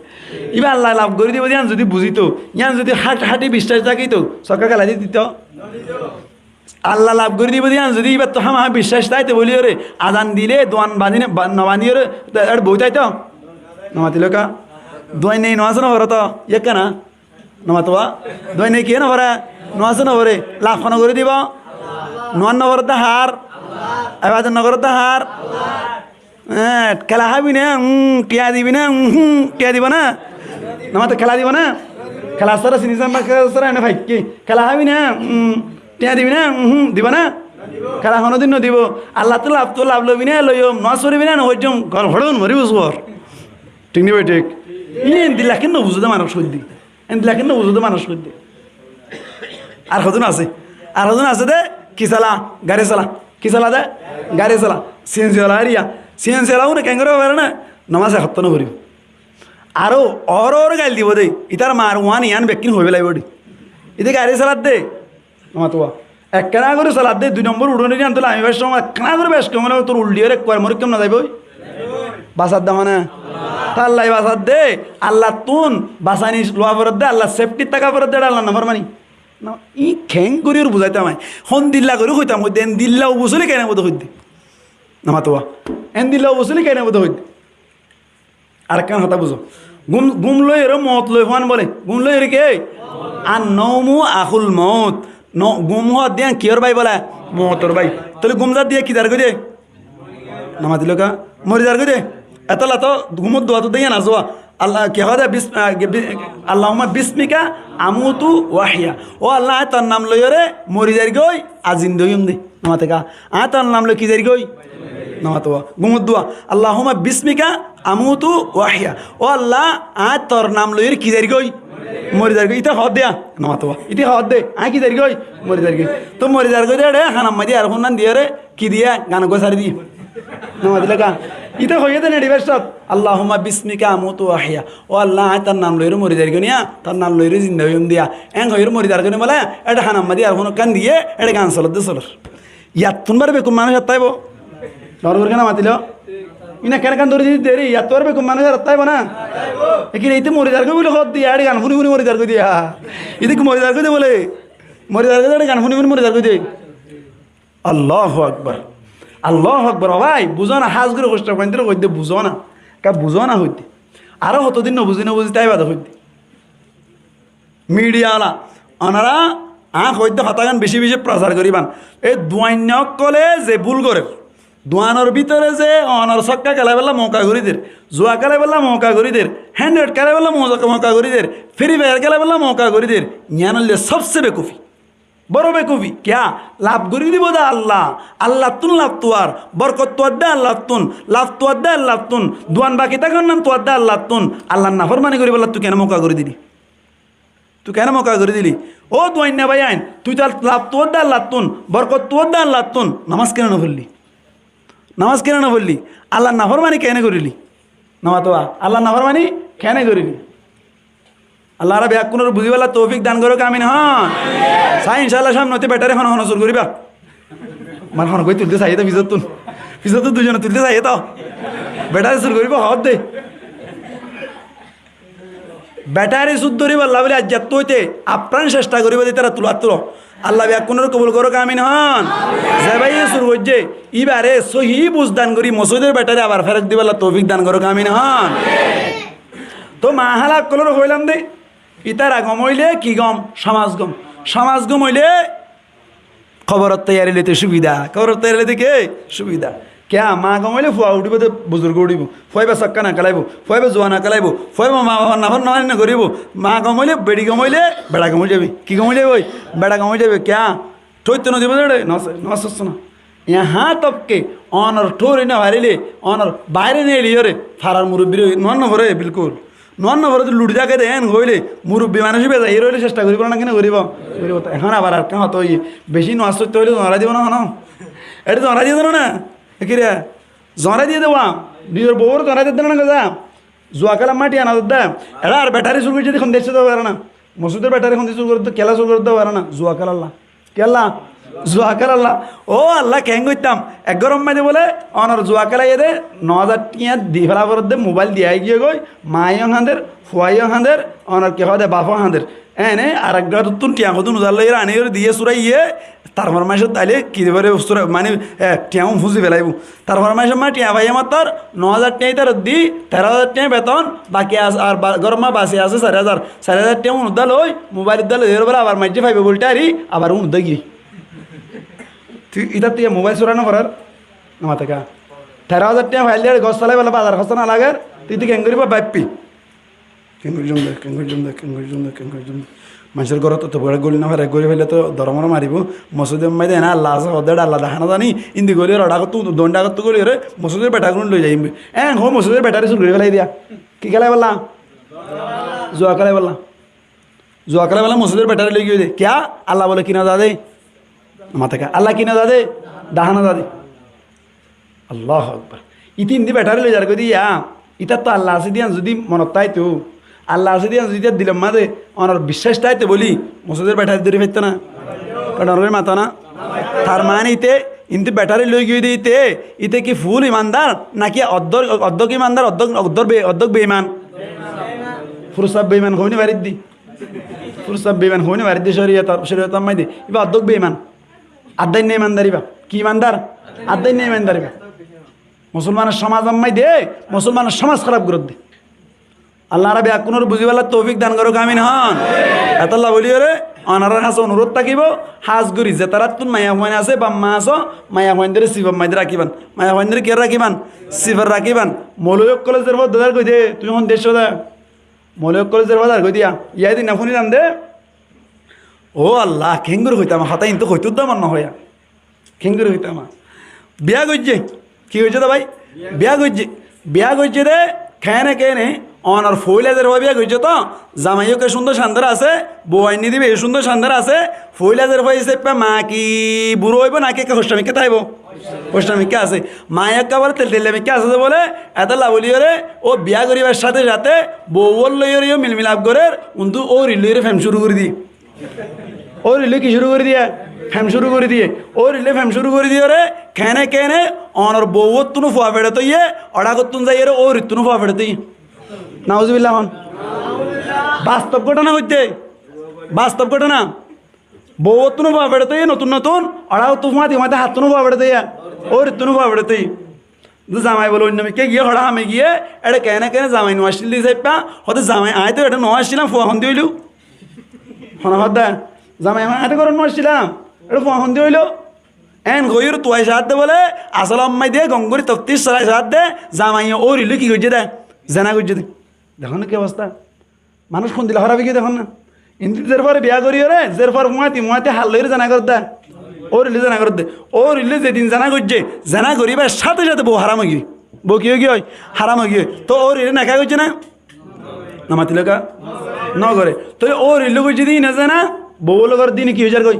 এবার আল্লাহ লাভ করে দিব দিয়ে যদি বুঝিত ইয়ান যদি হাঁটি বিশ্বাস থাকিত সরকার গেলা দিত আল্লাহ লাভ করে দিব দিয়ে যদি এবার তো হামা বিশ্বাস তাইতো বলি রে আজান দিলে দোয়ান বাঁধিনে নবানি রে বই তাই তো নমাতিল কা দোয়াই নেই নোয়াশ না ভরে তো ইয়ে কেনা নমাতবা দোয়াই নেই কে না ভরে নোয়াশ না ভরে লাভ খন করে দিব নোয়ান নগরতে হার এবার নগরতে হার হ্যাঁ খেলা খাবি না টিয়া দিবি না টিয়া দিব না নমাতে খেলা দিব না খেলা সারা চিনিসাম বা সারা এনে ভাই কি খেলা খাবি না টিয়া দিবি না দিব না খেলা কোনোদিন নদিব আল্লাহ তো লাভ লবি না লইম নজ করিবি না হইম ঘর হড়ন মরি বুঝবর ঠিক নিবে ঠিক এন দিলা কেন বুঝতে মানুষ সর্দি এন দিলা কেন বুঝতে মানুষ সর্দি আর কজন আছে দে কি চালা গাড়ি চালা কি চালা দে গাড়ি চালা সিএনজি চালা আরিয়া সিএনজি চালাও না কেন পারে না নমাজে হত্যা নকরিব আরও অর গাইল দিব দেই ইতার মার ওয়ান ইয়ান বেকিন হইবে লাগবে ইতে গাড়ি চালাত দে নমা তোয়া একখানা করে চালাত দে 2 নম্বর উড়নে দিয়ে আনতে আমি বেশ সময় একখানা করে বেশ কেমন তোর উল্টিয়ে কয় মরে কেমন না যাইব বাসার দাম না আল্লাহ বাসার দে আল্লাহ তুন বাসানি লোয়া ফেরত দে আল্লাহ সেফটির টাকা ফেরত দে আল্লাহ নাম্বার মানি না ই খেং করি ওর বুঝাইতাম হন দিল্লা করে হইতাম হইতে এন দিল্লাও বুঝলি কেন বোধ হইতে নামা তোয়া এন দিল্লাও বুঝলি কেন বোধ হইতে আর কেন হতা বুঝো গুম লই এর মত লই হন বলে গুম লই এর কে আর নৌমু আহুল মত গুম হওয়া দিয়ে কিয়র ভাই বলে মতর ভাই তাহলে গুমজার দিয়ে কি দার দে নামা দিল কা মরি দার দে এতলা তো ঘুমত দোয়া তো দিয়ে না জোয়া আল্লাহ কে হয় আল্লাহ বিস্মিকা আমুতু ওয়াহিয়া ও আল্লাহ তোর নাম লই রে মরি যার গই আজিন দইম দে নামাতে কা তোর নাম লই কি যার গই নামাতো ঘুমত দোয়া আল্লাহ বিস্মিকা আমুতু ওয়াহিয়া ও আল্লাহ তোর নাম লই কি যার গই মরি যার গই ইতা হদ দেয়া নামাতো ইতি হদ দে কি যার গই মরি যার গই তো মরি যার গই রে হানাম মাদি আর ফোন দিয়ে রে কি দিয়া গান গো সারি দি নামা দিলে কা ইতা হইয়ে দেন এডিবার সব আল্লাহুম্মা বিসমিকা আমুতু ওয়াহিয়া ও আল্লাহ তার নাম লইরে মরি যার গনিয়া তার নাম লইরে জিন্দা হইম দিয়া এং হইরে মরি যার গনি বলে এটা হানাম মাদি আর ফোন কান দিয়ে এটা গান চলত দে চলর ইয়াত তুনবার বেকুম মানুষ আত্তাইব ডর করে না মাতিল ইনা কেন কান ধরে দিতে রে ইয়াত তোর বেকুম মানুষ আত্তাইব না একিন এইতে মরি যার গই বলে হদ দিয়া এটা গান শুনি শুনি মরি যার গই দিয়া ইদিকে মরি যার গই দে বলে মরি যার গই গান শুনি শুনি মরি যার গই দে আল্লাহু আকবার আল্লাহ আকবর ভাই বুঝো না হাজ করে কষ্ট পাইতে হইতে বুঝো না কা বুঝো না হইতে আরও হতদিন নবুঝি তাই বাদ হইতে মিডিয়াওয়ালা ওনারা হয়তো হতাগান বেশি বেশি প্রচার করিবান এই দুয়ান্য কলে যে ভুল করে দোয়ানোর ভিতরে যে অনর ছক্কা খেলা বেলা মৌকা ঘুরিদের জুয়া খেলা বেলা মৌকা ঘুরিদের হ্যান্ড্রেড খেলা বেলা মৌকা ঘুরিদের ফ্রি ফায়ার খেলা বেলা মৌকা ঘুরিদের ইয়ানলে সবচেয়ে বেকুফি বড় বেকুফি ক্যা লাভ ঘুরি দিব দা আল্লাহ আল্লাহ তুন লাভ তুয়ার বরকত তোয়ার দে আল্লাহ তুন লাভ তোয়ার দে আল্লাহ তুন দোয়ান বাকি থাকার নাম তোয়ার দে আল্লাহ তুন আল্লাহ নাফরমানি করি বললা তুই কেন মৌকা করে দিলি তুই কেন মৌকা করে দিলি ও দোয়াইনা ভাই আইন তুই তার লাভ তোয়ার দে আল্লাহ তুন বরকত তোয়ার দে আল্লাহ তুন নামাজ কেন না বললি নামাজ কেন না বললি আল্লাহ নাফরমানি কেন করিলি নামা তো আল্লাহ নাফরমানি কেন করিলি আল্লাহ রাব কোনোর বুঝিবেলা তৌফিক দান করো আমিন হন চাই ইনশাআল্লাহ সামনে হতে বেটারে হন হন শুরু করিবা মানে হন কই তুলতে চাই তো পিছত দুজনে তুলতে চাই তো বেটারে শুরু করিবা হত দে ব্যাটারি শুদ্ধ ধরিব আল্লাহ বলে আজ হইতে আপ্রাণ চেষ্টা করিব যে তারা তুলার তুলো আল্লাহ কোনোর কবুল করো আমিন হন যে ভাই শুরু করছে ইবারে সহি বুঝদান করি মসজিদের ব্যাটারি আবার ফেরত দিব আল্লাহ তৌফিক দান করো আমিন হন তো মাহালা কলর হইলাম দে ইতারা গম হইলে কি গম সমাজ গম হইলে খবরত তৈয়ারি লইতে সুবিধা খবরত তৈয়ারি লইতে কে সুবিধা ক্যা মা গম হইলে ফুয়া উঠিব তো বুজুর্গ উঠিব ফুয়াইবা চক্কা না কালাইব ফুয়াইবা জোয়া না কালাইব ফুয়াইবা মা বাবার নাফর নামানি না করিব মা গম হইলে বেড়ি গম হইলে বেড়া গম হয়ে যাবি কি গম হয়ে যাবে ওই বেড়া গম হয়ে যাবে ক্যা ঠৈত্য নদীব নস না यहाँ तब के ऑनर ठोरी ना हारिले ऑनर বাইরে নিয়ে এলি রে ফারার মুরব্বীর নন ভরে বিলকুল নন ভরে তো লুট যাকে দেন হইলে মুরব্বী মানুষ বেজা এই রইলে চেষ্টা করিব না কেন করিব এখন আবার আর কেন তো বেশি নষ্ট করতে হইলে জরা দিব না হন এটা জরা দিয়ে দেবো না কিরে জরা দিয়ে দেওয়া নিজের বউর জরা দিয়ে দেন না গজা জুয়াকালা মাটি আনা দা এরা আর ব্যাটারি শুরু করছে দেখুন দেখতে দেওয়া পারে না মসুদের ব্যাটারি এখন শুরু করতে খেলা শুরু করতে পারে না জুয়াকাল আল্লাহ কেলা জুয়াকাল আল্লাহ ও আল্লাহ কেন করতাম এক গরম মাঝে বলে অনর জুয়াকালাই দে 9,000 টিয়া দি ফেলা পর দে মোবাইল দিয়াই গিয়ে গই মাইও হাঁদের ফুয়াইও হাঁদের অনর কে দে বাপও হাঁদের এনে আর একবার তুন টিয়া কত নুজাল আনি দিয়ে চুরাই ইয়ে তার ফরমাইশত তাইলে কি দেবে মানে টিয়াও ফুজি ফেলাইব তার ফরমাইশ মা টিয়া ভাই আমার তোর 9,000 টিয়াই তার দি 13,000 টিয়া বেতন বাকি আর গরম মা বাসি আছে 4,000 টিয়া উনুদাল ওই মোবাইল দাল এর বলে আবার মাইজে ফাইবে বলতে আরি আবার উনুদা গিয়ে তুই ইতার তুই মোবাইল চুরানো করার আমার থেকে 13,000 টাকা ফাইল দিয়ে গছ চালাই বলে বাজার খরচ না লাগার তুই তুই কেন করিব ব্যাপি কেন করি মানুষের ঘরত তো বড় গলি না ফেরে গড়ি ফেলে তো দরমর মারিব মসুদে মাই দেয় না আল্লাহ আছে হদের আল্লাহ দেখা না জানি ইন্দি গলি রডা কত দণ্ডা কত গলি রে মসুদের বেটাগুলো লই যাই হো মসুদের বেটারি শুরু করে ফেলাই দিয়া কি খেলাই বললাম জুয়া খেলাই বললাম জুয়া খেলাই বললাম মসুদের বেটারি লই গিয়ে দে ক্যা আল্লাহ বলে কিনা দাদে মাথাকে আল্লাহ কিনা দাদে দাহানা দাদে আল্লাহ আকবার ইতিন দি ব্যাটারি লই যার কই দিয়া ইতার তো আল্লাহ আছে দিয়া যদি মনত তাই তো আল্লাহ আছে দিয়া যদি দিলাম মাঝে অনার বিশ্বাস তাইতে বলি মসজিদের ব্যাটারি ধরে ফেলতো না কারণ মাথা না তার মানে ইতে ব্যাটারি লই গিয়ে দিতে ইতে কি ফুল ইমানদার নাকি অর্ধক ইমানদার অর্ধক বেইমান ফুরসাব বেইমান হইনি বাড়ির দি ফুরসাব বেইমান হইনি বাড়ির দি শরীয়ত মাই দে এবার অর্ধক বেইমান আদায় নেই ইমানদারিবা কি ইমানদার আদায় নেই ইমানদারিবা মুসলমানের সমাজ আম্মাই দে মুসলমানের সমাজ খারাপ করে দে আল্লাহ রাবে কোনোর বুঝিবেলা তৌফিক দান করো আমিন হন এতল্লাহ বলি রে অনারার হাসে অনুরোধ থাকিব হাজ গুরি যে তারা তুন মায়া হুয়ান আছে বা মা আস মায়া হুয়ানদের শিবম মাইদের রাখিবান মায়া হুয়ানদের কে রাখিবান শিবর রাখিবান মৌলয়ক কলেজের পর দাদার কই দে তুই হন দেশ দা মৌলয়ক কলেজের বাজার কই দিয়া ইয়াই দিন না শুনি নাম দে ও আল্লাহ খেঙ্গুর হইতাম হাতা কিন্তু হইতুর দাম না হইয়া খেঙ্গুর হইতাম বিয়া গজ্জে কি হয়েছে দা ভাই বিয়া গজ্জে দে খেয়ে কেনে অনার ফইলাদের হওয়া বিয়া গজ্জে তো জামাইকে সুন্দর শান্দার আছে বউয়াইনি দিবে সুন্দর শান্দার আছে ফইলাদের হয়েছে মা কি বুড়ো হইব নাকি হোস্টামিকে তাইব হোস্টামিকে আছে মায়াক্কা বলে তেলমিকে আছে বলে এত লাভলি রে ও বিয়া করিবার সাথে সাথে বউর লইও মিলমিলাপ করে কিন্তু ও রিলইরে ফেম শুরু করে দিই ও রিলে কি শুরু করে দিয়ে ফেম শুরু করে দিয়ে ও রিলে ফেম শুরু করে দিয়ে রে খেনে কেনে অনর বউর তুনু ফুয়া ফেড়ে তো ইয়ে অড়াগত তুন যাই রে ও ঋতুনু ফুয়া ফেড়ে তুই নাউজুবিল্লাহ হন বাস্তব ঘটনা হইতে বাস্তব ঘটনা বউর তুনু ফুয়া ফেড়ে তুই নতুন নতুন অড়াগত তু ফুয়া দিয়ে হাত তুনু ফুয়া ফেড়ে তুই ও ঋতুনু ফুয়া ফেড়ে তুই জামাই বলে অন্য মেয়েকে গিয়ে হড়া আমি গিয়ে এটা কেনে কেনে জামাই নো আসছিল দিয়ে যাইপা হয়তো জামাই আয় তো এটা ন আসছিলাম ফুয়া হন দিইলু হন দা জামাই আমার হাতে করে নছিলাম এটা ফোন দিয়ে হইলো এন গইর তোয়াই সাহায্য দে বলে আসল আম্মাই দিয়ে গঙ্গুরি তফতিস সরাই সাহায্য দে জামাই ও রিলে কি করছে দে জেনা করছে দে দেখো না কি অবস্থা মানুষ কোন দিলে হরাবে কি দেখুন না কিন্তু জের পরে বিয়া করি রে জের পর মুয়াতি হাল লইরে জানা কর দে ও রিলে জানা কর দে ও রিলে যেদিন জানা করছে জানা করিবার সাথে সাথে বউ হারাম গিয়ে বউ কি হয় হারাম গিয়ে তো ও রিলে নাকা করছে না নামাতিল কা ন করে তো ও রিলে করছে দিন না জানা বউ লগর দিন কি হয়ে কই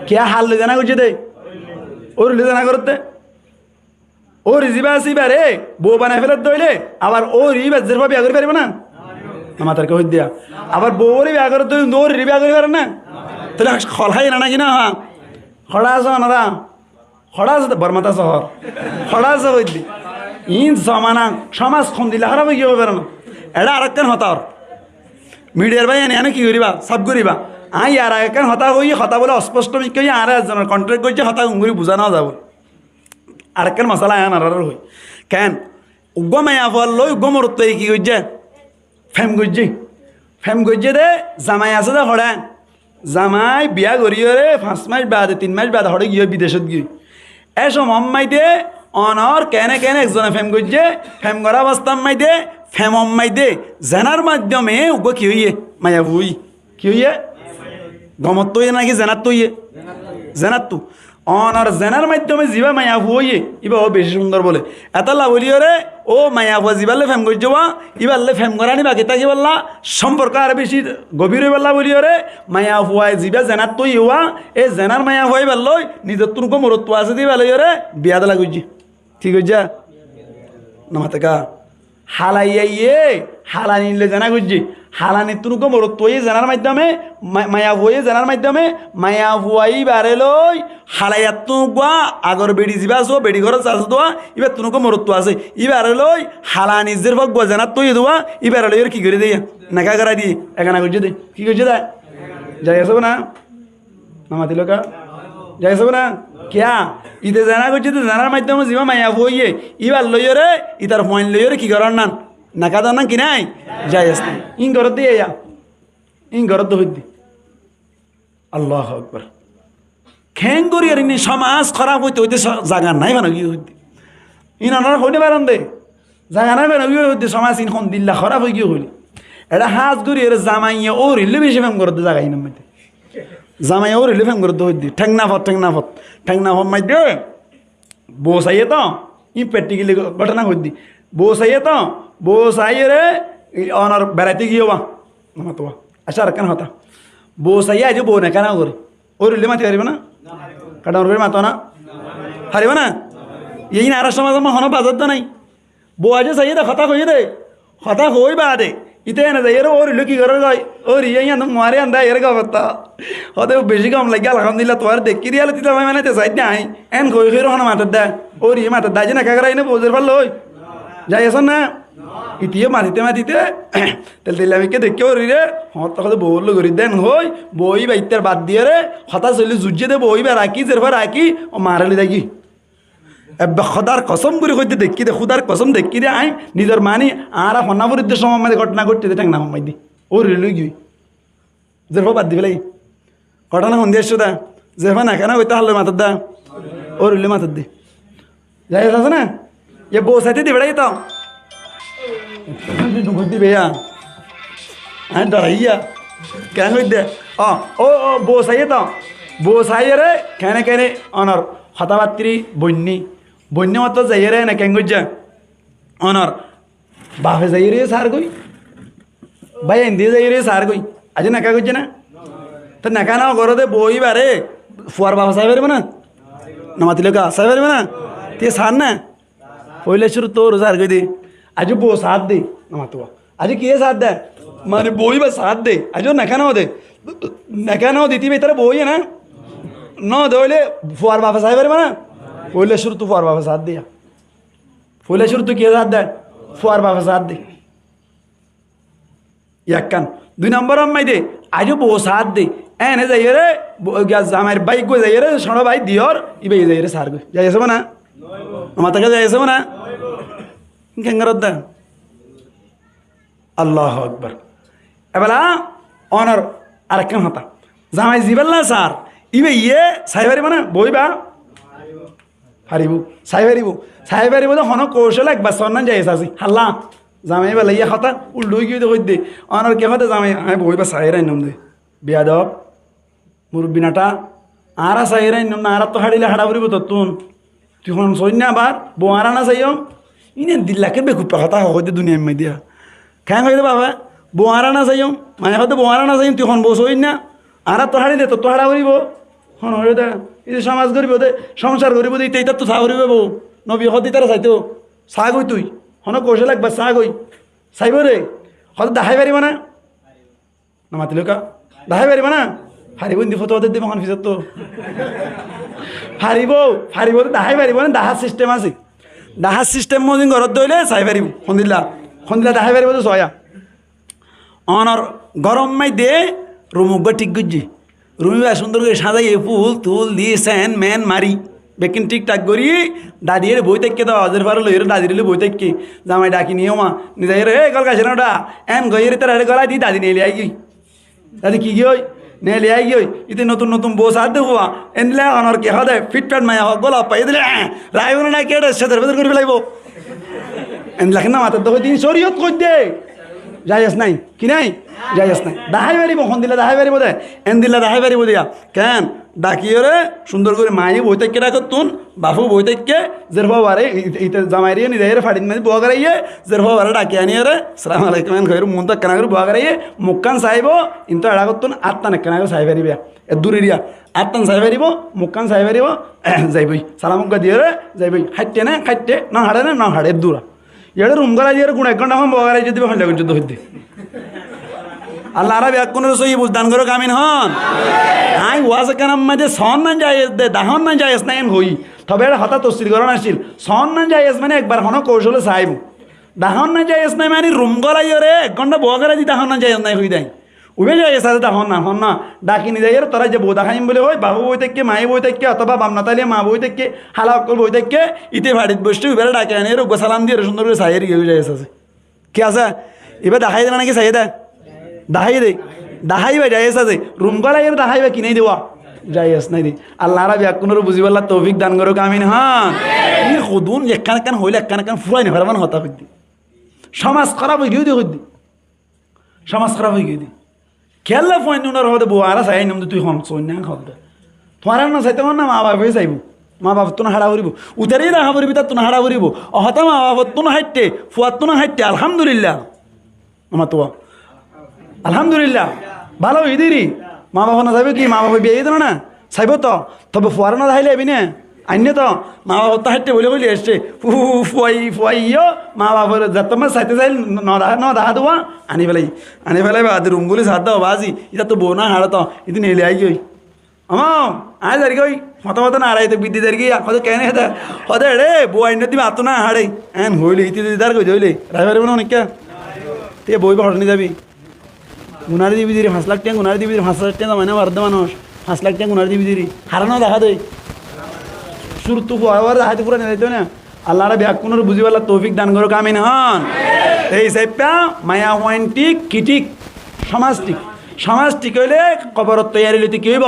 কে হাল লই জানা করছে দে ও রিলে জানা করতে ও রিজিবা আসিবা রে বউ বানাই ফেলত দইলে আবার ও রিবা জের পর বিয়া করি পারিব না আমাদেরকে হই দিয়া আবার বউরে বিয়া করে তুই নোর বিয়া করি পারেন না তাহলে খলাই না নাকি না হ্যাঁ খড়া আছে ওনারা খড়া আছে বর্মাতা শহর খড়া আছে হই দি ইন জমানা সমাজ খন দিলে হারাবে কি হবে না এটা আরেকখান হতার মিডিয়ার ভাই এনে কি করিবা সব করিবা আই আর একখান হতা হই হতা বলে অস্পষ্ট মিকে আর একজনের কন্ট্রাক্ট করছে হতা উঙ্গুরি বুঝানো যাব আরেকখান মশলা আন আর হই কেন উগ্র মায়া ফল লই উগ্র মরত্ব কি করছে ফেম গজ্জে দে জামাই আছে দে হড়া জামাই বিয়া করিও রে 5 মাস বাদে 3 মাস বাদে হড়ে গিয়ে বিদেশত গিয়ে এসব অম্মাই দে অনর কেনে একজনে ফেম গজ্জে ফেম করা অবস্থা অম্মাই দে ফেম অম্মাই দে জেনার মাধ্যমে উগো কি হইয়ে মায়া হুই কি হইয়ে গমত তো নাকি জেনার তো ইয়ে জেনার তো অনর জেনার মাধ্যমে যিবা মায়া হইয়ে ইবা ও বেশি সুন্দর বলে এতলা বলিও রে ও মায়া হুয়া যিবালে ফেম করছে বা ইবারলে ফেম করানি বাকি তাকি বললা সম্পর্ক আর বেশি গভীর হয়ে বললা বলিও রে মায়া হুয়ায় যিবা জেনার তো ইয়া এই জেনার মায়া হুয়াই বললই নিজের তোর মরত্ব আছে দিবা লইও রে বিয়া দেলা গুজি ঠিক হইছা নমাতেকা হালাইয়ে হালানিলে জানা গুজি হালানি তুনুক মরত্ব জানার মাধ্যমে মায়া হুয়ে জানার মাধ্যমে মায়া হুয়াই বারে লই হালাইয়াত তুনুকা আগর বেড়ি যাবা আছো বেড়ি ঘর চাষ দোয়া এবার তুনুক মরত্ব আছে এবারে লই হালানি নিজের ভগ জানার তৈ দোয়া এবারে লই কি করে দিয়ে নাকা করা দিয়ে এখানা করছে দে কি করছে দা যাই আসব না নামাতি লোকা যাই আসব না কিয়া ইতে জানা করছে তো জানার মাধ্যমে যিবা মায়া হুয়ে এবার লইও রে ইতার ফোন লইও রে কি করার নান নাকা দাও না কি নাই যাই আসতে ইন ঘরত দিয়ে ইন ঘরত হইদি আল্লাহ আকবার খ্যাং করি আর ইনি সমাজ খারাপ হইতে হইতে জাগা নাই বানো গিয়ে হইতে ইন আনার হইতে পারেন দে জাগা নাই বানো গিয়ে হইতে সমাজ ইন খন দিল্লা খারাপ হয়ে গিয়ে হইলি এটা হাজ করি এর জামাইয়া ও রিলে বেশি ফেম করতে জাগাই না মাইতে জামাইয়া ও রিলে ফেম করতে হইদি ঠেংনা ফত মাইতে বস আইয়ে তো ই প্র্যাকটিক্যালি ঘটনা হইদি বস আইয়ে তো বস আইয়ে রে অনার বেড়াইতে গিয়ে বা মাতো আচ্ছা আর কেন হতা বস আইয়ে আজ বউ না কেন করে ও রিলে মাতি হারিব না কাটা করে মাতো না হারিব না এই না আর সমাজ হন বাজার তো নাই বউ আজ চাইয়ে দে হতা হয়ে দে হতা হই বা দে ইতে না যাই ও রিলে কি করে গাই ও রিয়ে মারে আন্দা এর গাবতা হতে বেশি কম লাগে আলহামদুলিল্লাহ তোমার দেখি দিয়ালে তিতা মানে তে চাই নাই এন কই কই রহনা মাতার দা ও রিয়ে মাতার দা যে না কাগরাই না বউজের ভাল লই যাই আসন না ইতিয়ে মাতিতে তেল আমি কে দেখে ওরি রে হত তখন বউল করি দেন হই বই বা ইত্যার বাদ দিয়ে রে হতা চলি জুজিয়ে দে বই বা রাখি জের বা রাখি ও মারালি দেখি খদার কসম করে কইতে দেখি দে খুদার কসম দেখি দে আই নিজের মানি আর হন্নাপুরিতে সময় মাঝে ঘটনা ঘটতে দে ঠেংনা মাই দি ও রিলই গই জের বাদ দি ফেলাই ঘটনা সন্ধ্যা এসছো দা জের না কেন ওইটা হাল্লো মাথার দা ও রিলে মাথার দি যাই আছে না ये बो साथी दी बड़ाई तो ढूंढती भैया हाँ डराइया क्या कोई दे ओ बो सही तो बो सही रे कहने ऑनर हताबात्री बन्नी मत जाइए रे ना क्या कुछ ऑनर बाफे जाइए रे सार कोई भाई हिंदी जाइए रे सार कोई आज ना क्या कुछ ना तो नका ना करो दे बो ही बारे फुआर बाबा साहेब रे बना नमातिलो का साहेब रे बना ते सार ना पहले शुरू तो रोजार गई दे आज बो साथ दे नमातुआ आज किए साथ दे माने बोई बस साथ दे आज नका ना हो दे नका ना हो देती बेहतर बोई है ना न दोले फुआर बाबा साहेब रे बना पहले शुरू तो फुआर बाबा साथ दिया पहले शुरू तो किए साथ दे फुआर बाबा साथ दे याक्कन 2 नंबर हम दे आज बो साथ दे एने जाइए रे क्या हमारे बाइक को जाइए रे सोना भाई दियोर इबे जाइए रे सार को जाइए सब ना माता का जाइए सब ना কেঙ্গারদ্দা আল্লাহ আকবার এবেলা অনার আরেকখান হতা জামাই জিবেল্লা স্যার ইবে ইয়ে চাই পারিব না বইবা হারিব চাই পারিব তো হন কৌশল একবার সন্ধান যাই আসি হাল্লা জামাই বেলা ইয়ে কথা উল্লুই গিয়ে কই দে অনার কে হতে জামাই আমি বইবা চাই রাইনম দে বিয়া দব মুরব্বিনাটা আরা চাই রাইনম না আর তো হাড়িলে হাড়া পড়িব তুন তুই হন সই না আবার বোয়ারা না চাইম ইনে দিল্লাকে বেকুব কথা হইতে দুনিয়ার মাই দিয়া খাই হইতে বাবা বোয়ারা না চাইম মানে হয়তো বোয়ারা না চাইম তুই হন বস হই না আর তো হাড়িলে তো হাড়া পড়িব হন হয়ে দে এই যে সমাজ করিব দে সংসার করিব দে এইটার তো চা করিব বউ নবী হদি তারা চাইতো চা গই তুই হন কৌশল একবার চা গই চাইব রে হয়তো দেখাই পারিব না না মাতিল কা দেখাই পারিব না হারিব দি ফটো দিব এখন পিছত তো হারিব তো দেখাই পারিব না দাহার সিস্টেম আছে দাহার সিস্টেম মজি ঘৰত দইলে চাই পারিব সন্দিলা দেখাই পারিব তো ছয়া অনর গরম মাই দে রুমুক বা ঠিক গুজি রুমি বা সুন্দর করে সাজাই ফুল তুল দিয়ে স্যান ম্যান মারি বেকিন ঠিকঠাক করি দাদির বই থাককে তো হাজার ফারো লইরে দাদির বই থাককে জামাই ডাকি নিও মা নিজে রে গল গাছে না ওটা এন গইরে তার হেরে গলা দি দাদি নিয়ে আই গই দাদি কি গই নিয়ে আই গই ইতে নতুন নতুন বউ সাথ দেখো এন দিলে অনর কে হদে ফিটফাট মায়া হোক গলা পাই দিলে রাইব না কেটে সেদের ভেতর করে ফেলাইব এন লেখেন না মাথার দেখো তিনি শরীয়ত কই দে যাইস নাই কি নাই যাইস নাই দাহাই পারিব হন দিলে দাহাই পারিব দে এন দিলে দাহাই পারিব দিয়া কেন ডাকিয়ে রে সুন্দর করে মায়ে বই থেকে রাখত তুন বাপু বই থেকে জের বারে ইতে জামাইরিয়ে নিজের ফাড়িন মাঝে বোয়া করাইয়ে জের বারে ডাকি আনিয়ে রে সালাম আলাইকুম এন ঘরের মন তক কেনা করে বোয়া করাইয়ে মুখান চাইব কিন্তু এড়া করতুন আত্মান কেনা করে চাই পারিবে এ দূরেরিয়া আত্মান চাই পারিব মুখান চাই পারিব যাইবই সালাম মুখা দিয়ে রে যাইবই খাইতে না খাইতে না হাড়ে না হাড়ে দূরা এড়ে রুম করা দিয়ে গুণ 1 ঘন্টা হম বোয়া করাই যদি হলে যুদ্ধ হইতে আল্লাহ আরব এক কোনো সই বুঝদান করো কামিন হন আই ওয়াজ কানাম মাঝে সন না যায়স দে দাহন না যায়স না এন হই তবে এটা হঠাৎ তসির করণ আসছিল সন না যায়স মানে একবার হন কৌশলে চাইব দাহন না যায়স না মানে রুম গলাই রে 1 ঘন্টা বয়া করাই দি দাহন না যায়স নাই হই দেয় উবে যায়স আছে দাহন না ডাকি নি যাই তোরা যে বউ দেখাইম বলে হয় বাবু বই থেকে মায়ে বই থেকে অথবা বামনাতালিয়া মা বই থেকে হালা অক্কল বই থেকে ইতে ভাড়িত বসতে উবেরে ডাকে আনি রোগ সালাম দিয়ে সুন্দর করে চাইয়ের গিয়ে যায়স আছে কি আছে এবার দেখাই দেবে নাকি চাই দে দাহাই ভাই যাইস আছে রুম গলাই দাহাই ভাই কিনে দেওয়া যাইস নাই দি আল্লাহ রাবি কোনো বুঝি পারলা তৌফিক দান করো কামিন হন ই সদুন একখান হইলে একখান ফুরাই না ফেরামান হতা হইদি সমাজ খারাপ হয়ে গিয়ে দি সমাজ খারাপ হয়ে গিয়ে দি খেললে ফোন উনার হতে বউ আর চাই নাম তুই হন চই না খাব দে তোমার না চাইতে না মা বাপ হয়ে চাইব মা বাপ তো না হাড়া করিব উতারেই দেখা করিবি তার তো না হাড়া করিব অহতা মা বাপ তো না হাইটে ফুয়ার তো না হাইটে আলহামদুলিল্লাহ আমার তো আলহামদুলিল্লাহ ভালো ইদিরি মা বাবা না যাবে কি মা বাবা বিয়ে দিল না চাইব তো তবে ফুয়ার না যাইলে এবি না আইনে তো মা বাবা তো হাইটে বলে বলি এসছে ফুয়াইও মা বাবার যত মাস চাইতে চাইল ন দেখা দেওয়া আনি ফেলাই বা রুমগুলি সাথ দাও বাজি এটা তো বউ না হাড় তো ইদি নেলে আই গই আয় দাঁড়ি গই মতো না হারাই তো বিদ্যি দাঁড়ি গিয়ে হয়তো কেন হতে রে বউ আইনে দিবি আতো না হাড়ে এন হইলে ইতি দাঁড় কই হইলে রাই পারবে না অনেক তে বই বা হটনি যাবি গুনার দিবি দিরি 5 লাখ টাকা গুনার দিবি 5 লাখ টাকা মানে বার্ধ মানুষ 5 লাখ টাকা গুনার দিবি দিরি হারানো দেখা দেয় শুরু তো আবার হাতে পুরা নিয়ে যাইতো না আল্লাহ রাবি কোনো বুঝি পারলা তৌফিক দান করো কামিন হন এই সাইপা মায়া ওয়ান্টিক কিটিক সমাজ ঠিক হইলে কবরত তৈয়ারি লইতে কি হইব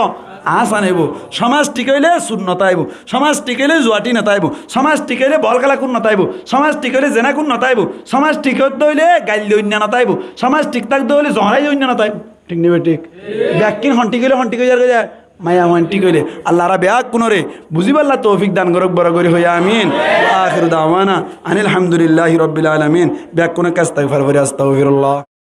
আস আনাইব সমাজ ঠিক হইলে শূন্যতা আইব সমাজ ঠিক হইলে জুয়াটি নতাইব সমাজ ঠিক হইলে বল খেলা কোন নতাইব সমাজ ঠিক হইলে জেনা কোন নতাইব সমাজ ঠিক হতে হইলে গাইলে অন্য নতাইব সমাজ ঠিক থাকতে হইলে জহরাই অন্য নতাইব ঠিক নেবে ঠিক ব্যাকিন হন্টি কইলে যায় মায়া ওয়ান্টি কইলে আল্লাহ রা ব্যাক কোনরে বুঝি পারলা তৌফিক দান করক বড় করে হইয়া আমিন আখির দাওয়ানা আনিল হামদুলিল্লাহি রাব্বিল আলামিন ব্যাক কোন কাস্তাগফির আস্তাগফিরুল্লাহ।